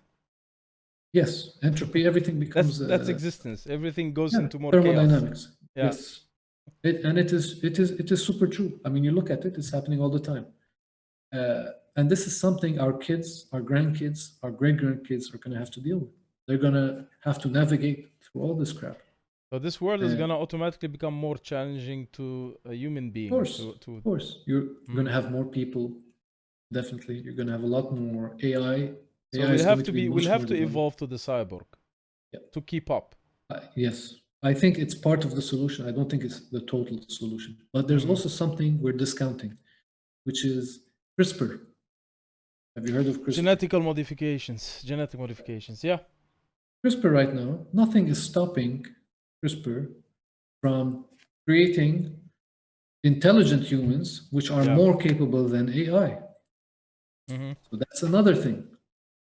Yes, entropy. Everything becomes that's existence. Everything goes into more thermodynamics. Chaos. Yeah. Yes. It is super true. I mean, you look at it; it's happening all the time. And this is something our kids, our grandkids, our great-grandkids are going to have to deal with. They're going to have to navigate through all this crap. So this world is going to automatically become more challenging to a human being. Of course. You're going to have more people. Definitely. You're going to have a lot more AI. So we'll have to evolve to the cyborg to keep up. Yes. I think it's part of the solution. I don't think it's the total solution. But there's also something we're discounting, which is CRISPR. Have you heard of CRISPR? Genetic modifications, yeah. CRISPR right now, nothing is stopping CRISPR from creating intelligent humans which are more capable than AI. So that's another thing.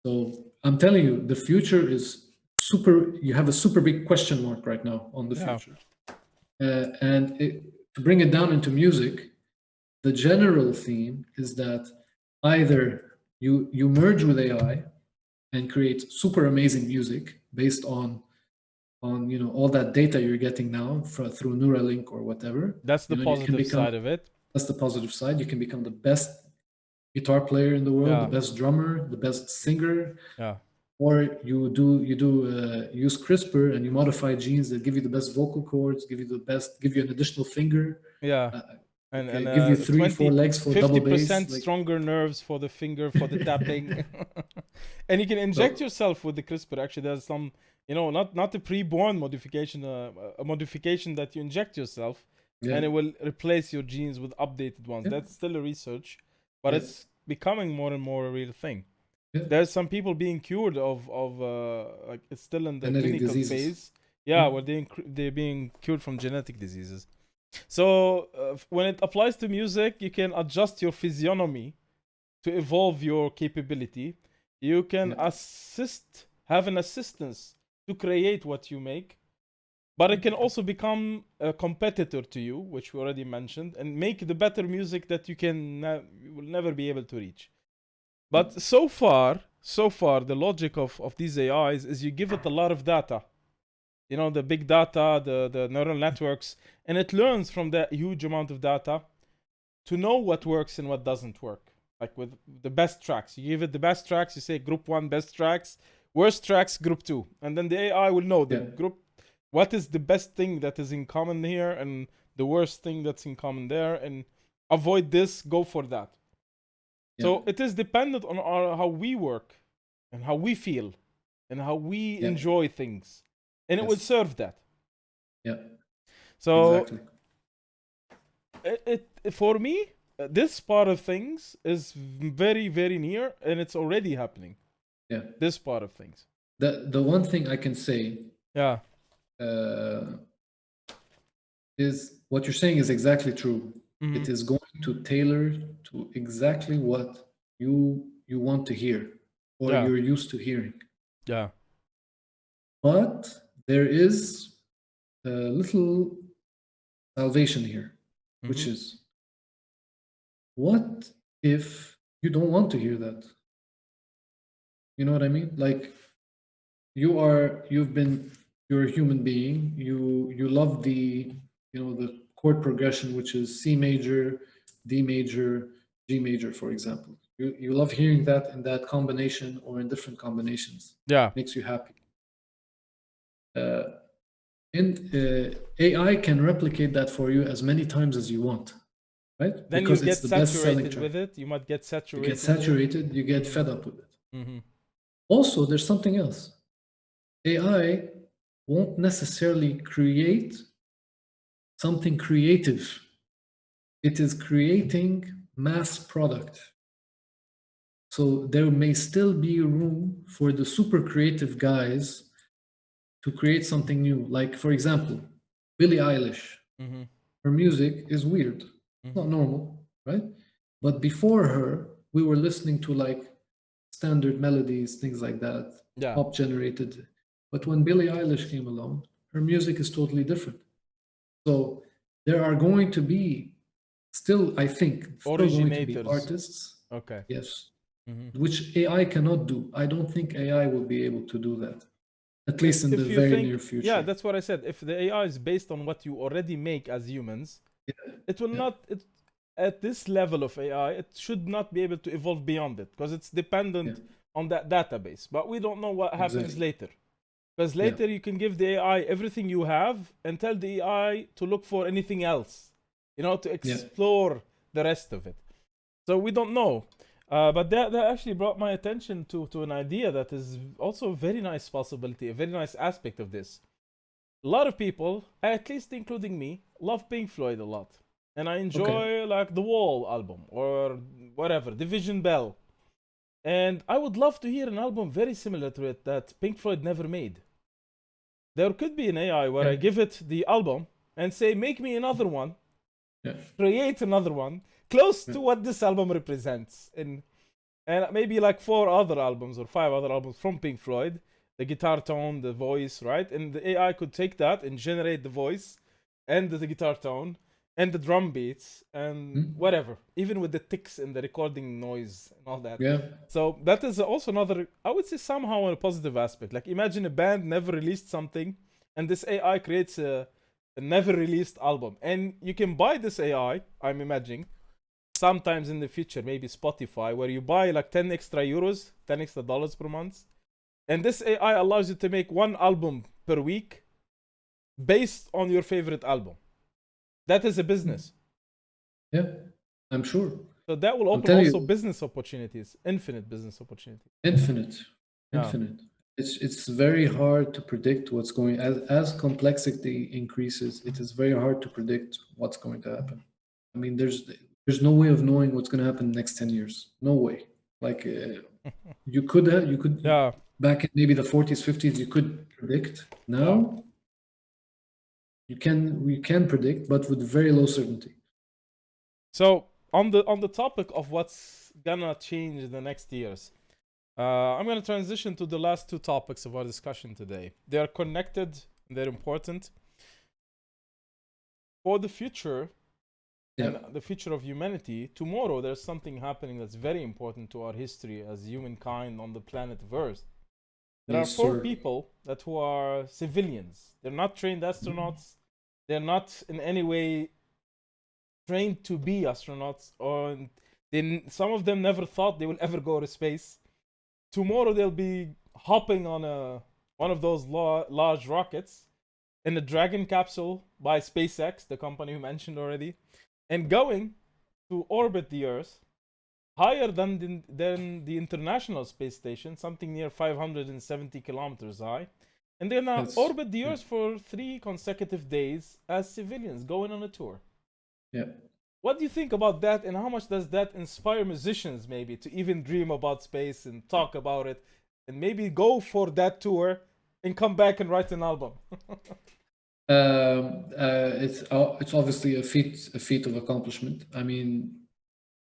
So I'm telling you, the future is you have a super big question mark right now on the future. To bring it down into music, the general theme is that either you merge with AI and create super amazing music based on all that data you're getting now through Neuralink or whatever. That's the positive side of it. That's the positive side. You can become the best guitar player in the world, the best drummer, the best singer. Yeah. Or you use CRISPR and you modify genes that give you the best vocal cords, give you an additional finger. Yeah. And give you 3-4 legs for double bass. 50% stronger nerves for the finger for the tapping. And you can inject yourself with the CRISPR. Actually, there's some, not a pre-born modification, a modification that you inject yourself, and it will replace your genes with updated ones. That's still a research, but it's becoming more and more a real thing. There's some people being cured of like it's still in the clinical phase. Where they're being cured from genetic diseases. So when it applies to music, you can adjust your physiognomy to evolve your capability. You can have an assistance to create what you make, but it can also become a competitor to you, which we already mentioned, and make the better music that you will never be able to reach. But so far, the logic of these AIs is you give it a lot of data. The big data, the neural networks, and it learns from that huge amount of data to know what works and what doesn't work. Like with the best tracks. You give it the best tracks, you say group 1 best tracks, worst tracks group 2. And then the AI will know what is the best thing that is in common here and the worst thing that's in common there, and avoid this, go for that. So it is dependent on how we work and how we feel and how we enjoy things. And it will serve that. Yeah. So Exactly. it for me, this part of things is very, very near, and it's already happening. Yeah. This part of things. The one thing I can say Yeah. Is what you're saying is exactly true. Mhm. It is going to tailor to exactly what you want to hear or Yeah. you're used to hearing. Yeah. But there is a little salvation here, which Mhm. is what if you don't want to hear that? You know what I mean? Like you're a human being. You love the chord progression, which is C major, D major, G major, for example. You love hearing that in that combination or in different combinations. Yeah. Makes you happy. And AI can replicate that for you as many times as you want, right? Then Because you it's get the best-selling saturated track. with it. You might get You saturated. get saturated, you get fed up with it. Mhm. Also, there's something else. AI won't necessarily create something creative. It is creating mass product. So there may still be room for the super creative guys to create something new. Like, for example, Billie Eilish. Mhm. Her music is weird. It's not normal, right? But before her, we were listening to like standard melodies, things like that, Yeah. pop generated. But when Billie Eilish came along, her music is totally different. So there are going to be still, I think, still going to be Originators. artists, Okay. yes, Mhm. which AI cannot do. I don't think AI will be able to do that, at least in the If you very think, near future. yeah, that's what I said. If the AI is based on what you already make as humans, it will Yeah. not. It at this level of AI, it should not be able to evolve beyond it because it's dependent Yeah. on that database. But we don't know what happens Exactly. later. Because later you can give the AI everything you have and tell the AI to look for anything else, to explore the rest of it. So we don't know. But that actually brought my attention to an idea that is also a very nice possibility, a very nice aspect of this. A lot of people, at least including me, love Pink Floyd a lot. And I enjoy like the Wall album or whatever, Division Bell. And I would love to hear an album very similar to it that Pink Floyd never made. There could be an AI where I give it the album and say, make me another one, create another one, close to what this album represents. And maybe like 4 other albums or 5 other albums from Pink Floyd, the guitar tone, the voice, right? And the AI could take that and generate the voice and the guitar tone and the drum beats and whatever, even with the ticks and the recording noise and all that. Yeah. So that is also another, I would say somehow a positive aspect. Like imagine a band never released something and this AI creates a never released album. And you can buy this AI, I'm imagining, sometimes in the future, maybe Spotify, where you buy like 10 extra euros, 10 extra dollars per month. And this AI allows you to make 1 album per week based on your favorite album. That is a business. Yeah, I'm sure. So that will open also business opportunities, infinite business opportunities. Infinite. Yeah. It's very hard to predict what's going as complexity increases. It is very hard to predict what's going to happen. I mean, there's no way of knowing what's going to happen in the next 10 years. No way. Like you could Yeah. back in maybe the 40s, 50s, you could predict. Now we can predict, but with very low certainty. So on the topic of what's gonna change in the next years, I'm gonna transition to the last 2 topics of our discussion today. They are connected, they're important. For the future and the future of humanity, tomorrow there's something happening that's very important to our history as humankind on the planet of Earth. There are 4 people who are civilians. They're not trained astronauts. They're not in any way trained to be astronauts, or some of them never thought they will ever go to space. Tomorrow they'll be hopping on one of those large rockets in a Dragon capsule by SpaceX, the company we mentioned already, and going to orbit the Earth higher than the International Space Station, something near 570 kilometers high, And they're gonna That's orbit the yeah, Earth for 3 consecutive days as civilians going on a tour. yeah. What do you think about that, and how much does that inspire musicians maybe to even dream about space and talk about it, and maybe go for that tour and come back and write an album? It's obviously a feat of accomplishment. I mean,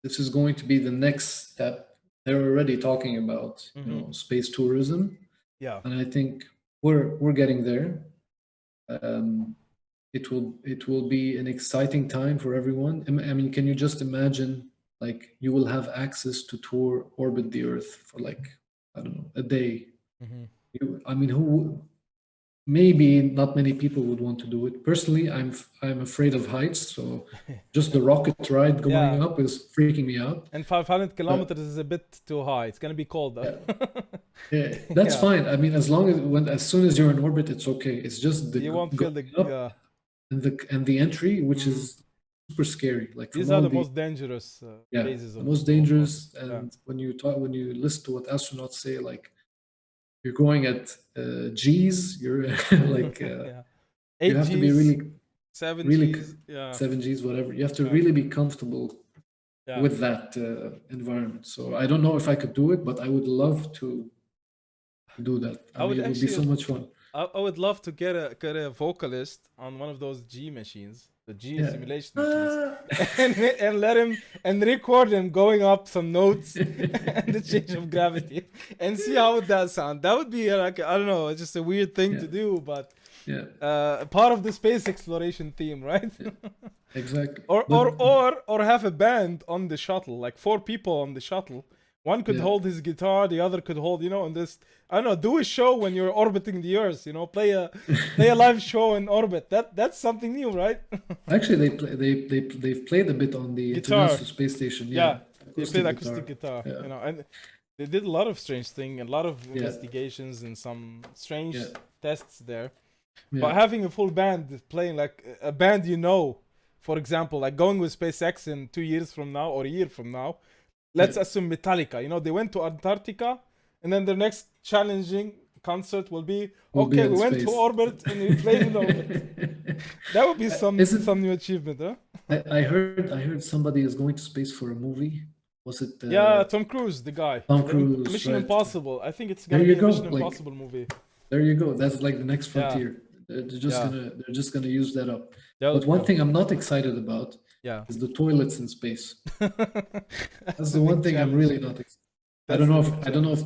this is going to be the next step. They're already talking about space tourism, Yeah. and I think we're getting there. Um, it will be an exciting time for everyone. I mean, can you just imagine, like, you will have access to tour orbit the Earth for, like, I don't know, a day. Mm-hmm. I mean, maybe not many people would want to do it. Personally, I'm afraid of heights, so just the rocket ride going Yeah. up is freaking me out. And 500 But kilometers is a bit too high. It's gonna be cold though. yeah, yeah, that's Yeah. fine. I mean, as soon as you're in orbit, it's okay. It's just the You won't feel the going up yeah. and the entry, which Mm. is super scary. Like, from These are all the the most dangerous yeah, phases the of most of orbit. dangerous. Yeah. And when you listen to what astronauts say, like, you're going at G's, you're like Yeah. you Eight have to be Gs, really seven really Gs. Yeah. 7 Gs, whatever. You have to Yeah. really be comfortable Yeah. with that environment. So I don't know if I could do it, but I would love to do that. I I mean, would it would be so actually much fun. I would love to get a vocalist on one of those G machines, the G Yeah. simulation machines, and let him and record him going up some notes and the change of gravity and see how it does sound. That would be like, I don't know, it's just a weird thing to Yeah. do, but Yeah, part of the space exploration theme, right? exactly. Or have a band on the shuttle, like 4 people on the shuttle. One could Yeah. hold his guitar, the other could hold, and this, I don't know, do a show when you're orbiting the Earth, play a live show in orbit. That's something new, right? Actually, they've played a bit on the Guitar. International Space Station. Yeah, Yeah, they played acoustic guitar, Yeah. and they did a lot of strange things, and a lot of Yeah. investigations and some strange Yeah. tests there. Yeah. But having a full band playing, like a band, for example, like going with SpaceX in 2 years from now or a year from now, let's Yeah. assume Metallica. They went to Antarctica, and then their next challenging concert will be, Will be okay, in we went to space. orbit and we played in orbit. That would be some new achievement, huh? I heard somebody is going to space for a movie. Was it? Yeah, Tom Cruise, the guy. Tom Cruise, Mission right. Impossible. I think it's There gonna you be a go, Mission like- Impossible movie. There you go. That's like the next Yeah. frontier. They're just gonna use that up. That But would one be- thing I'm not excited about Yeah. is the toilets in space. That's a the one big thing I'm challenge. really not. I That's don't know the if big I don't know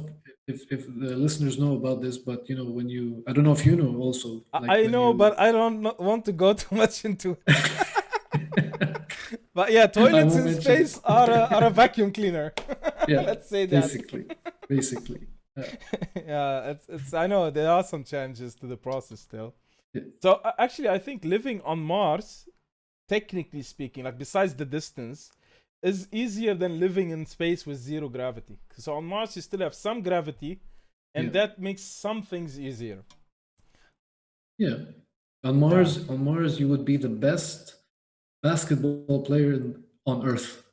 if the listeners know about this, but when you, I don't know if you know also. Like, I when know, you- but I don't want to go too much into it. But yeah, toilets won't in mention space are a vacuum cleaner. yeah, Let's say that. basically. Yeah, it's. I know there are some challenges to the process still. Yeah. So actually, I think living on Mars, technically speaking, like besides the distance, is easier than living in space with zero gravity. So on Mars, you still have some gravity, and Yeah. that makes some things easier. Yeah. On Mars, you would be the best basketball player on Earth.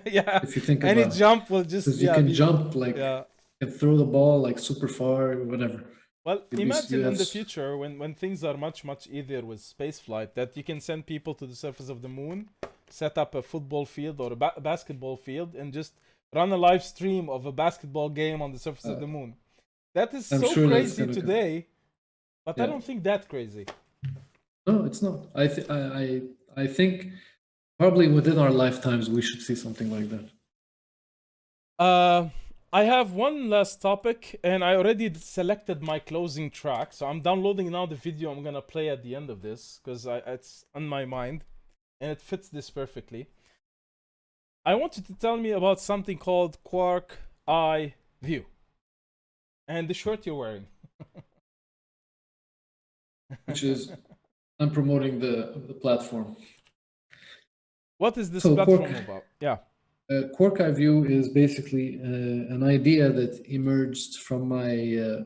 Yeah, If you think any about it. jump will just Because you can be- jump, like, Yeah. and throw the ball like super far, whatever. Well, You'd be- imagine you in the have- future when things are much easier with space flight, that you can send people to the surface of the moon, set up a football field or a basketball field, and just run a live stream of a basketball game on the surface of the moon. That is I'm so sure that's crazy gonna go. today, but I Yeah. don't think that crazy. No, it's not. I think probably within our lifetimes we should see something like that. I have one last topic, and I already selected my closing track, so I'm downloading now the video I'm gonna play at the end of this because it's on my mind, and it fits this perfectly. I want you to tell me about something called QuarkEyeView, and the shirt you're wearing. Which is, I'm promoting the platform. What is this So platform about? Yeah. QuarkEyeView is basically an idea that emerged from my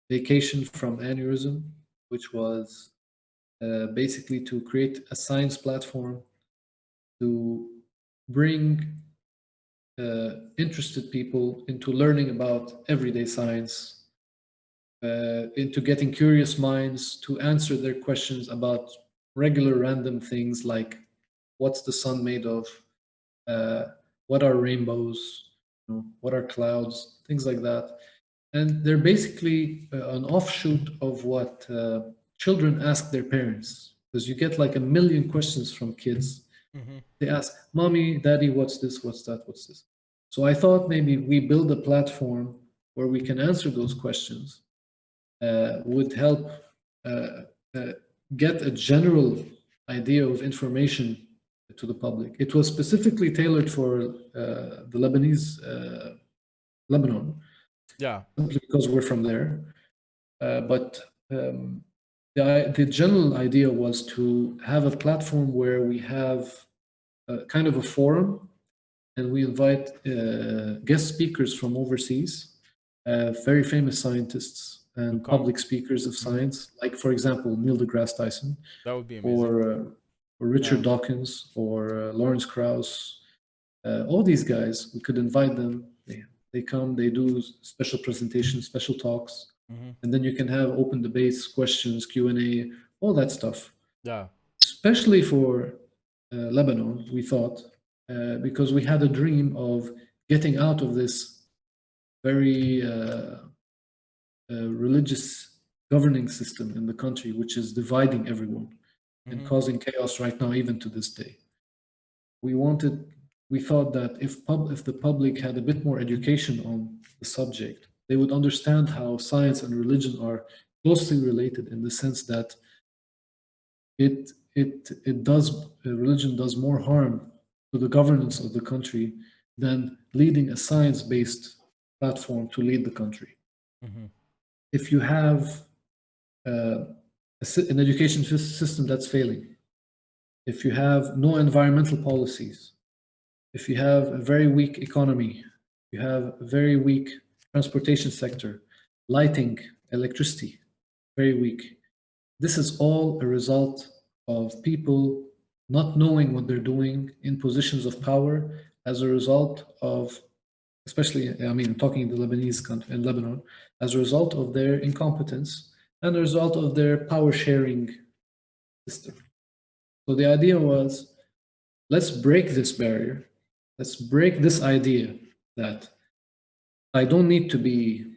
vacation from Anuryzm, which was basically to create a science platform to bring interested people into learning about everyday science into getting curious minds to answer their questions about regular random things like what's the sun made of, what are rainbows, what are clouds, things like that. And they're basically an offshoot of what children ask their parents, because you get like a million questions from kids. They ask, "Mommy, Daddy, what's this? What's that? What's this?" So I thought maybe we build a platform where we can answer those questions, would help get a general idea of information to the public. It was specifically tailored for the Lebanese, Lebanon, simply because we're from there. But the general idea was to have a platform where we have kind of a forum, and we invite guest speakers from overseas, very famous scientists and public speakers of science, like, for example, Neil deGrasse Tyson. That would be amazing. Or Richard Dawkins, or Lawrence Krauss. All these guys, we could invite them. They come, they do special presentations, special talks, and then you can have open debates, questions, Q&A, all that stuff. Yeah. Especially for Lebanon, we thought, because we had a dream of getting out of this very religious governing system in the country, which is dividing everyone and causing chaos right now, even to this day. We thought that if the public had a bit more education on the subject, they would understand how science and religion are closely related, in the sense that religion does more harm to the governance of the country than leading a science-based platform to lead the country. If you have an education system that's failing, if you have no environmental policies, if you have a very weak economy, you have a very weak transportation sector, lighting, electricity, very weak. This is all a result of people not knowing what they're doing in positions of power, as a result of, especially, talking in the Lebanese country, in Lebanon, as a result of their incompetence and a result of their power sharing system. So the idea was, let's break this barrier. Let's break this idea that I don't need to be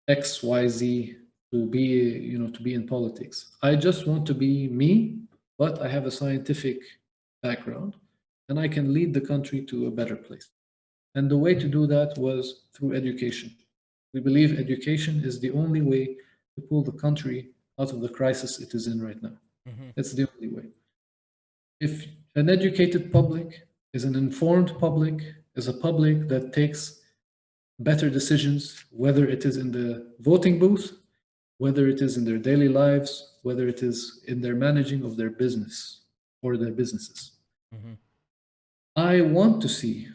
X, Y, Z to be in politics. I just want to be me, but I have a scientific background, and I can lead the country to a better place. And the way to do that was through education. We believe education is the only way to pull the country out of the crisis it is in right now. That's the only way. If an educated public is an informed public, is a public that takes better decisions, whether it is in the voting booth, whether it is in their daily lives, whether it is in their managing of their business or their businesses. I want to see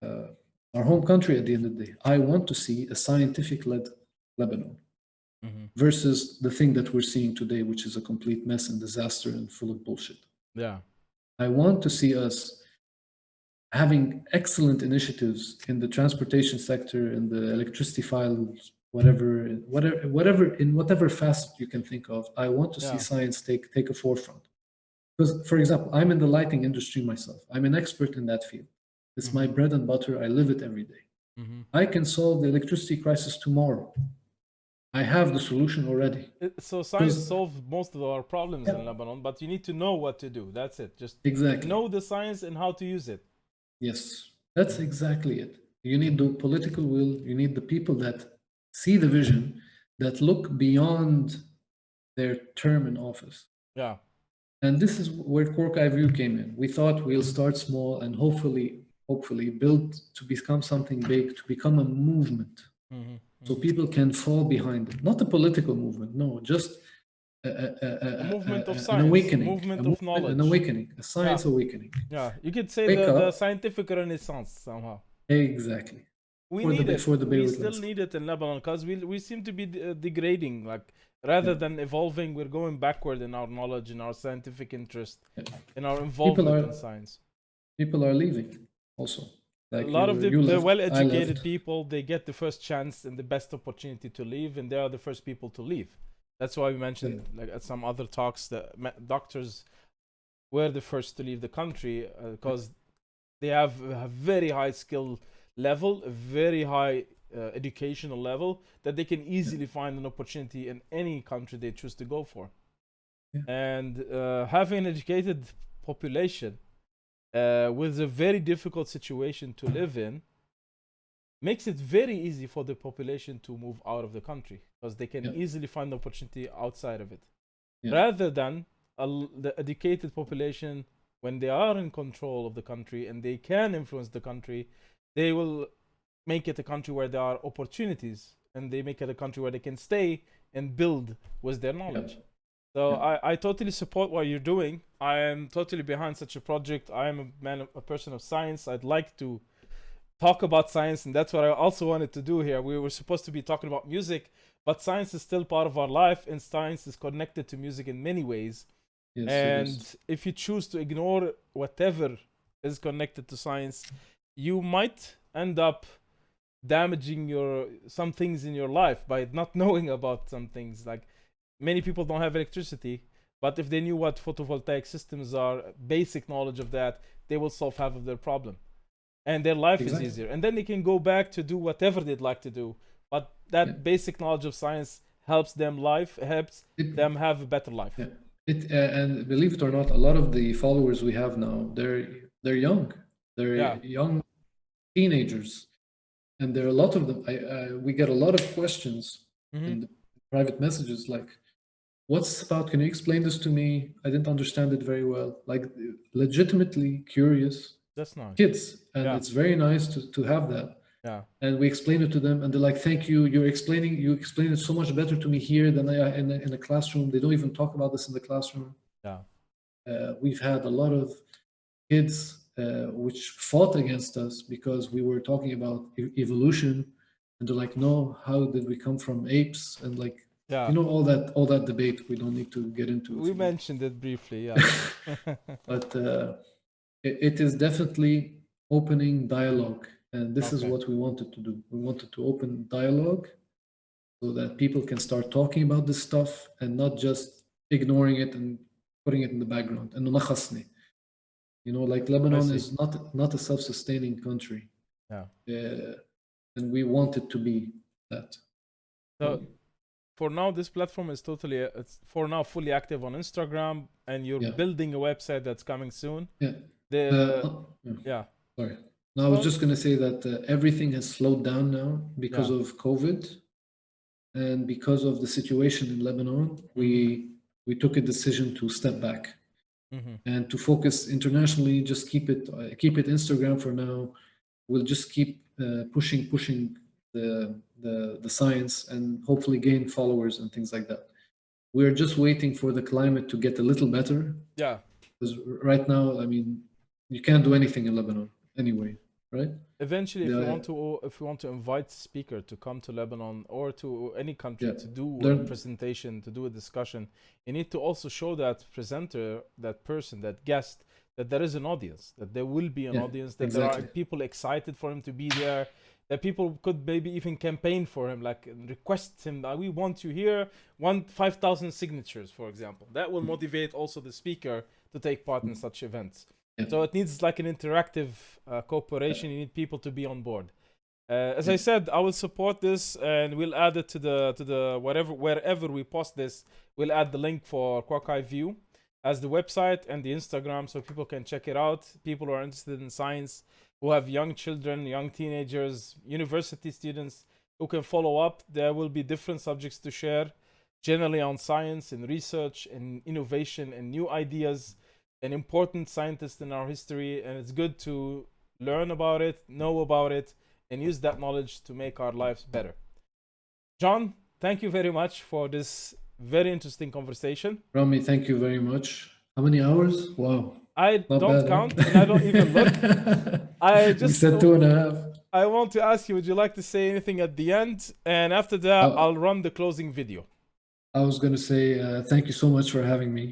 our home country at the end of the day. I want to see a scientific-led Lebanon versus the thing that we're seeing today, which is a complete mess and disaster and full of bullshit. Yeah. I want to see us having excellent initiatives in the transportation sector, in the electricity files, whatever, in whatever facet you can think of. I want to see science take a forefront. Because, for example, I'm in the lighting industry myself. I'm an expert in that field. It's my bread and butter. I live it every day. I can solve the electricity crisis tomorrow. I have the solution already. So science solves most of our problems in Lebanon, but you need to know what to do. That's it. Just know the science and how to use it. Yes, that's exactly it. You need the political will. You need the people that see the vision, that look beyond their term in office. Yeah. And this is where QuarkEyeView came in. We thought we'll start small and hopefully build to become something big, to become a movement. So people can fall behind it. Not a political movement, no, just a movement of science, an awakening, movement of knowledge. An awakening, a science awakening. Yeah, you could say the scientific renaissance somehow. Exactly. We need it. We still need it in Lebanon because we seem to be degrading. Like, rather than evolving, we're going backward in our knowledge, in our scientific interest, in our involvement in science. People are leaving also. A Like lot of you the left, I well-educated left. people, they get the first chance and the best opportunity to leave, and they are the first people to leave. That's why we Yeah, mentioned, like at some other talks, that doctors were the first to leave the country because they have a very high skill level, a very high educational level that they can yeah, easily find an opportunity in any country they choose to go for. yeah, And having an educated population with a very difficult situation to live in makes it very easy for the population to move out of the country because they can yeah, easily find opportunity outside of it yeah. rather than the educated population. When they are in control of the country and they can influence the country, they will make it a country where there are opportunities, and they make it a country where they can stay and build with their Yeah. knowledge. So Yeah. I totally support what you're doing. I am totally behind such a project. I am a person of science. I'd like to talk about science, and that's what I also wanted to do here. We were supposed to be talking about music, but science is still part of our life, and science is connected to music in many ways. Yes, it And is. if you choose to ignore whatever is connected to science, you might end up damaging your some things in your life by not knowing about some things. Like many people don't have electricity, but if they knew what photovoltaic systems are, basic knowledge of that, they will solve half of their problem, and their life is Exactly. easier. And then they can go back to do whatever they'd like to do. But Yeah. that basic knowledge of science helps them It, them have a better life. yeah. And believe it or not, a lot of the followers we have now, they're young. Yeah. They're young teenagers, and there are a lot of them. We get a lot of questions Mm-hmm. in the private messages like, "What's this about? Can you explain this to me? I didn't understand it very well." Like legitimately curious That's nice. kids, and Yeah. it's very nice to have that. Yeah. And we explain it to them, and they're like, "Thank you. You explain it so much better to me here than I in a classroom. They don't even talk about this in the classroom." Yeah. We've had a lot of kids which fought against us because we were talking about evolution, and they're like, "No, how did we come from apes?" And like, Yeah. all that debate. We don't need to get into if We you want. mentioned it briefly. Yeah. But it is definitely opening dialogue, and this is Okay. what we wanted to do. We wanted to open dialogue so that people can start talking about this stuff and not just ignoring it and putting it in the background. And like I Lebanon see. is not a self-sustaining country, Yeah. and we want it to be that. So for now, this platform is totally it's for now fully active on Instagram, and you're Yeah, building a website that's coming soon. yeah. The Yeah. Yeah. Sorry. No, I was Well, just going to say that everything has slowed down now because yeah. of COVID. And because of the situation in Lebanon, Mm-hmm. we took a decision to step back Mm-hmm. and to focus internationally. Just keep it Instagram for now. We'll just keep pushing the science and hopefully gain followers and things like that. We're just waiting for the climate to get a little better Yeah. because right now, I mean, you can't do anything in Lebanon anyway, right? Eventually, The, if you want to invite speaker to come to Lebanon or to any country yeah, to do a there, presentation, to do a discussion, you need to also show that presenter, that person, that guest, that there is an audience, that there will be an yeah, audience, that there are exactly. people excited for him to be there, that people could maybe even campaign for him, like request him that we want you here, 5,000 signatures, for example. That will motivate also the speaker to take part in such events. Yeah, So it needs like an interactive cooperation. You need people to be on board. As I yeah, said, I will support this, and we'll add it to the wherever we post this. We'll add the link for QuarkEyeView as the website and the Instagram, so people can check it out. People who are interested in science, who have young children, young teenagers, university students who can follow up. There will be different subjects to share, generally on science and research and innovation and new ideas, an important scientist in our history, and it's good to learn about it, know about it, and use that knowledge to make our lives better. John, thank you very much for this very interesting conversation. Rami, thank you very much. How many hours? Wow, I not don't bad, count and I don't even look. huh? I We just said 2.5. I want to ask you, would you like to say anything at the end? And after that, Uh, I'll run the closing video. I was going to say thank you so much for having me.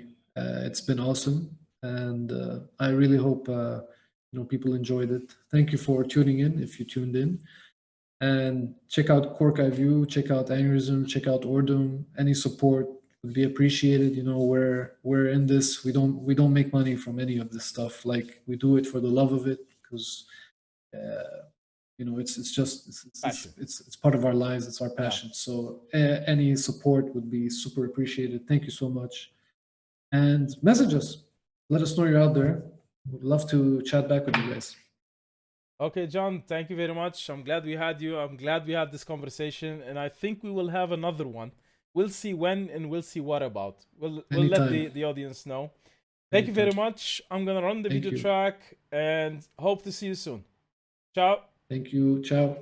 It's been awesome, and I really hope people enjoyed it. Thank you for tuning in if you tuned in. And check out QuarkEyeView, check out Anuryzm, check out Ordum. Any support would be appreciated. We're in this. We don't make money from any of this stuff. Like, we do it for the love of it, because it's part of our lives. It's our passion. So any support would be super appreciated. Thank you so much. And message us. Let us know you're out there. We'd love to chat back with you guys. Okay, John, thank you very much. I'm glad we had you. I'm glad we had this conversation, and I think we will have another one. We'll see when, and we'll see what about. We'll let the audience know. Thank you very much. I'm gonna run the video track, and hope to see you soon. Ciao. Thank you. Ciao.